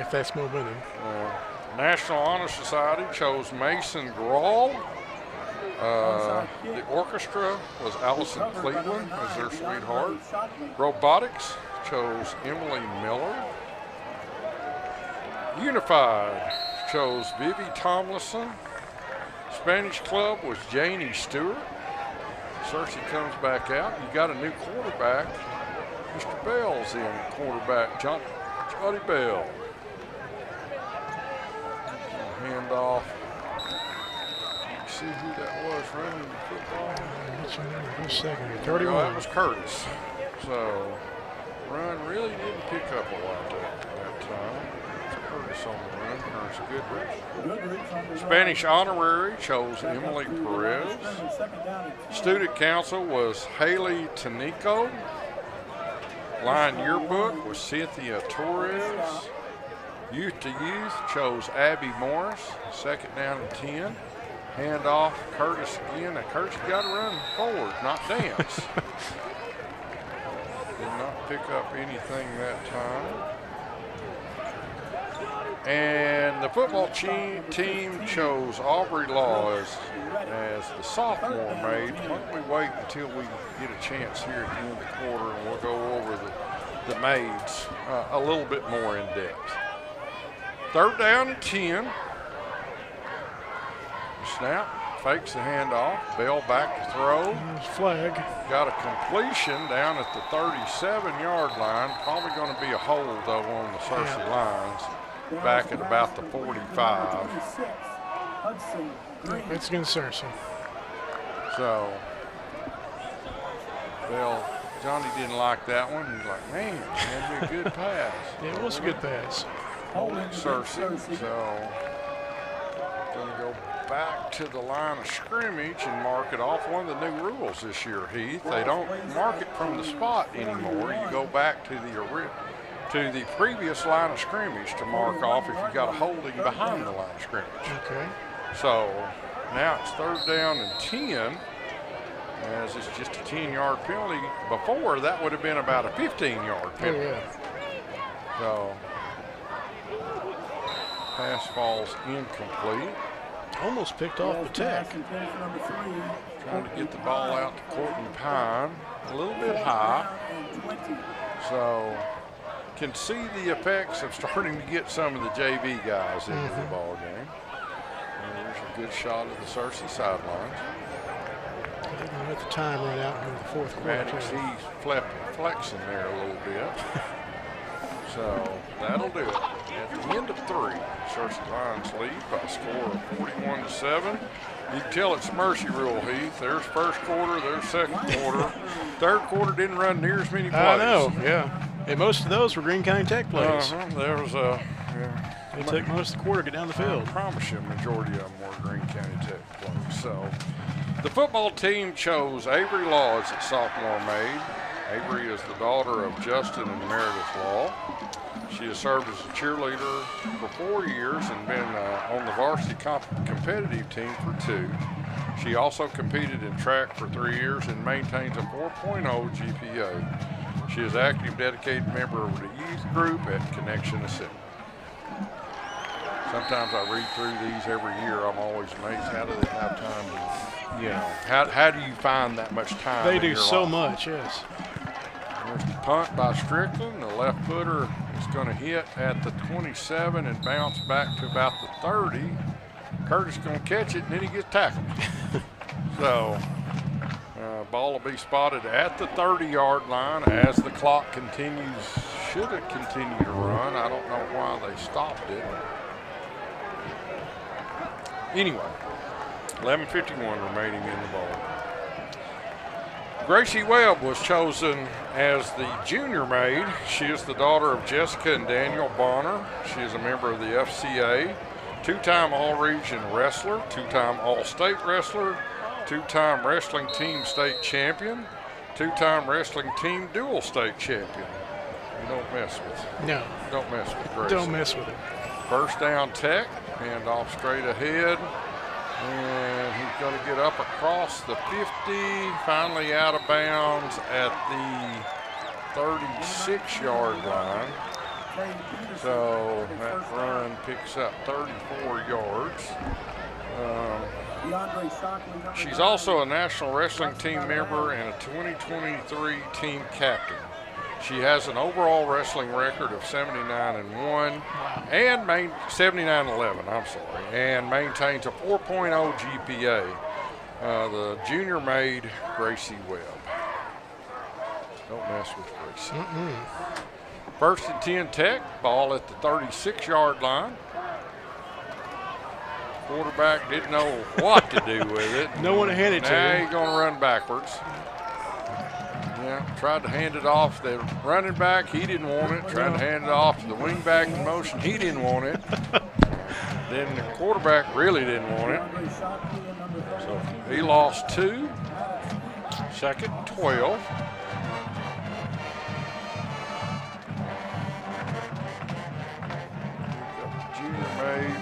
If that's momentum. National Honor Society chose Mason Grawl. The orchestra was Allison Cleveland as their sweetheart. Robotics chose Emily Miller. Unified chose Vivi Tomlinson. Spanish Club was Janie Stewart. Cersei comes back out. You got a new quarterback. Mr. Bell's in, quarterback Johnny Bell. Hand off. You see who that was running the football? What's your number? Who's second? Well, 31. that was Curtis. So, run really didn't pick up a lot that time. It's Curtis on the run. Curtis Goodrich. Spanish Honorary chose Emily Perez. Student Council was Haley Tanico. Line Yearbook was Cynthia Torres. Youth to Youth chose Abby Morris. Second down and 10. Hand off Curtis again. Now Curtis got to run forward, not dance. Did not pick up anything that time. And the football team chose Aubrey Law as the sophomore maid. Why don't we wait until we get a chance here at the end of the quarter, and we'll go over the maids a little bit more in depth. 3rd down and 10. Snap, fakes the handoff. Bell back to throw. Flag. Got a completion down at the 37-yard line. Probably going to be a hold, though, on the Searcy lines. Back at about the 45. It's against Searcy. So, Bell, Johnny didn't like that one. He's like, man, that'd be a good pass. Yeah, it was a good pass. Searcy. So, going to go back to the line of scrimmage and mark it off. One of the new rules this year, Heath. They don't mark it from the spot anymore. You go back to the previous line of scrimmage to mark off if you got a holding behind the line of scrimmage. Okay. So now it's 3rd down and 10, as it's just a 10-yard penalty. Before, that would have been about a 15-yard penalty. Oh, yeah. So pass falls incomplete. Almost picked off the tech. Trying to get the ball out to Courtney Pine. A little bit high. So can see the effects of starting to get some of the JV guys into the ball game. And there's a good shot of the Searcy sidelines. They're going to let the time run out in the 4th quarter. Maddox, he's flexing there a little bit. So that'll do it. At the end of 3, Searcy Lions lead by a score of 41-7. You can tell it's Mercy rule, Heath. There's 1st quarter, there's 2nd quarter. 3rd quarter didn't run near as many plays. I know, yeah. And most of those were Greene County Tech plays. There was a. They took most of the quarter to get down the field. I promise you, a majority of them were Greene County Tech plays. So the football team chose Avery Law as its sophomore maid. Avery is the daughter of Justin and Meredith Law. She has served as a cheerleader for 4 years and been on the varsity competitive team for 2. She also competed in track for 3 years and maintains a 4.0 GPA. She is an active, dedicated member of the youth group at Connection Assembly. Sometimes I read through these every year. I'm always amazed. How do they have time to, how do you find that much time? They do so much, yes. There's the punt by Strickland. The left footer is going to hit at the 27 and bounce back to about the 30. Curtis is going to catch it, and then he gets tackled. So, ball will be spotted at the 30-yard line as the clock continues. Should it continue to run? I don't know why they stopped it. Anyway, 11:51 remaining in the ball. Gracie Webb was chosen as the junior maid. She is the daughter of Jessica and Daniel Bonner. She is a member of the FCA, 2-time All-Region wrestler, 2-time All-State wrestler, 2-time wrestling team state champion, 2-time wrestling team dual state champion. You don't mess with it. No. Don't mess with Gracie. Don't mess with it. 1st down Tech, hand off straight ahead. And he's going to get up across the 50, finally out of bounds at the 36-yard line. So that run picks up 34 yards. She's also a National Wrestling Team member and a 2023 team captain. She has an overall wrestling record of 79-1 and 79-11, I'm sorry, and maintains a 4.0 GPA. The junior maid, Gracie Webb. Don't mess with Gracie. 1st and 10 Tech, ball at the 36-yard line. Quarterback didn't know what to do with it. No one to hand it to. Now he's going to run backwards. Yeah, tried to hand it off the running back. He didn't want it. Tried to hand it off to the wing back in motion. He didn't want it. Then the quarterback really didn't want it. So he lost 2. 2nd and 12.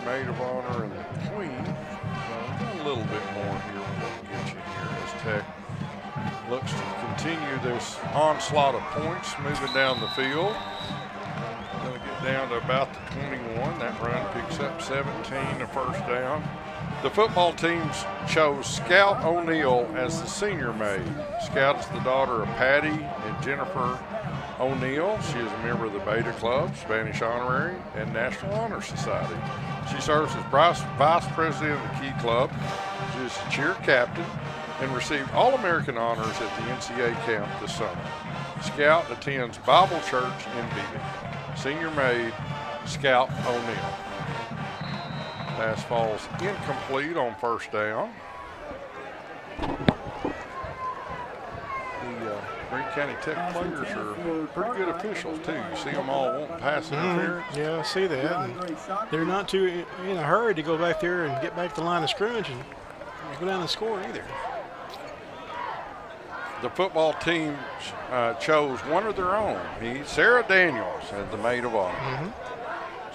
Maid of honor, and the queen. So a little bit more here we'll get you here as Tech looks to continue this onslaught of points moving down the field. Going to get down to about the 21. That run picks up 17, the first down. The football teams chose Scout O'Neill as the senior maid. Scout is the daughter of Patty and Jennifer O'Neill. She is a member of the Beta Club, Spanish Honorary, and National Honor Society. She serves as vice president of the Key Club. She is the cheer captain and received All-American honors at the NCAA camp this summer. Scout attends Bible Church in Beatty. Senior maid, Scout O'Neill. Pass falls incomplete on first down. The Greene County Tech players are pretty good officials too. You see them all wanting pass interference. Yeah, I see that. And they're not too in a hurry to go back there and get back to the line of scrimmage and go down and score either. The football team chose one of their own. Sarah Daniels as the maid of honor.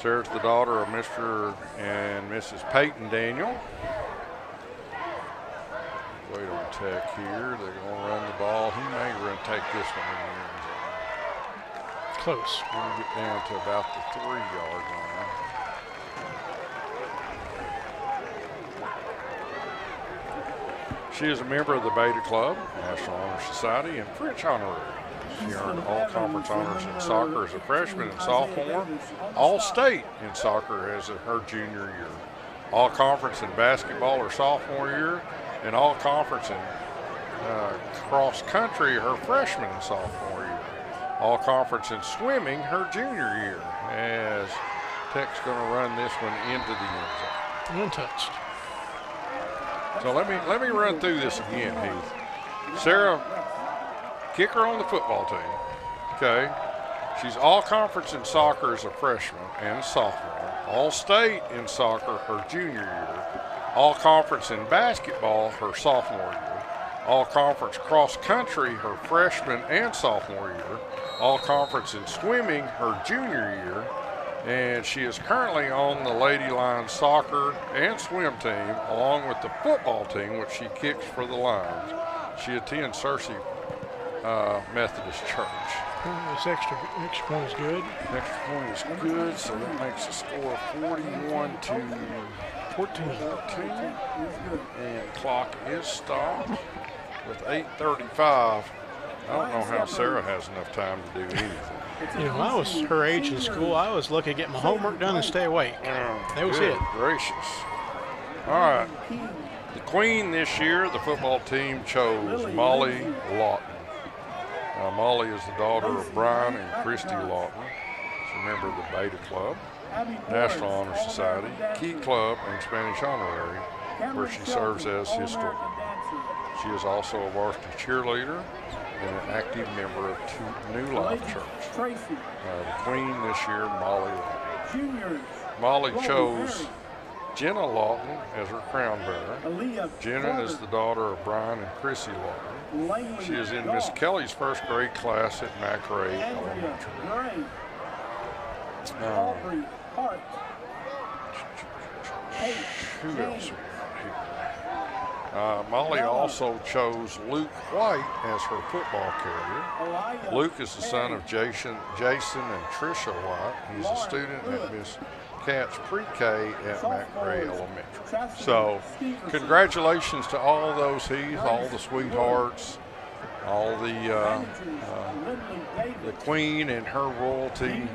Sarah's the daughter of Mr. and Mrs. Peyton Daniel. Wait on Tech here. They're going to run the ball. He may take this one in the end zone. Close. We're going to get down to about the 3-yard line. She is a member of the Beta Club, National Honor Society, and French Honorary. She earned all-conference honors in soccer as a freshman and sophomore, all-state in soccer as her junior year, all-conference in basketball her sophomore year, and all-conference in cross-country her freshman and sophomore year, all-conference in swimming her junior year, as Tech's going to run this one into the end zone. Untouched. So let me run through this again, Heath. Sarah, kicker on the football team. Okay. She's all conference in soccer as a freshman and a sophomore. All state in soccer her junior year. All conference in basketball her sophomore year. All conference cross country her freshman and sophomore year. All conference in swimming her junior year. And she is currently on the Lady Lions soccer and swim team, along with the football team, which she kicks for the Lions. She attends Searcy Methodist Church. This extra point is good. Extra point is good, so that makes the score 41 to 14. And clock is stopped with 8:35. I don't know how Sarah has enough time to do anything. You know, when I was her age in school, I was lucky to get my homework done and stay awake. That was Good it. Gracious. All right. The queen this year, the football team chose Molly Lawton. Molly is the daughter of Brian and Christy Lawton. She's a member of the Beta Club, National Honor Society, Key Club, and Spanish Honorary, where she serves as historian. She is also a varsity cheerleader and an active member of New Life Church. The queen this year, Molly Lawton. Molly chose Jenna Lawton as her crown bearer. Jenna is the daughter of Brian and Chrissy Lawton. She is in Miss Kelly's first grade class at McRae Elementary. Who else? Molly also chose Luke White as her football carrier. Luke is the son of Jason and Tricia White. He's a student at Miss Katz Pre-K at McRae Elementary. So congratulations to all those Heath, all the sweethearts, all the queen and her royalty.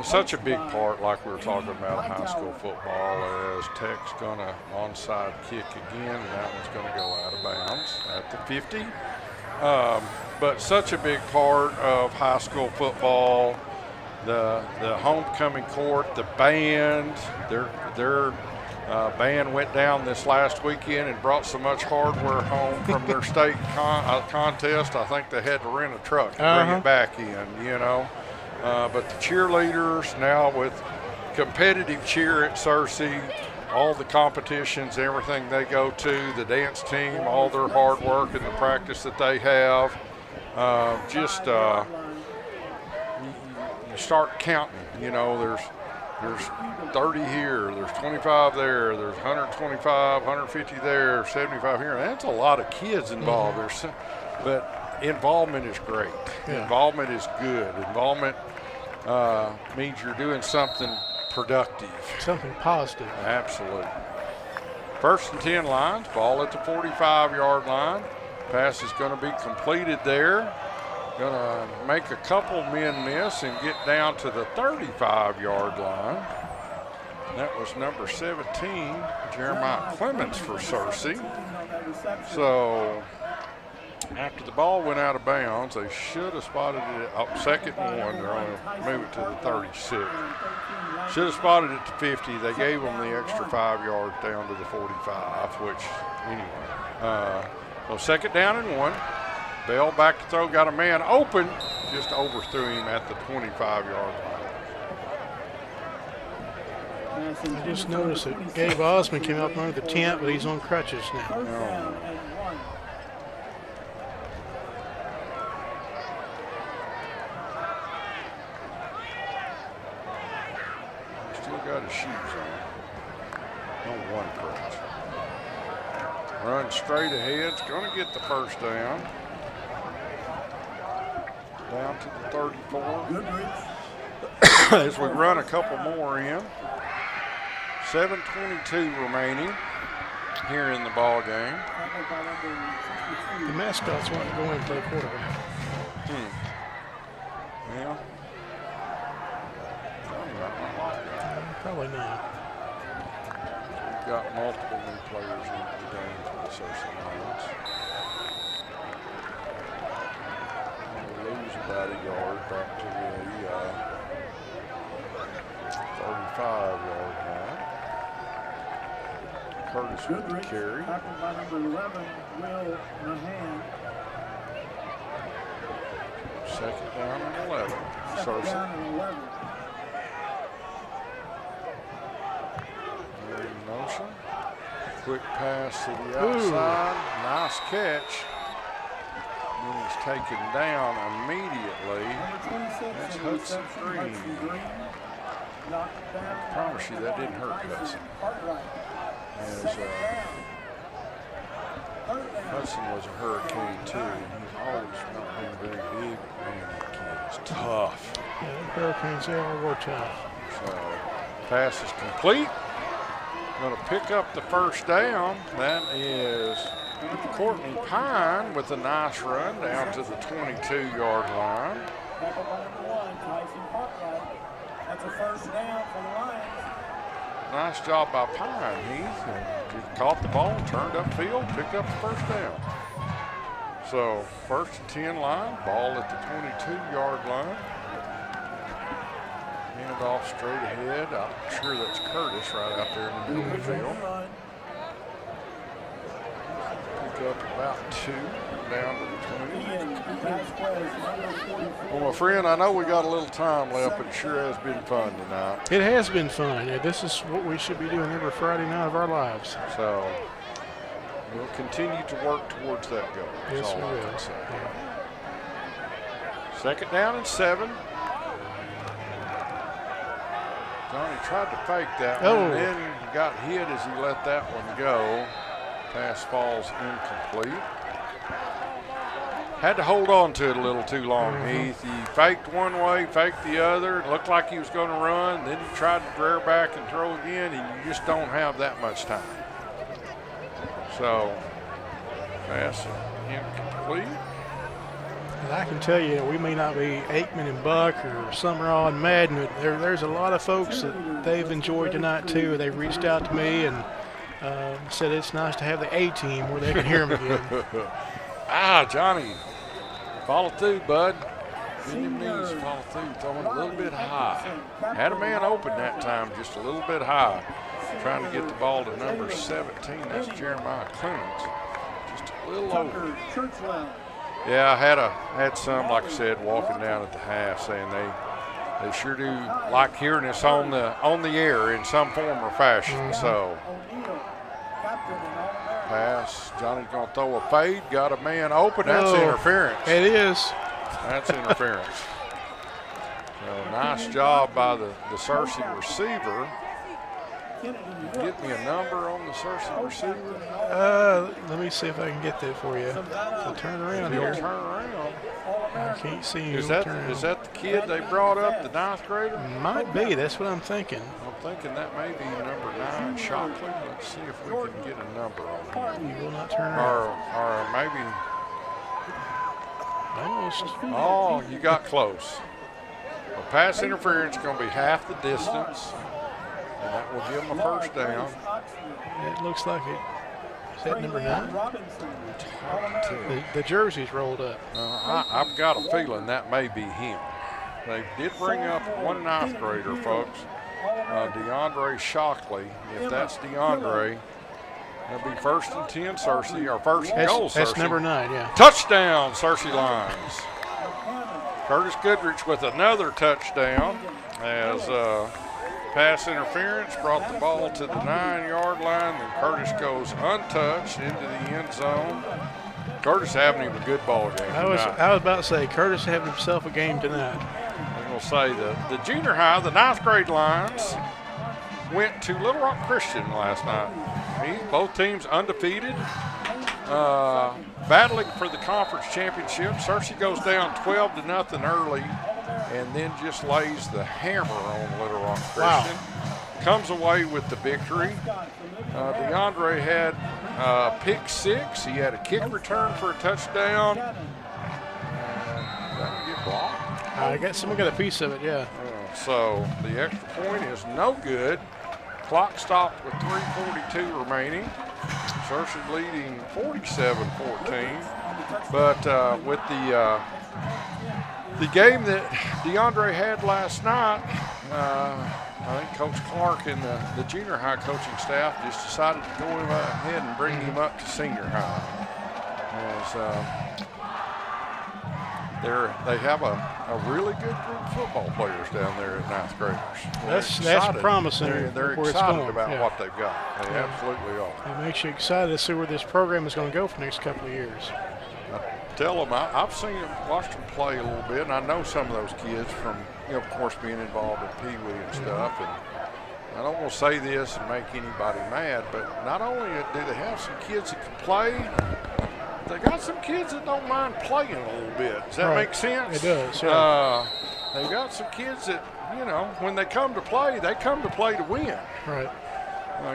Such a big part, like we were talking about, high school football, as Tech's going to onside kick again, and that one's going to go out of bounds at the 50. But such a big part of high school football, the homecoming court, the band, their band went down this last weekend and brought so much hardware home from their state contest. I think they had to rent a truck and bring it back in, you know. But the cheerleaders now with competitive cheer at Searcy, all the competitions, everything they go to, the dance team, all their hard work and the practice that they have, you start counting. You know, there's 30 here, there's 25 there, there's 125, 150 there, 75 here. That's a lot of kids involved. But involvement is great. Yeah. Involvement is good. Involvement means you're doing something productive. Something positive. Absolutely. 1st and 10 lines, ball at the 45-yard line. Pass is going to be completed there. Going to make a couple men miss and get down to the 35-yard line. That was number 17, Jeremiah Clemens for Searcy. So after the ball went out of bounds, they should have spotted it up 2nd and 1. They're going to move it to the 36. Should have spotted it to 50. They gave them the extra 5 yards down to the 45, which anyway. So 2nd down and 1. Bell back to throw, got a man open, just overthrew him at the 25-yard line. I just noticed that Gabe Osmond came up under the tent, but he's on crutches now. Still got his shoes on. On one crutch. Run straight ahead. It's going to get the 1st down. Down to the 34. As we run a couple more in. 7:22 remaining here in the ball game. The mascots want to go in and play quarterback. Yeah. Probably not. We've got multiple new players into the game for the Searcy Lions. We'll lose about a yard back to the 35-yard line. Curtis with the carry. Tackled by number 11, Will Mahan. 2nd down and 11. Second down and 11. They're in motion. Quick pass to the outside. Nice catch. Then he's taken down immediately. That's Hudson Greene. I promise you that didn't hurt Hudson. As Hudson was a Hurricane too. He's always not been very big. Man, that kid is tough. Yeah, Hurricanes ever were tough. So pass is complete. Going to pick up the 1st down. That is Courtney Pine with a nice run down to the 22-yard line. Tackled by number 1, Tyson Cartwright. That's a 1st down for the Lions. Nice job by Pine, Heath. He caught the ball, turned upfield, picked up the 1st down. So 1st and 10 line, ball at the 22-yard line. Hand off straight ahead. I'm sure that's Curtis right out there in the middle of the field. Pick up about 2 down to the 20. Well, my friend, I know we got a little time left, but it sure has been fun tonight. It has been fun. Yeah, this is what we should be doing every Friday night of our lives. So we'll continue to work towards that goal. Yes, we will. Yeah. 2nd down and 7. Johnny tried to fake that one, and then he got hit as he let that one go. Pass falls incomplete. Had to hold on to it a little too long, Heath. He faked one way, faked the other. It looked like he was going to run. Then he tried to rear back and throw again, and you just don't have that much time. So, pass incomplete. And I can tell you, we may not be Aikman and Buck or Summerall and Madden, but there's a lot of folks that they've enjoyed tonight too. They've reached out to me and said it's nice to have the A team where they can hear them again. Johnny, follow through, bud. Bend your knees, follow through, throwing a little bit high. Had a man open that time, just a little bit high. Trying to get the ball to number 17. That's Jeremiah Clemens. Just a little over. Yeah, I had some, like I said, walking down at the half saying they sure do like hearing us on the air in some form or fashion. So pass. Johnny's going to throw a fade. Got a man open. That's interference. It is. That's interference. So nice job by the Searcy receiver. Get me a number on the Searcy receiver. Let me see if I can get that for you. So turn around here. Turn around. I can't see him. Is that the kid they brought up, the 9th grader? Might be. That's what I'm thinking. I'm thinking that may be number 9, Shockley. Let's see if we can get a number on him. He will not turn around. Or maybe. Almost. Oh, you got close. A pass interference is going to be half the distance, and that will give them a first down. It looks like it. Is that number 9? The jersey's rolled up. I've got a feeling that may be him. They did bring up one 9th grader, folks, DeAndre Shockley. If that's DeAndre, it'll be 1st and 10, Searcy, or 1st and goal, Searcy. That's number 9, yeah. Touchdown, Searcy Lions. Curtis Goodrich with another touchdown as pass interference brought the ball to the 9-yard line. Then Curtis goes untouched into the end zone. Curtis having him a good ball game I was about to say, Curtis having himself a game tonight. I'm going to say the junior high, the 9th grade Lions, went to Little Rock Christian last night. Both teams undefeated, battling for the conference championship. Searcy goes down 12-0 early and then just lays the hammer on Little Rock Christian. Wow. Comes away with the victory. DeAndre had pick 6. He had a kick return for a touchdown. That get blocked? I guess someone got a piece of it, yeah. So the extra point is no good. Clock stopped with 3:42 remaining. Searcy leading 47-14. But with the game that DeAndre had last night, I think Coach Clark and the junior high coaching staff just decided to go ahead and bring him up to senior high. As they have a really good group of football players down there at 9th graders. That's promising. They're excited about what they've got. They absolutely are. It makes you excited to see where this program is going to go for the next couple of years. Tell them I've seen them, watched them play a little bit, and I know some of those kids from, of course, being involved in Pee Wee and stuff. And I don't want to say this and make anybody mad, but not only do they have some kids that can play, they got some kids that don't mind playing a little bit. Does that make sense? It does. Yeah. They've got some kids that, when they come to play, they come to play to win. Right.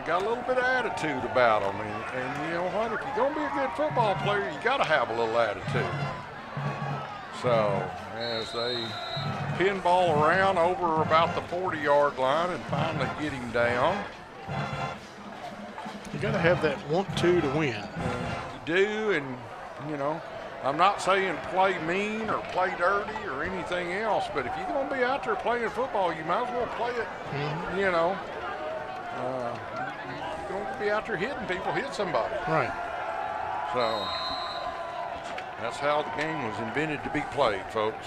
Got a little bit of attitude about them, and you know what? If you're going to be a good football player, you got to have a little attitude. So as they pinball around over about the 40-yard line and finally get him down, you got to have that want-to win. You do, and I'm not saying play mean or play dirty or anything else, but if you're going to be out there playing football, you might as well play it. You're going to be out there hitting people, hit somebody. Right. So that's how the game was invented to be played, folks.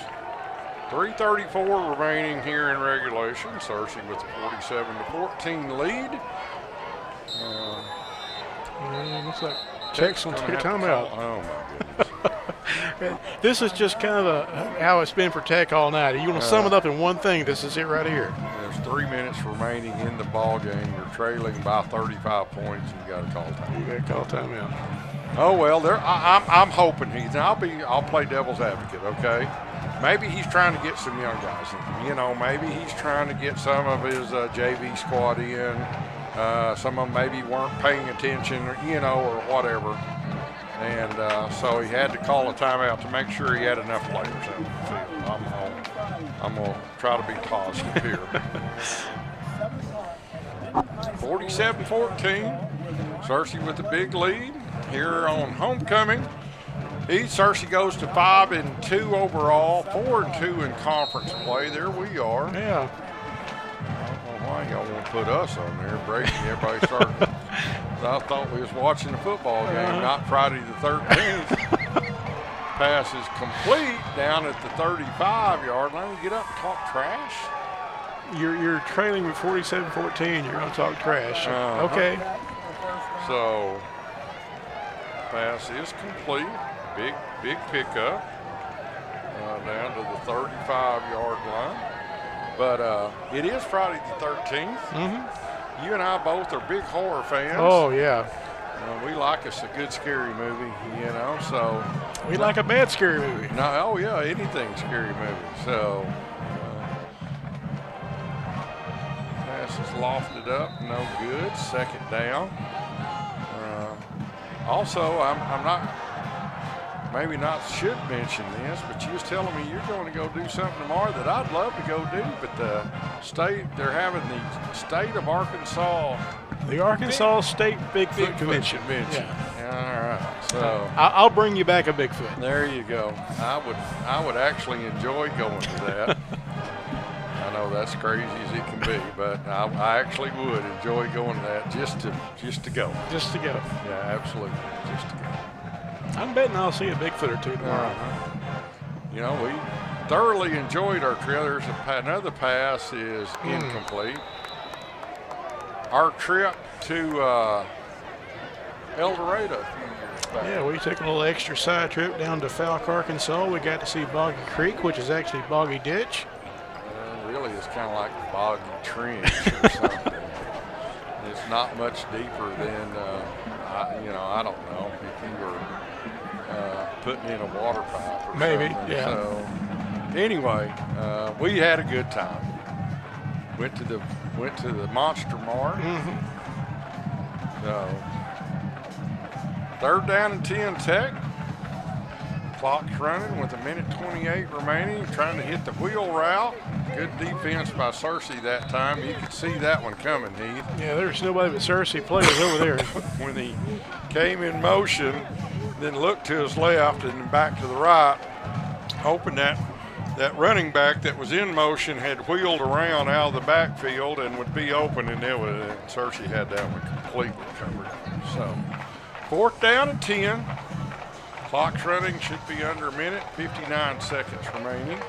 3:34 remaining here in regulation. Searcy with a 47-14 lead. Looks like Tech's going to take a timeout. Oh, my goodness. This is just kind of how it's been for Tech all night. You want to sum it up in one thing, this is it right here. There's 3 minutes remaining in the ball game. You're trailing by 35 points, and you got to call time. You got to call timeout. Oh well, I'm hoping I'll play devil's advocate. Okay, maybe he's trying to get some young guys in. Maybe he's trying to get some of his JV squad in. Some of them maybe weren't paying attention, or whatever. And so he had to call a timeout to make sure he had enough players out in the field. I'm going to try to be positive here. 47-14. Searcy with a big lead here on homecoming. Searcy goes to 5-2 overall, 4-2 in conference play. There we are. Yeah. I don't know why y'all want to put us on there. Brady, everybody started. I thought we was watching a football game, not Friday the 13th. Pass is complete down at the 35-yard line. Get up and talk trash. You're trailing with 47-14. You're going to talk trash. Okay. So pass is complete. Big pickup down to the 35-yard line. But it is Friday the 13th. You and I both are big horror fans. Oh, yeah. We like us a good scary movie, so. We like a bad scary movie. No, oh yeah, anything scary movie. So, pass is lofted up, no good. Second down. Also, I'm not, maybe not should mention this, but you was telling me you're going to go do something tomorrow that I'd love to go do, but the state, they're having the state of Arkansas. The Arkansas State Bigfoot Convention. Yeah. All right. So I'll bring you back a Bigfoot. There you go. I would actually enjoy going to that. I know that's crazy as it can be, but I actually would enjoy going to that just to go. Just to go. Yeah, absolutely. Just to go. I'm betting I'll see a Bigfoot or two tomorrow. We thoroughly enjoyed our trip. There's another pass is incomplete. Our trip to El Dorado a few years back. Yeah, we took a little extra side trip down to Falk, Arkansas. We got to see Boggy Creek, which is actually Boggy Ditch. Really, it's kind of like Boggy Trench or something. It's not much deeper than, I don't know, if you were putting in a water pipe or maybe, something. yeah. So, anyway, we had a good time. Went to the Monster Mart. So, 3rd down and 10 Tech. Clock's running with 1:28 remaining, trying to hit the wheel route. Good defense by Searcy that time. You could see that one coming, Heath. Yeah, there's nobody but Searcy players over there. When he came in motion, then looked to his left and then back to the right, hoping that running back that was in motion had wheeled around out of the backfield and would be open, and Searcy had that one completely covered. So, 4th down and 10. Clock's running, should be under a minute, 59 seconds remaining.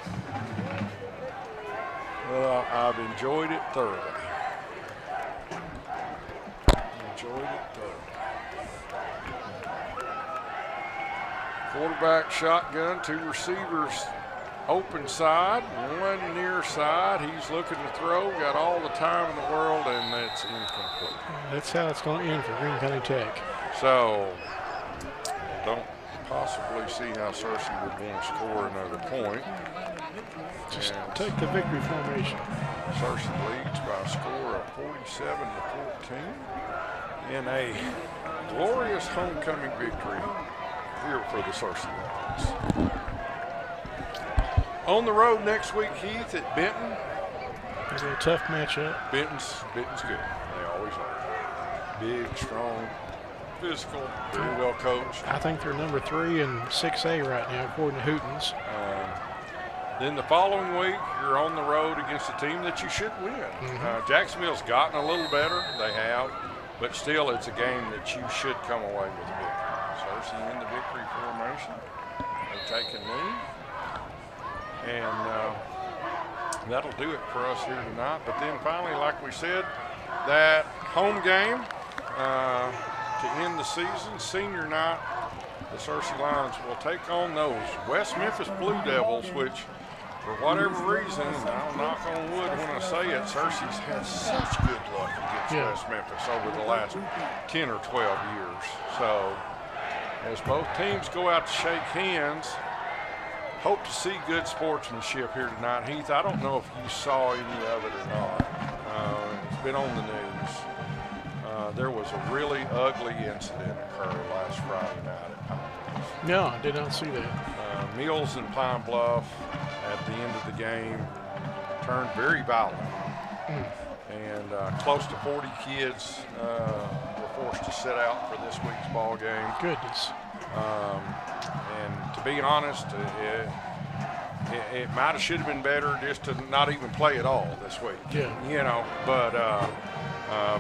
Well, I've enjoyed it thoroughly. Quarterback shotgun, 2 receivers open side, 1 near side. He's looking to throw, got all the time in the world, and it's incomplete. That's how it's going to end for Greene County Tech. So, don't possibly see how Searcy would want to score another point. Just take the victory formation. Searcy leads by a score of 47-14 in a glorious homecoming victory here for the Searcy Lions. On the road next week, Heath, at Benton. It's a tough matchup. Benton's good. They always are. Big, strong, physical, very well coached. I think they're number 3 in 6A right now, according to Hootens. Then the following week, you're on the road against a team that you should win. Jacksonville's gotten a little better. They have. But still, it's a game that you should come away with a victory. Searcy in the victory formation. They take a knee. And that'll do it for us here tonight. But then finally, like we said, that home game to end the season, senior night, the Searcy Lions will take on those West Memphis Blue Devils, which, for whatever reason, and I'll knock on wood when I say it, Searcy's had such good luck against West Memphis over the last 10 or 12 years. So, as both teams go out to shake hands, hope to see good sportsmanship here tonight. Heath, I don't know if you saw any of it or not. It's been on the news. There was a really ugly incident occurred last Friday night at Pine Bluff. No, I did not see that. Mills and Pine Bluff at the end of the game turned very violent. And close to 40 kids were forced to sit out for this week's ball game. Goodness. And to be honest, it might have should have been better just to not even play at all this week. Yeah. But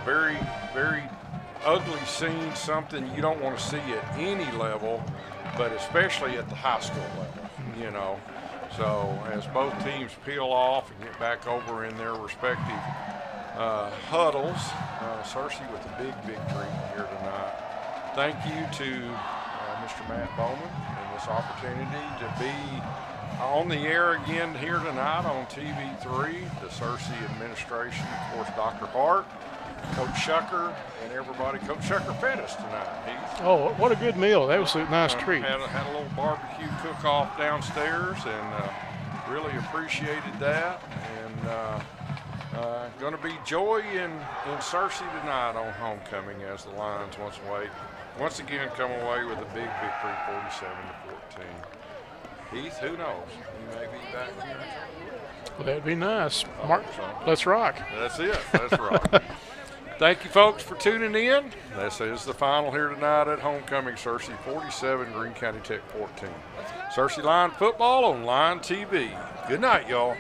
very, very ugly scene, something you don't want to see at any level, but especially at the high school level, So as both teams peel off and get back over in their respective huddles, Searcy with a big victory here tonight. Thank you to Mr. Matt Bowman and this opportunity to be on the air again here tonight on TV3, the Searcy administration, of course, Dr. Hart, Coach Shucker and everybody. Coach Shucker fed us tonight. Oh, what a good meal. That was a nice treat. Had a little barbecue cook-off downstairs, and really appreciated that. And going to be joy in Searcy tonight on homecoming as the Lions once again come away with a big victory, 47-14. Heath, who knows? He may be back here. Well, that'd be nice. Mark, let's rock. That's it. Let's rock. Thank you, folks, for tuning in. This is the final here tonight at homecoming. Searcy 47, Greene County Tech 14. Searcy Lion football on Lion TV. Good night, y'all.